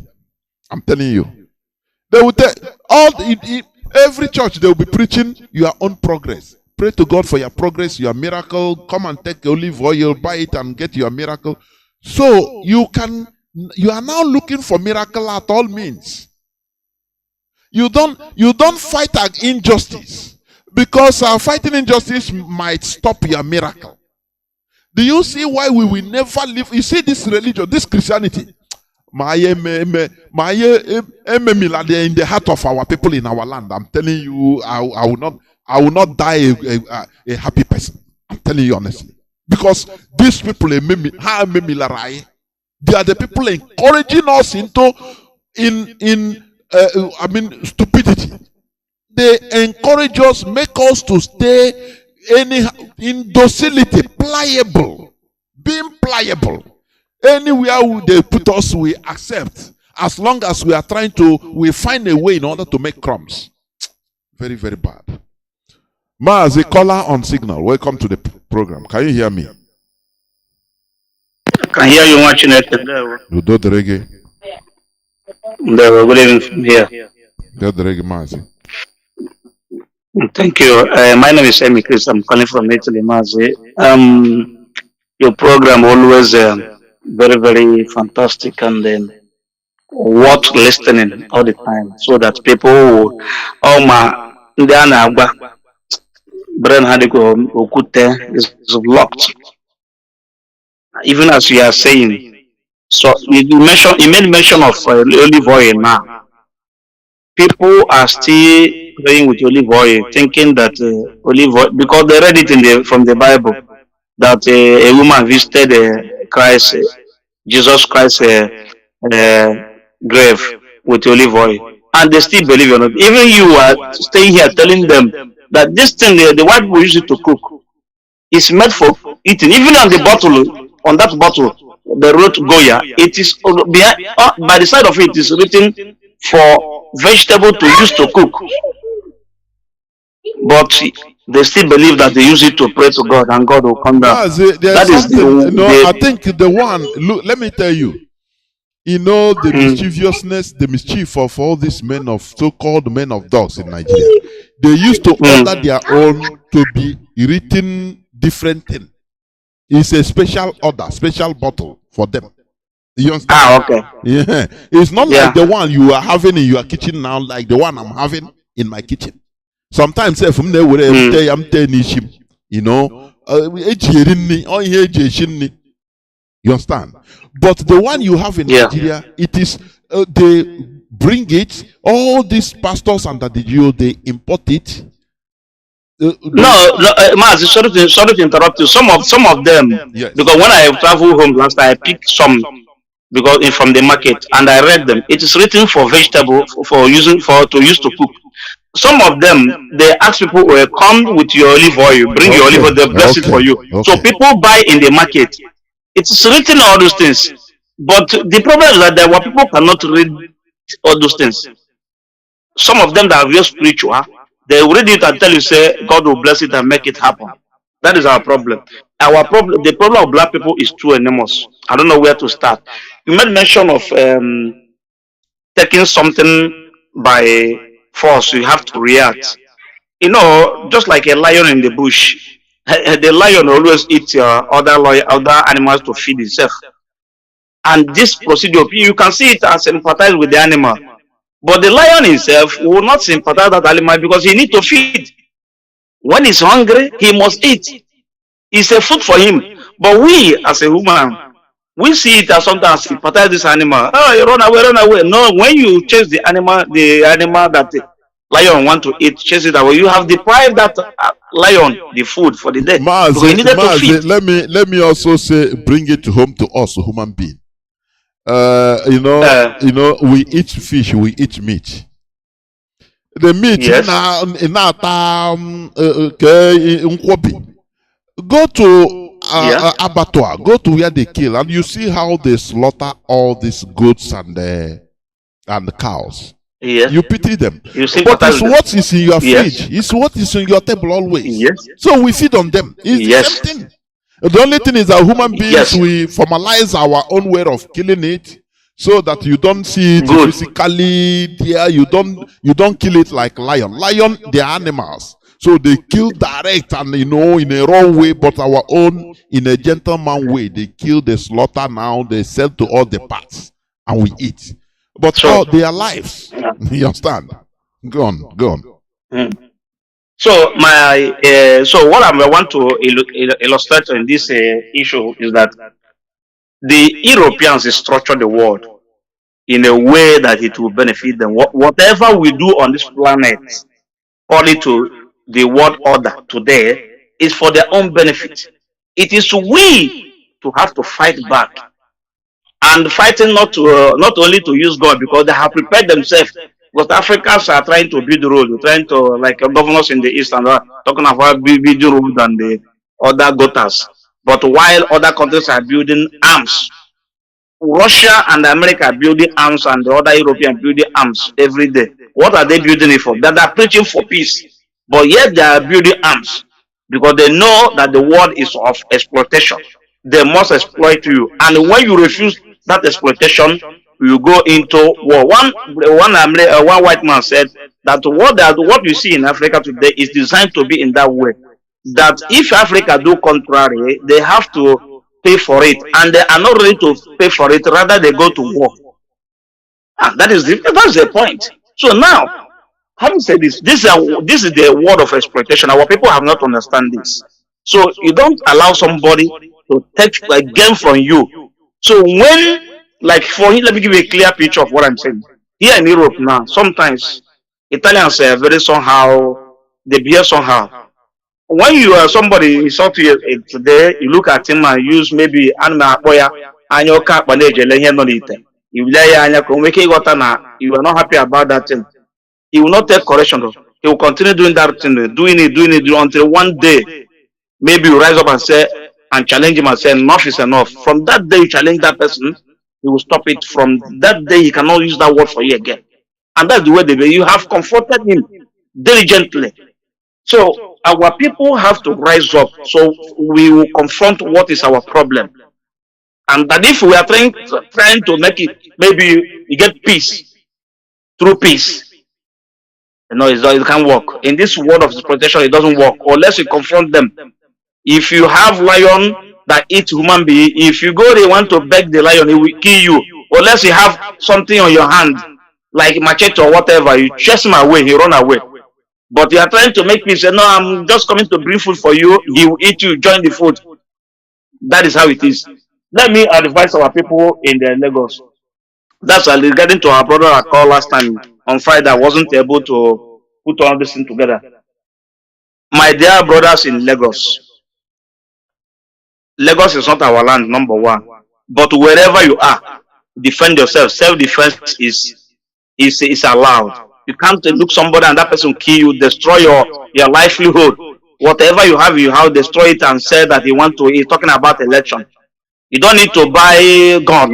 I'm telling you. They will tell every church they will be preaching your own progress. Pray to God for your progress, your miracle. Come and take olive oil, buy it and get your miracle. So you are now looking for miracle at all means. You don't fight against injustice, because fighting injustice might stop your miracle. Do you see why we will never live? You see this religion, this Christianity, in the heart of our people in our land. I'm telling you, I will not die a happy person. I'm telling you honestly, because these people, they are the people encouraging us into stupidity. They encourage us, make us to stay in docility, pliable, being pliable. Anywhere they put us, we accept, as long as we are trying to, we find a way in order to make crumbs. Very, very bad. Mazi, caller on signal. Welcome to the program. Can you hear me? Can hear you watching it. You do the reggae. Good evening from here. Do the reggae, Mazi. Thank you. My name is Emi Chris. I'm calling from Italy, Mazi. Your program always very, very fantastic and worth listening all the time, so that people will, brain is locked. Even as you are saying, so you made mention of olive oil now. People are still praying with olive oil, thinking that olive oil, because they read it from the Bible, that a woman visited Christ, Jesus Christ's grave with olive oil, and they still believe in it. Even you are staying here telling them that this thing, the white people use it to cook, is meant for eating. Even on the bottle, on that bottle, they wrote Goya. It is by the side of it is written for vegetable to use to cook. But they still believe that they use it to pray to God and God will come down. That is I think the one, look, let me tell you, the mischievousness, the mischief of all these men of so-called men of dogs in Nigeria. They used to order their own to be written different thing. It's a special order, special bottle for them. You understand? Okay. Yeah. It's not like the one you are having in your kitchen now, like the one I'm having in my kitchen. Sometimes from there, I'm telling you understand? But the one you have in Nigeria, it is they bring it. All these pastors under the GO, they import it. Mazi, sorry to interrupt you. Some of them, because when I traveled home last night, I picked some from the market and I read them. It is written for vegetable to use to cook. Some of them, they ask people, come with your olive oil, bring your olive oil, they bless it for you. So people buy in the market. It's written all those things. But the problem is that our people cannot read all those things. Some of them that are very spiritual, they will read it and tell you, say, God will bless it and make it happen. That is our problem. The problem of black people is too enormous. I don't know where to start. You made mention of taking something by force. You have to react. Just like a lion in the bush. The lion always eats other animals to feed itself. And this procedure, you can see it as sympathize with the animal. But the lion himself will not sympathize with that animal because he needs to feed. When he's hungry, he must eat. It's a food for him. But we, as a human, We see it as sometimes sympathize this animal. Oh, you run away, run away. No, when you chase the animal that the lion want to eat, chase it away. You have deprived that lion the food for the day. Mazi, let me also say, bring it home to us, human being. We eat fish, we eat meat. The meat Yes. Go to abattoir, go to where they kill, and you see how they slaughter all these goats and cows. Yes. You pity them. You see But it's what is in your Yes. fridge. It's what is in your table always. Yes. So we feed on them. It's Yes. the same thing. The only thing is that human beings, Yes. we formalize our own way of killing it, so that you don't see it Good. physically. Yeah, you don't kill it like lion. Lion, they are animals. So they kill direct and in a wrong way, but our own in a gentleman way. They kill, they slaughter now, they sell to all the parts, and we eat. But So- their lives. You understand? Go on. Mm. So so what I want to illustrate in this issue is that the Europeans structure the world in a way that it will benefit them. Whatever we do on this planet, according to the world order today, is for their own benefit. It is we to have to fight back, and fighting not only to use God, because they have prepared themselves. But Africans are trying to build the road. They're trying to, like governors in the east and talking about building road and the other gutters. But while other countries are building arms, Russia and America are building arms, and the other European building arms every day. What are they building it for? That they are preaching for peace, but yet they are building arms because they know that the world is of exploitation. They must exploit you, and when you refuse that exploitation, you go into war. One white man said that what you see in Africa today is designed to be in that way. That if Africa do contrary, they have to pay for it, and they are not ready to pay for it. Rather, they go to war. That's the point. So now, having said this, this is the word of exploitation. Our people have not understand this. So you don't allow somebody to take a gain from you. So when, like let me give you a clear picture of what I'm saying. Here in Europe now, sometimes Italians are very somehow, they behave somehow. When you are somebody insult you today, you look at him and use maybe animal boya and your cat manage you are not happy about that thing. He will not take correction though. He will continue doing that thing, doing it until one day maybe you rise up and say and challenge him and say enough is enough. From that day you challenge that person, he will stop it. From that day he cannot use that word for you again. And that's the way you have confronted him diligently. So our people have to rise up. So we will confront what is our problem. And that if we are trying to make it, maybe you get peace through peace. It can't work. In this world of exploitation, it doesn't work unless you confront them. If you have lion that eats human being, if you go there want to beg the lion, it will kill you. Unless you have something on your hand, like machete or whatever, you chase him away, he run away. But you are trying to make me say, no, I'm just coming to bring food for you. He will eat you, join the food. That is how it is. Let me advise our people in the Lagos. That's regarding to our brother I called last time on Friday. I wasn't able to put all this thing together. My dear brothers in Lagos, Lagos is not our land, number one. But wherever you are, defend yourself. Self-defense is allowed. You can't look somebody and that person will kill you, destroy your livelihood. Whatever you have, destroy it and say that he's talking about election. You don't need to buy gun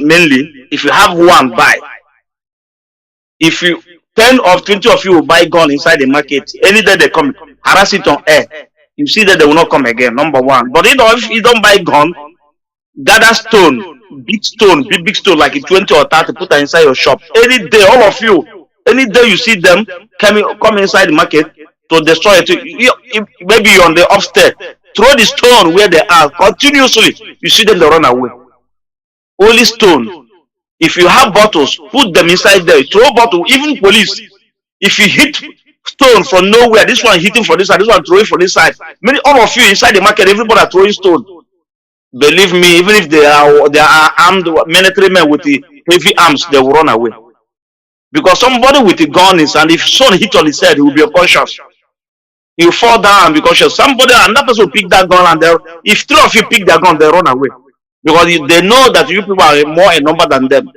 mainly. If you have one, buy. If 10 or 20 of you will buy gun inside the market, any day they come, harass it on air. You see that they will not come again, number one. But if you don't buy gun, gather stone, big stone, like 20 or 30, put that inside your shop. Any day, all of you, any day you see them come inside the market to destroy it, maybe you're on the upstairs, throw the stone where they are continuously. You see them, they run away. Only stone. If you have bottles, put them inside there. Throw bottle, even police. If you hit stone from nowhere, this one hitting for this side, this one throwing for this side. All of you inside the market, everybody are throwing stone. Believe me, even if they are armed military men with the heavy arms, they will run away. Because somebody with a gun is, and if someone hit on his head, he will be unconscious. You fall down because somebody, another person will pick that gun, and if three of you pick their gun, they run away because they know that you people are more in number than them.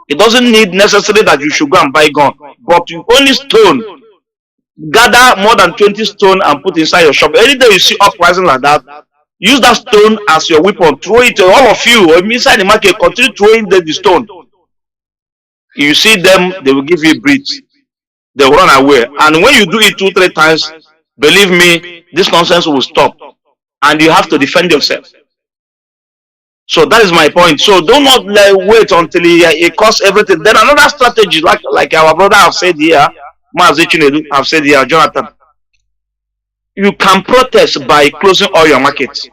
It doesn't need necessarily that you should go and buy gun, but you only stone, gather more than 20 stone and put inside your shop. Any day you see uprising like that, use that stone as your weapon, throw it to all of you, or inside the market, continue throwing the stone. If you see them, they will give you a breach. They will run away. And when you do it 2-3 times, believe me, this nonsense will stop. And you have to defend yourself. So that is my point. So do not wait until it costs everything. Then another strategy, like our brother have said here, Mazi have said here, Jonathan, you can protest by closing all your markets.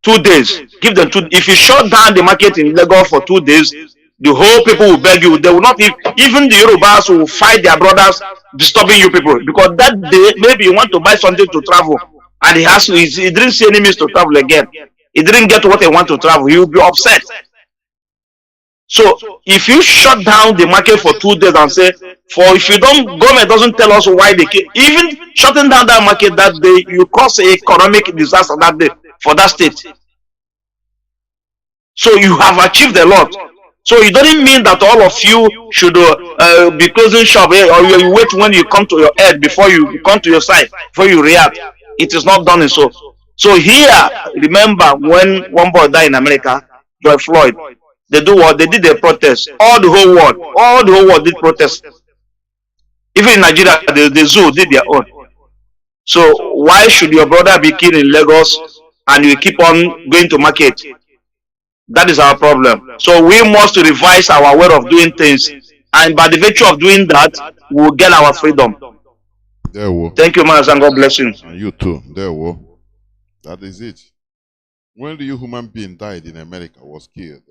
2 days. Give them if you shut down the market in Lagos for 2 days, the whole people will beg you. They will not, even the Yorubas will fight their brothers disturbing you people. Because that day, maybe you want to buy something to travel, and he didn't see any means to travel again. He didn't get what he want to travel. He will be upset. So if you shut down the market for 2 days and say, if you don't, government doesn't tell us why even shutting down that market that day, you cause an economic disaster that day for that state. So you have achieved a lot. So it doesn't mean that all of you should be closing shop, or you wait when you come to your head before you come to your side, before you react. It is not done in so. So here, remember when one boy died in America, George Floyd, they do what? They did a protest. All the whole world did protest. Even in Nigeria, the zoo did their own. So why should your brother be killed in Lagos and you keep on going to market? That is our problem. So we must revise our way of doing things, and by the virtue of doing that, we will get our freedom. There we go. Thank you, Mazi, and God bless you. And you too. There we go. That is it. When the human being died in America, was killed,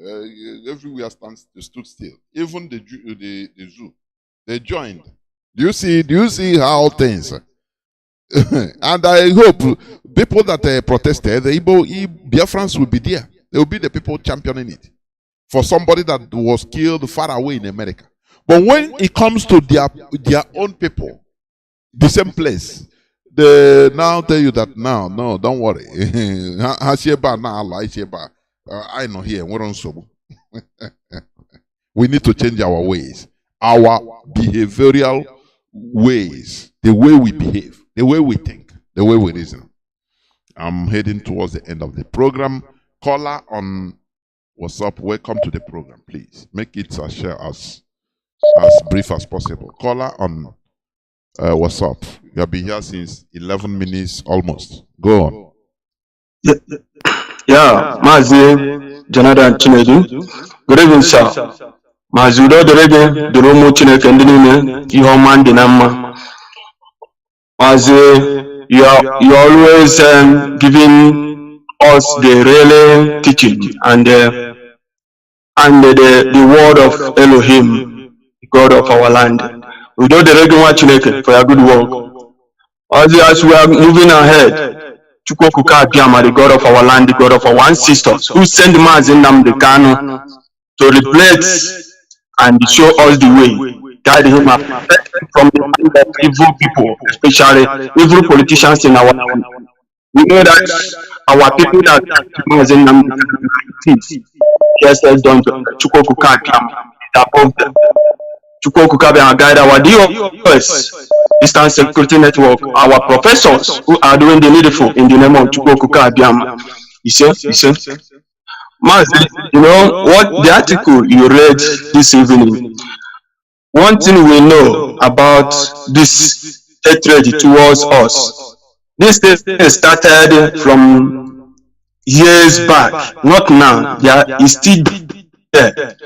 everywhere stood still. Even the zoo, they joined. Do you see how things? And I hope people that protested, the Biafrans will be there. They will be the people championing it for somebody that was killed far away in America. But when it comes to their own people, the same place, they now tell you that no, don't worry. I know here. We're on so. We need to change our ways, our behavioral ways, the way we behave, the way we think, the way we reason. I'm heading towards the end of the program. Caller on WhatsApp, welcome to the program. Please make it as brief as possible. Caller on WhatsApp. You have been here since 11 minutes almost. Go on. Yeah, Mazi, Jonathan Chinedu. Good evening, sir. Mazi, Udo Derege, the Romo Chineke Ndinime, Ihoman Dinama. Mazi, you always giving us the really teaching and the word of Elohim, the God of our land. We do the regular Chineke for your good work. As we are moving ahead, Chukwuka Abiyama, the God of our land, the God of our ancestors, who sent Mazi Nnamdi Kanu to replace and show us the way, guide him up from the hand of evil people, especially evil politicians in our land. We know that our people that Mazi Nnamdi yes, done Chukwuka Abiyama above them. Chukwuka Abiyama guide our DOS, Eastern Security Network, our professors who are doing the needful in the name of Chukwuka Abiyama. You see? Mazi, you know what the article you read this evening. One thing we know about this hatred towards us. This thing started from years back, not now. There is still there.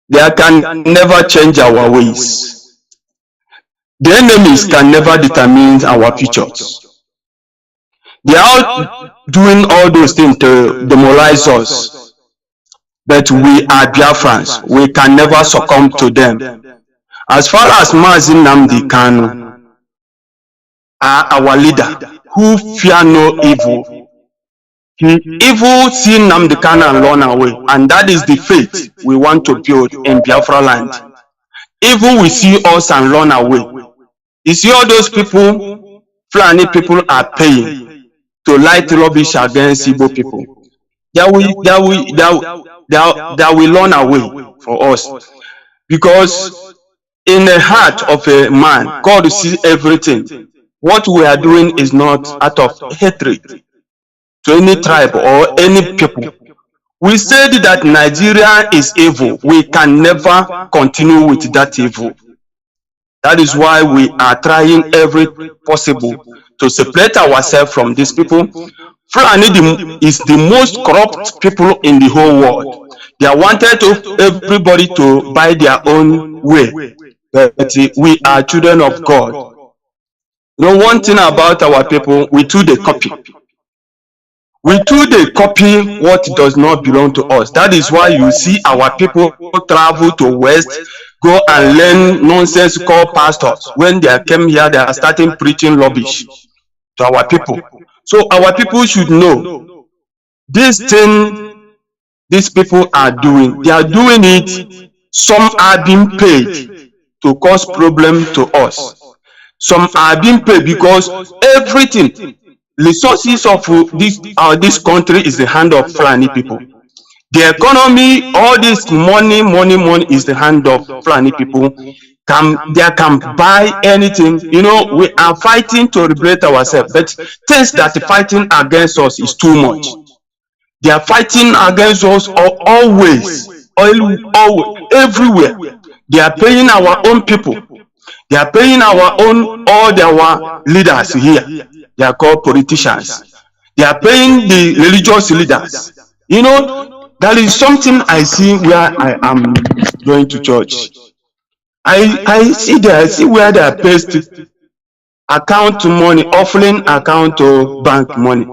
They can never change our ways. The enemies can never determine our futures. They are doing all those things to demoralize us. But we are Biafrans. We can never succumb to them. As far as Mazi Nnamdi Kanu are our leader, who fear no evil, He evil see Nnamdi Kanu and run away, and that is the faith we want to build in Biafra land. Evil will see us and run away. You see all those people, Fulani people are paying to light rubbish against Igbo people. They will run away for us, because in the heart of a man, God sees everything. What we are doing is not out of hatred to any tribe or any people. We said that Nigeria is evil. We can never continue with that evil. That is why we are trying every possible to separate ourselves from these people. Fulani is the most corrupt people in the whole world. They wanted everybody to buy their own way. But we are children of God. You know, one thing about our people, we too they copy. We too they copy what does not belong to us. That is why you see our people travel to West, go and learn nonsense called pastors. When they came here, they are starting preaching rubbish to our people. So our people should know this thing these people are doing. They are doing it. Some are being paid to cause problem to us. Some are being paid because everything, resources of this country is the hand of Fulani people. The economy, all this money is the hand of Fulani people. They can buy anything. You know, we are fighting to liberate ourselves, but things that fighting against us is too much. They are fighting against us always, everywhere. They are paying our own people. They are paying our leaders here. They are called politicians. They are paying the religious leaders. You know, that is something I see where I am going to church. I see where they are paid account to money, offering account to bank money.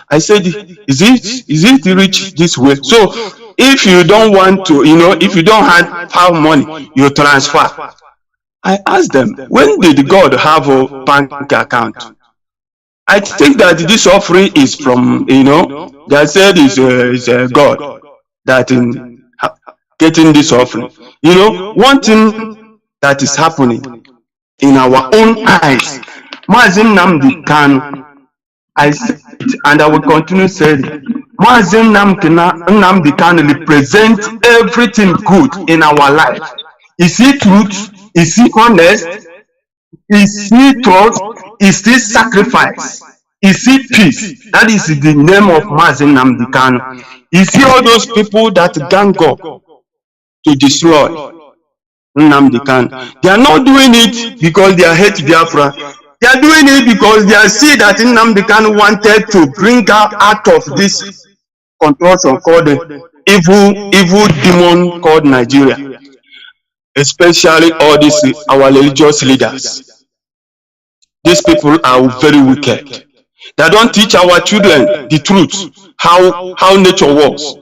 I said, is it rich this way? So if you don't want to, you know, if you don't have money, you transfer. I asked them, when did God have a bank account? I think that this offering is from, you know, they said is God that in getting this offering. You know, one thing that is happening in our own eyes, Mazi Nnamdi Kanu, I said, and I will continue saying, Mazi Nnamdi Kanu represents everything good in our life. Is he truth? Is he honest? Is he trust? Is he sacrifice? Is he peace? That is the name of Mazi Nnamdi Kanu. Is he all those people that gang up to destroy Nnamdi Kanu? They are not doing it because they are hate Biafra. They are doing it because they are see that Nnamdi Kanu wanted to bring out of this contortion called the evil demon called Nigeria. Especially all these our religious leaders. These people are very wicked. They don't teach our children the truth, how nature works.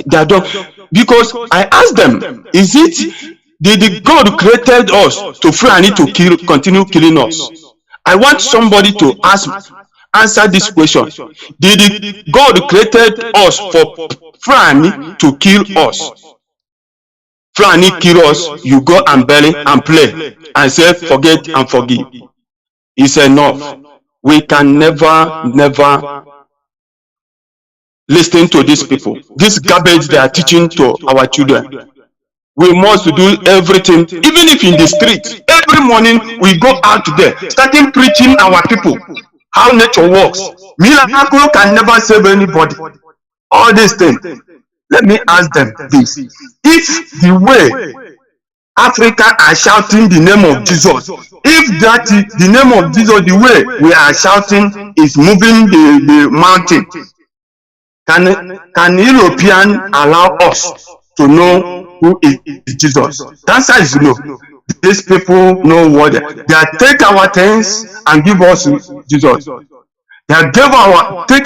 They don't, because I asked them, is it did God created us to Fulani to continue killing us? I want somebody to answer this question. Did God created us for Fulani to kill us? Fulani kill us, you go and bury and play and say forget and forgive. It's enough. We can never listen to these people. This garbage they are teaching to our children. We must do everything, even if in the street. Every morning we go out there, starting preaching our people how nature works. Miracle can never save anybody. All these things. Let me ask them this. If the way Africa are shouting the name of Jesus, if that the name of Jesus, the way we are shouting is moving the mountain, can European allow us to know who is Jesus? The answer is no. These people know what they take our things and give us Jesus. They take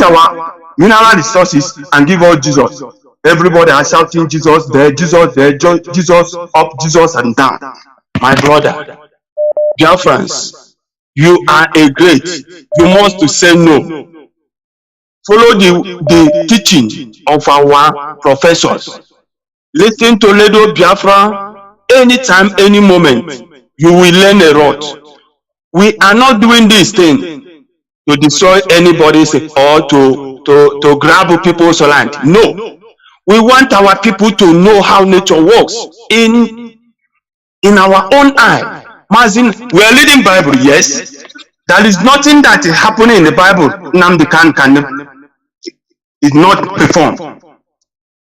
our mineral resources and give us Jesus. Everybody are shouting Jesus there, Jesus there, Jesus up, Jesus and down. My brother, Biafrans, you are a great. You must to say no. follow the teaching of our professors. Listen to Ledo Biafra anytime, any moment. You will learn a lot. We are not doing this thing to destroy anybody's or to grab people's land. No. We want our people to know how nature works in our own eye. Mazi, we are reading Bible, yes. There is nothing that is happening in the Bible Nnamdi can is not performed.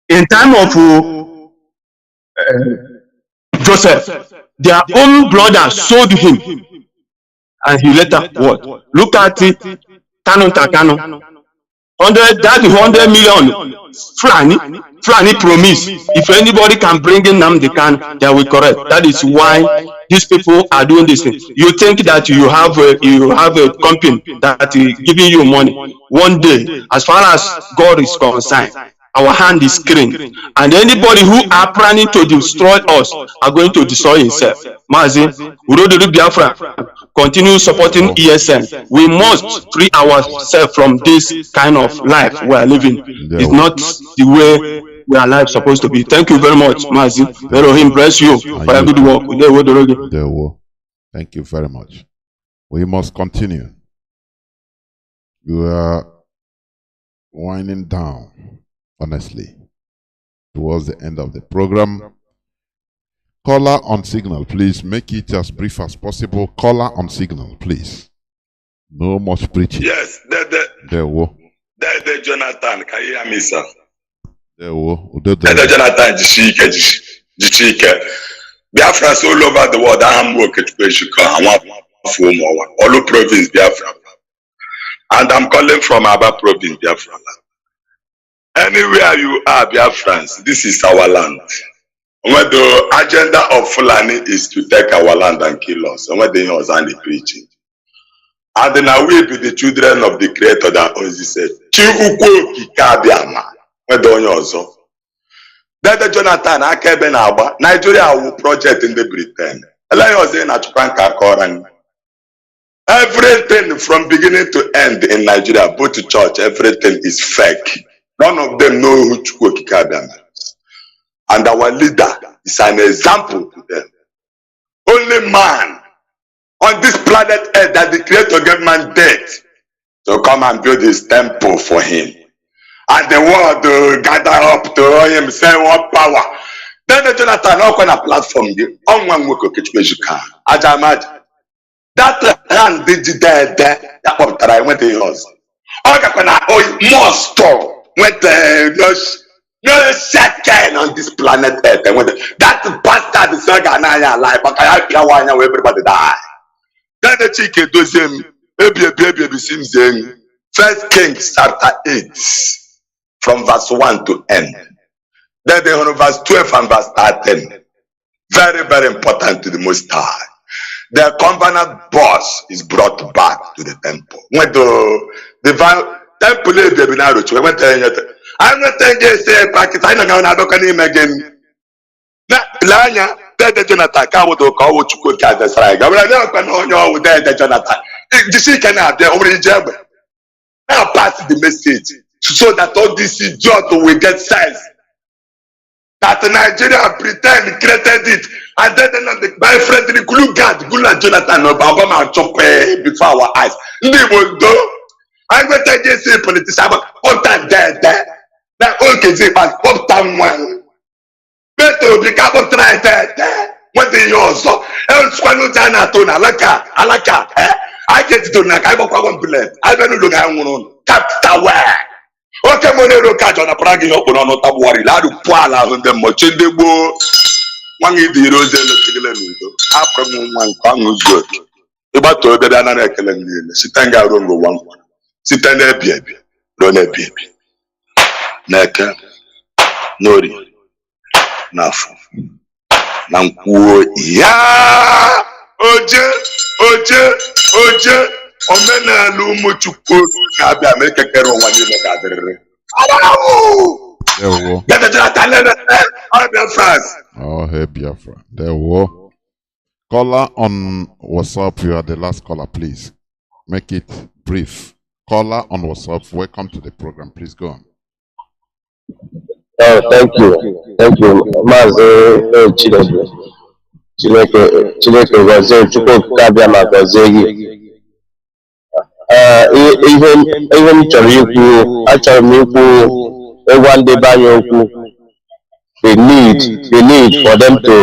In time of Joseph, their own brother sold him, and he later what? Look at it, Kanu. 100 million Fulani promise. If anybody can bring in Nnamdi Kanu, they will correct. That is why these people are doing this thing. You think that you have a company that is giving you money. One day, as far as God is concerned, our hand is clean, and anybody who are planning to destroy us are going to destroy himself. Mazi, Biafra, continue supporting ESN. We must free ourselves from this kind of life we are living. It's not the way we are life supposed to be. Thank you very much, Mazi. Elohim bless you for your good work. Thank you very much. We must continue. You are winding down, honestly, towards the end of the program. Caller on signal, please make it as brief as possible. Caller on signal, please. No much preaching. Yes, the Jonathan, can you hear me, sir? The Jonathan, Jishike. Biafrans all over the world, I am working to all province Biafra. And I'm calling from Aba province, Biafra. Anywhere you are, Biafrans, this is our land. When the agenda of Fulani is to take our land and kill us, and when they are only preaching. And now we be the children of the Creator that owns this earth. Dede Jonathan, Akebe Naba, Nigeria will project in the Britain. Everything from beginning to end in Nigeria, both to church, everything is fake. None of them know who Chukwokikabiama is. And our leader is an example to them. Only man on this planet Earth that the Creator gave man death to come and build his temple for him. And the world to gather up to him, say what power. Then the Jonathan on a platform, on one work of Kichmejuka. Ajamad. That land did there, that of that I went to yours. More store went no second on this planet Earth. That bastard is not gonna alive, but I have one where everybody die. Then the chicken does him, baby, seems in 1 Kings chapter 8, from verse 1 to end. Then they on verse 12 and verse 13. Very, very important to the Most High. The covenant boss is brought back to the temple. When the temple is the Binaruch, went there. I'm not saying say Pakistan again. Na Lanya, the Jonathan, I would call what you could catch the strike. I will never know with the Jonathan. The she can have the already job. Now pass the message so that all this idiot will get sense. That Nigeria pretend created it, and then my friend the glue guard, Gula Jonathan, Obama chop before our eyes. I'm going to tell you, politician, put that there. Now, okay, say, but put down one. Better be careful, try that. What do you also? Else, one no China tone, Alaka. I get to Nak, I won't go on. I don't look at one. Captain Ware. Okay, Monero catch on a Prague, open on a worry. Ladu Pala on the Mochindebo. One is the Rose after one Kangu's good. About to the Dana Kalan, Sitanga Rungo one. Sitanga baby, run a baby. Naka, Nori, Nafu, Nanku, ya, Oje, Omena Lumuchuku, Abia make a carol one in the gathering. Oh, hey, Biafra. There were. Caller on WhatsApp, you are the last caller, please. Make it brief. Caller on WhatsApp, welcome to the program. Please go on. Oh, thank you. Thank you. Mazi Chineke gozie Chukwu kabịa ma gozie gị. Ihe m chọrọ ikwu, achọrọ m ikwu ịgwa ndị be anyị okwu. The need for them to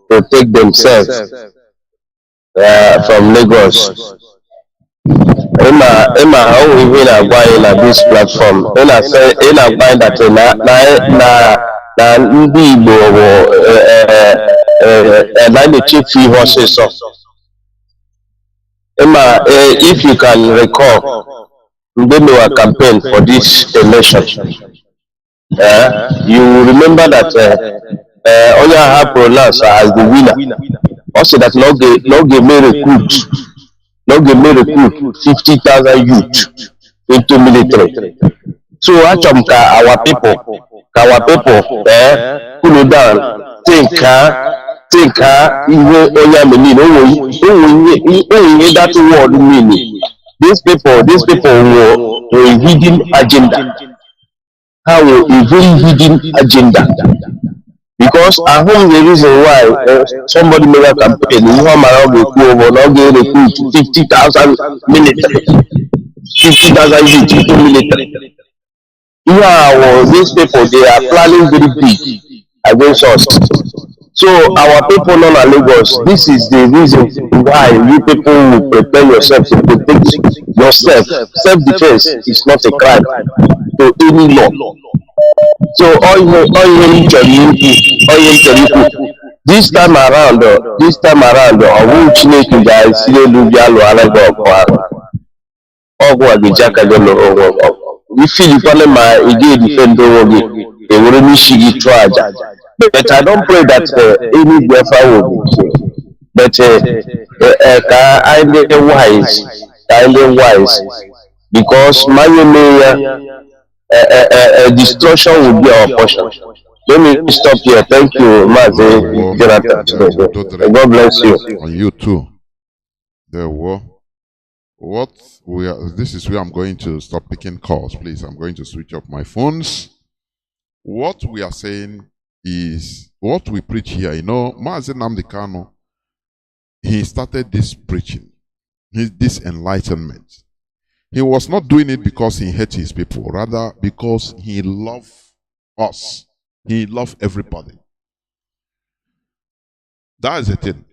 protect themselves from Lagos. Ịma ọnwụ ihe na-agwa anyị na this platform, ị na-agwa anyị that na ndị Igbo bụ na-echefu ihe ọsịsọ. Emma, if you can recall, when we were campaign for this election, you will remember that Onya pronounced as the winner. Also, that no recruit 50,000 youth into military. So, our people, cool down, think even Onya meaning, that word meaning. These people were a hidden agenda. How a very hidden agenda. Because I think the reason why somebody made a campaign, recruit 50,000 military, 50,000 youth into military. Yeah, these people, they are planning very big against us. So our people non Lagos, this is the reason why you people will prepare yourself to protect yourself. Self-defense is not a crime to any law. So all you this time around, I will change you guys. We feel if only my defend they will initiate trial. But I don't pray that any Biafra will be killed. But kindly wise, because my destruction will be our portion. Let me stop here. Thank you, Mazi. God bless you. And you too. There were. This is where I'm going to stop picking calls, please. I'm going to switch off my phones. What we are saying is what we preach here. You know, Mazi Nnamdi Kanu, he started this preaching, this enlightenment. He was not doing it because he hates his people, rather because he loved us. He loved everybody. That is the thing.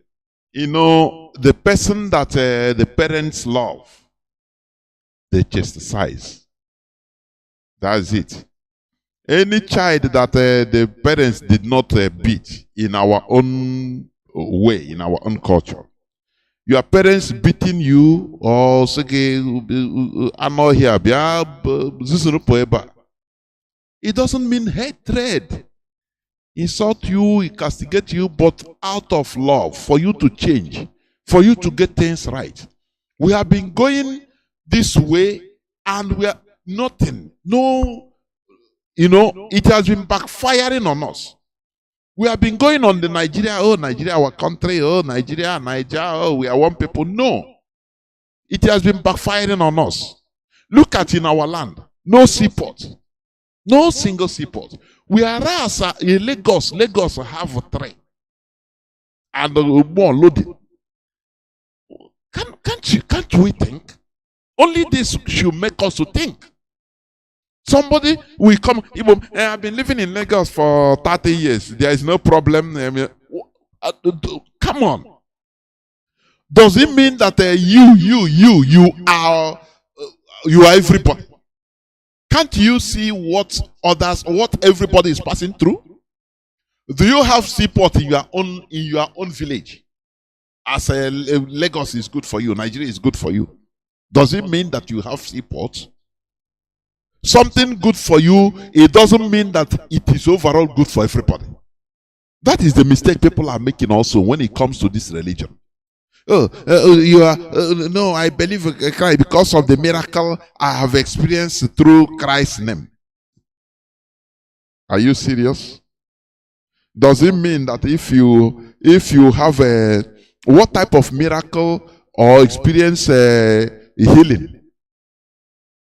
You know, the person that the parents love, they chastise. That's it. Any child that the parents did not beat in our own way, in our own culture, your parents beating you or it doesn't mean hatred. Insult you, castigate you, but out of love, for you to change, for you to get things right. We have been going this way and we are nothing. No. You know, it has been backfiring on us. We have been going on the Nigeria, oh, Nigeria, our country, oh, Nigeria, oh, we are one people. No. It has been backfiring on us. Look at in our land. No seaport. No single seaport. Whereas in Lagos have 3. And more loaded. Can't we think? Only this should make us to think. Somebody will come, I've been living in Lagos for 30 years. There is no problem. Come on. Does it mean that you are everybody? Can't you see what everybody is passing through? Do you have seaport in your own village? As Lagos is good for you, Nigeria is good for you. Does it mean that you have seaport? Something good for you, it doesn't mean that it is overall good for everybody. That is the mistake people are making also when it comes to this religion. No, I believe Christ because of the miracle I have experienced through Christ's name. Are you serious? Does it mean that if you have what type of miracle or experience healing?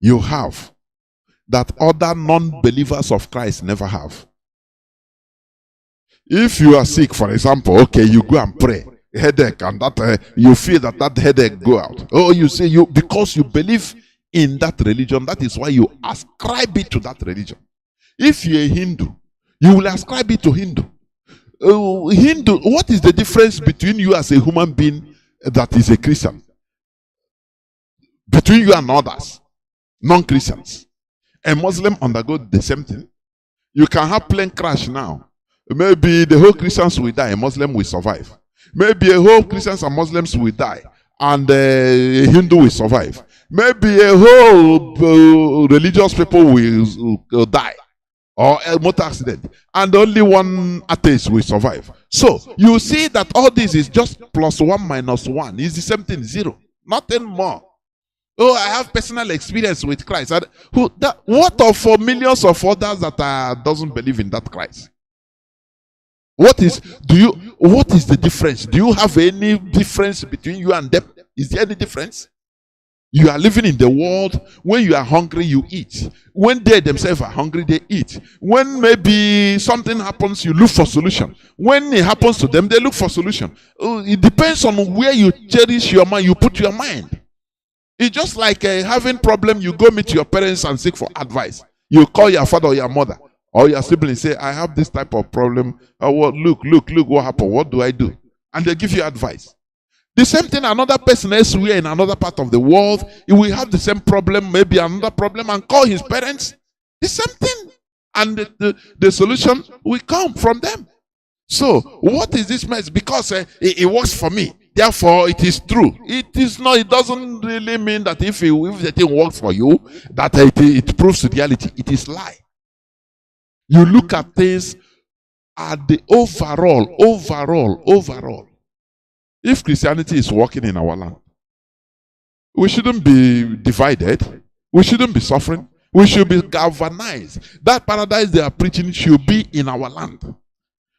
you have that other non-believers of Christ never have. If you are sick, for example, okay, you go and pray, headache, and that you feel that headache go out. Oh, you say because you believe in that religion, that is why you ascribe it to that religion. If you're a Hindu, you will ascribe it to Hindu. Hindu, what is the difference between you as a human being that is a Christian? Between you and others, non-Christians. A Muslim undergo the same thing. You can have plane crash now. Maybe the whole Christians will die, a Muslim will survive. Maybe a whole Christians and Muslims will die, and a Hindu will survive. Maybe a whole religious people will die, or a motor accident, and only one atheist will survive. So you see that all this is just +1 - 1. It's the same thing, 0, nothing more. Oh, I have personal experience with Christ. What of for millions of others that doesn't believe in that Christ? What is the difference? Do you have any difference between you and them? Is there any difference? You are living in the world. When you are hungry, you eat. When they themselves are hungry, they eat. When maybe something happens, you look for solution. When it happens to them, they look for solution. It depends on where you cherish your mind, you put your mind. It's just like having problem, you go meet your parents and seek for advice. You call your father or your mother or your siblings, say, I have this type of problem. Look, what happened? What do I do? And they give you advice. The same thing, another person elsewhere in another part of the world, he will have the same problem, maybe another problem, and call his parents. The same thing. And the solution will come from them. So, what is this mess? Because it works for me. Therefore, it is true. It is not. It doesn't really mean that if the thing works for you, that it proves reality. It is lie. You look at things at the overall. If Christianity is working in our land, we shouldn't be divided. We shouldn't be suffering. We should be galvanized. That paradise they are preaching should be in our land.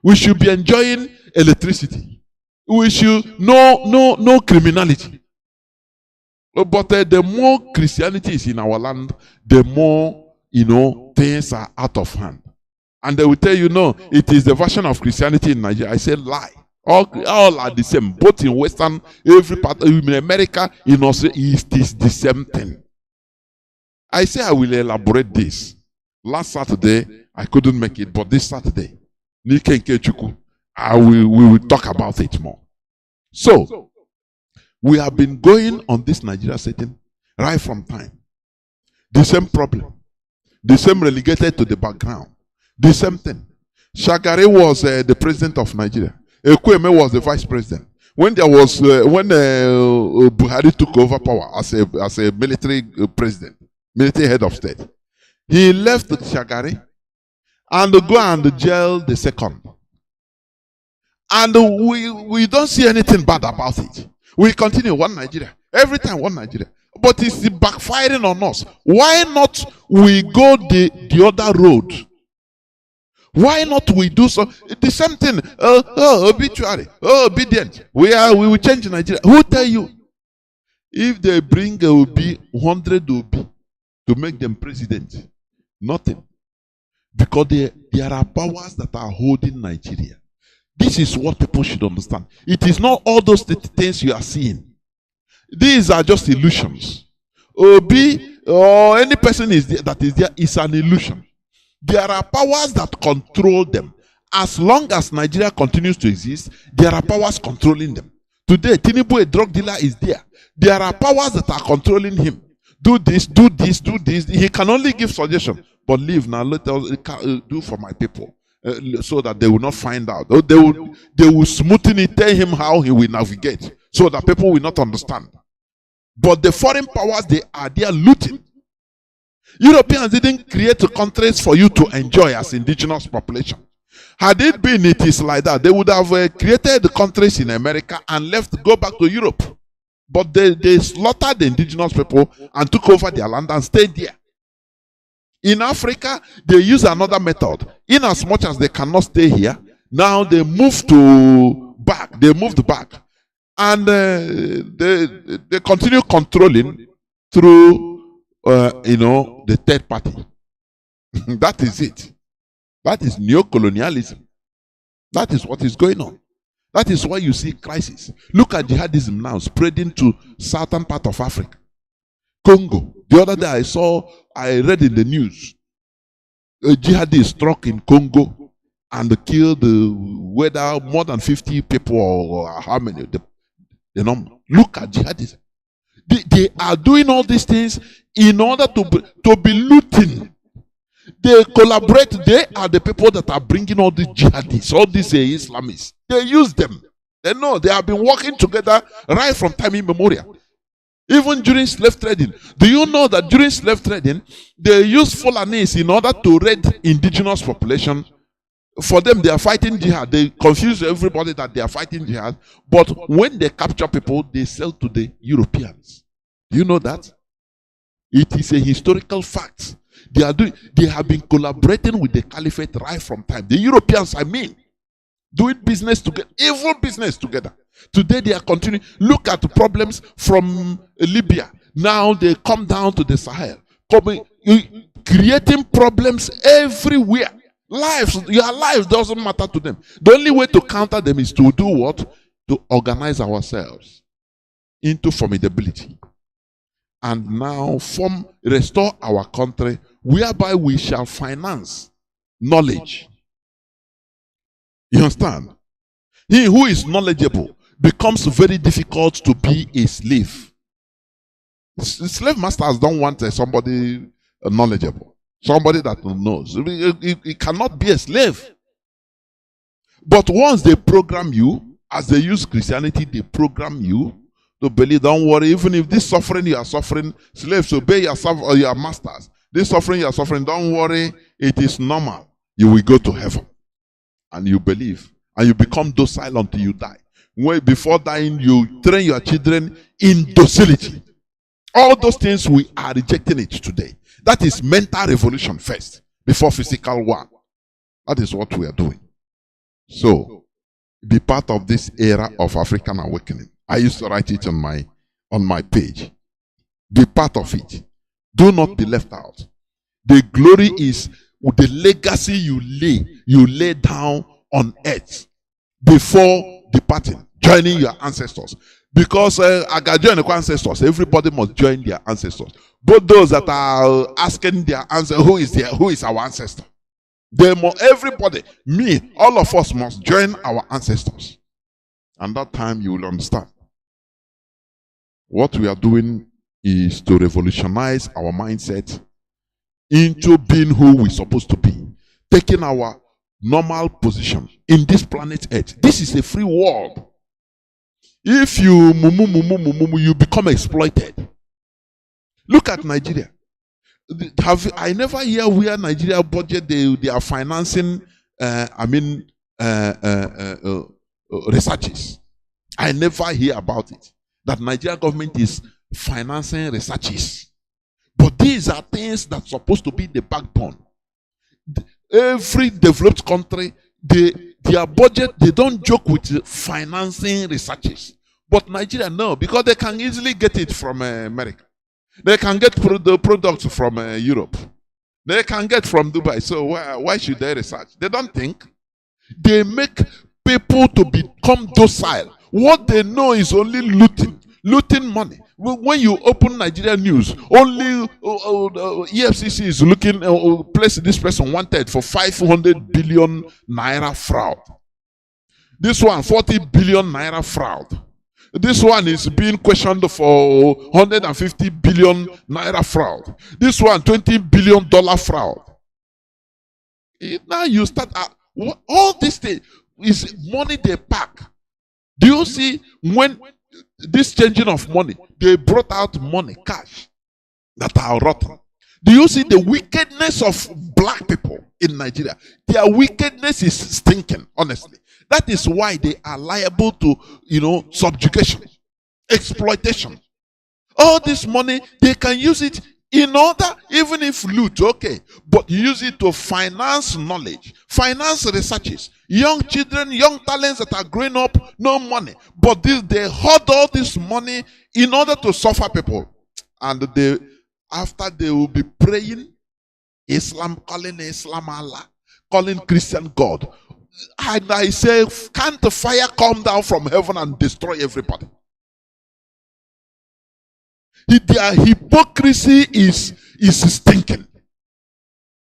We should be enjoying electricity. We should no criminality. But the more Christianity is in our land, the more things are out of hand. And they will tell you, no, it is the version of Christianity in Nigeria. I say lie. All are the same. Both in Western, every part, in America, in Australia, it is the same thing. I say I will elaborate this. Last Saturday, I couldn't make it, but this Saturday, we will talk about it more. So, we have been going on this Nigeria setting right from time. The same problem. The same relegated to the background. The same thing. Shagari was the president of Nigeria. Ekweme was the vice president. When Buhari took over power as a military president, military head of state, he left Shagari and go and jail the second. And we don't see anything bad about it. We continue one Nigeria. Every time one Nigeria. But it's backfiring on us. Why not we go the other road? Why not we do so? The same thing. Obituary. Obedient. We will change Nigeria. Who tell you? If they bring Obi, 100 Obi to make them president, nothing. Because there are powers that are holding Nigeria. This is what people should understand. It is not all those things you are seeing. These are just illusions. Obi or any person that is there is an illusion. There are powers that control them. As long as Nigeria continues to exist, there are powers controlling them. Today, Tinubu, a drug dealer, is there. There are powers that are controlling him. Do this, do this, do this. He can only give suggestions. But leave now, let us do for my people. So that they will not find out. They will smoothen it, tell him how he will navigate. So that people will not understand. But the foreign powers, they are looting. Europeans didn't create countries for you to enjoy as indigenous population. Had it been it is like that, they would have created the countries in America and go back to Europe. But they slaughtered the indigenous people and took over their land and stayed there. In Africa, they use another method. In as much as they cannot stay here, now they moved back. They moved back. And they continue controlling through the third party. That is it. That is neo-colonialism. That is what is going on. That is why you see crisis. Look at jihadism now spreading to southern part of Africa. Congo. The other day I read in the news, a jihadist struck in Congo and killed whether more than 50 people or how many. Look at jihadism. They are doing all these things in order to be looting. They collaborate. They are the people that are bringing all these jihadists, all these Islamists. They use them. They know they have been working together right from time immemorial. Even during slave trading. Do you know that during slave trading, they use Fulanis in order to raid indigenous population? For them, they are fighting jihad. They confuse everybody that they are fighting jihad. But when they capture people, they sell to the Europeans. Do you know that? It is a historical fact. They have been collaborating with the caliphate right from time. The Europeans, doing business together, evil business together. Today they are continuing. Look at the problems from Libya. Now they come down to the Sahel, creating problems everywhere. Your life doesn't matter to them. The only way to counter them is to do what? To organize ourselves into formidability. And now restore our country, whereby we shall finance knowledge. You understand? He who is knowledgeable becomes very difficult to be a slave. Slave masters don't want somebody knowledgeable, somebody that knows. He cannot be a slave. But once they program you, as they use Christianity, they program you to believe, don't worry, even if this suffering you are suffering, slaves, obey yourself or your masters. This suffering you are suffering, don't worry, it is normal. You will go to heaven. And you believe. And you become docile until you die. Before dying, you train your children in docility. All those things, we are rejecting it today. That is mental revolution first, before physical one. That is what we are doing. So, be part of this era of African awakening. I used to write it on my page. Be part of it. Do not be left out. The glory is the legacy you lay down on earth before departing, joining your ancestors. Because I got join the ancestors, everybody must join their ancestors. Both those that are asking their answer, who is our ancestor? Everybody, me, all of us must join our ancestors. And that time you will understand. What we are doing is to revolutionize our mindset into being who we're supposed to be. Taking our normal position in this planet Earth. This is a free world. If you you become exploited. Look at Nigeria. I never hear where Nigeria budget they are financing researches. I never hear about it. That Nigeria government is financing researches. But these are things that's supposed to be the backbone. Every developed country, their budget, they don't joke with financing researches. But Nigeria, no, because they can easily get it from America. They can get the products from Europe. They can get from Dubai. So why should they research? They don't think. They make people to become docile. What they know is only looting money. When you open Nigeria news, only EFCC is looking, place this person wanted for 500 billion naira fraud. This one, 40 billion naira fraud. This one is being questioned for 150 billion naira fraud. This one, $20 billion fraud. Now you start, all this thing is money they pack. Do you see when this changing of money, they brought out money, cash, that are rotten. Do you see the wickedness of black people in Nigeria? Their wickedness is stinking, honestly. That is why they are liable to, subjugation, exploitation. All this money, they can use it in order, even if loot, okay, but use it to finance knowledge, finance researches. Young children, young talents that are growing up, no money. But they hoard all this money in order to suffer people. And After they will be praying, Islam calling Islam Allah, calling Christian God. And I say, can't the fire come down from heaven and destroy everybody? Their hypocrisy is stinking.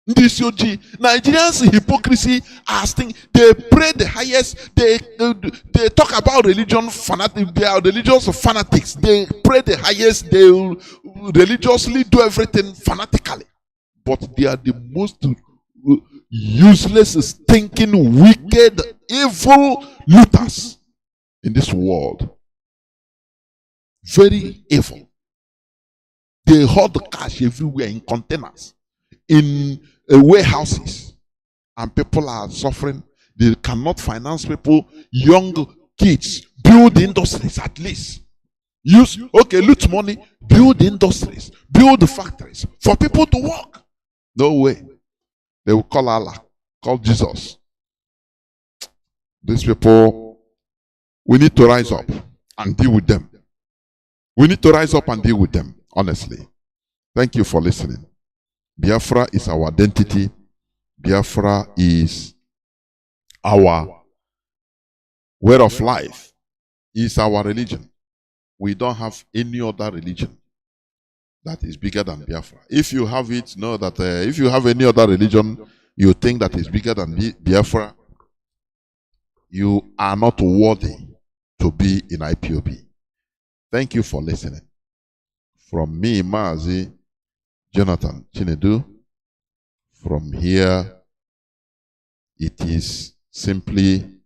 Nigerians' hypocrisy are stinking. They pray the highest. They talk about religion fanatic. They are religious fanatics. They pray the highest. They religiously do everything fanatically. But they are the most useless, stinking, wicked, evil looters in this world. Very evil. They hoard the cash everywhere in containers, in warehouses, and people are suffering. They cannot finance people, young kids, build industries at least. Loot money, build industries, build factories for people to work. No way. They will call Allah, call Jesus. These people, we need to rise up and deal with them. We need to rise up and deal with them, honestly. Thank you for listening. Biafra is our identity. Biafra is our way of life. It's our religion. We don't have any other religion that is bigger than Biafra. If you have it, know that if you have any other religion you think that is bigger than Biafra, you are not worthy to be in IPOB. Thank you for listening. From me, Mazi, Jonathan Chinedu, from here, it is simply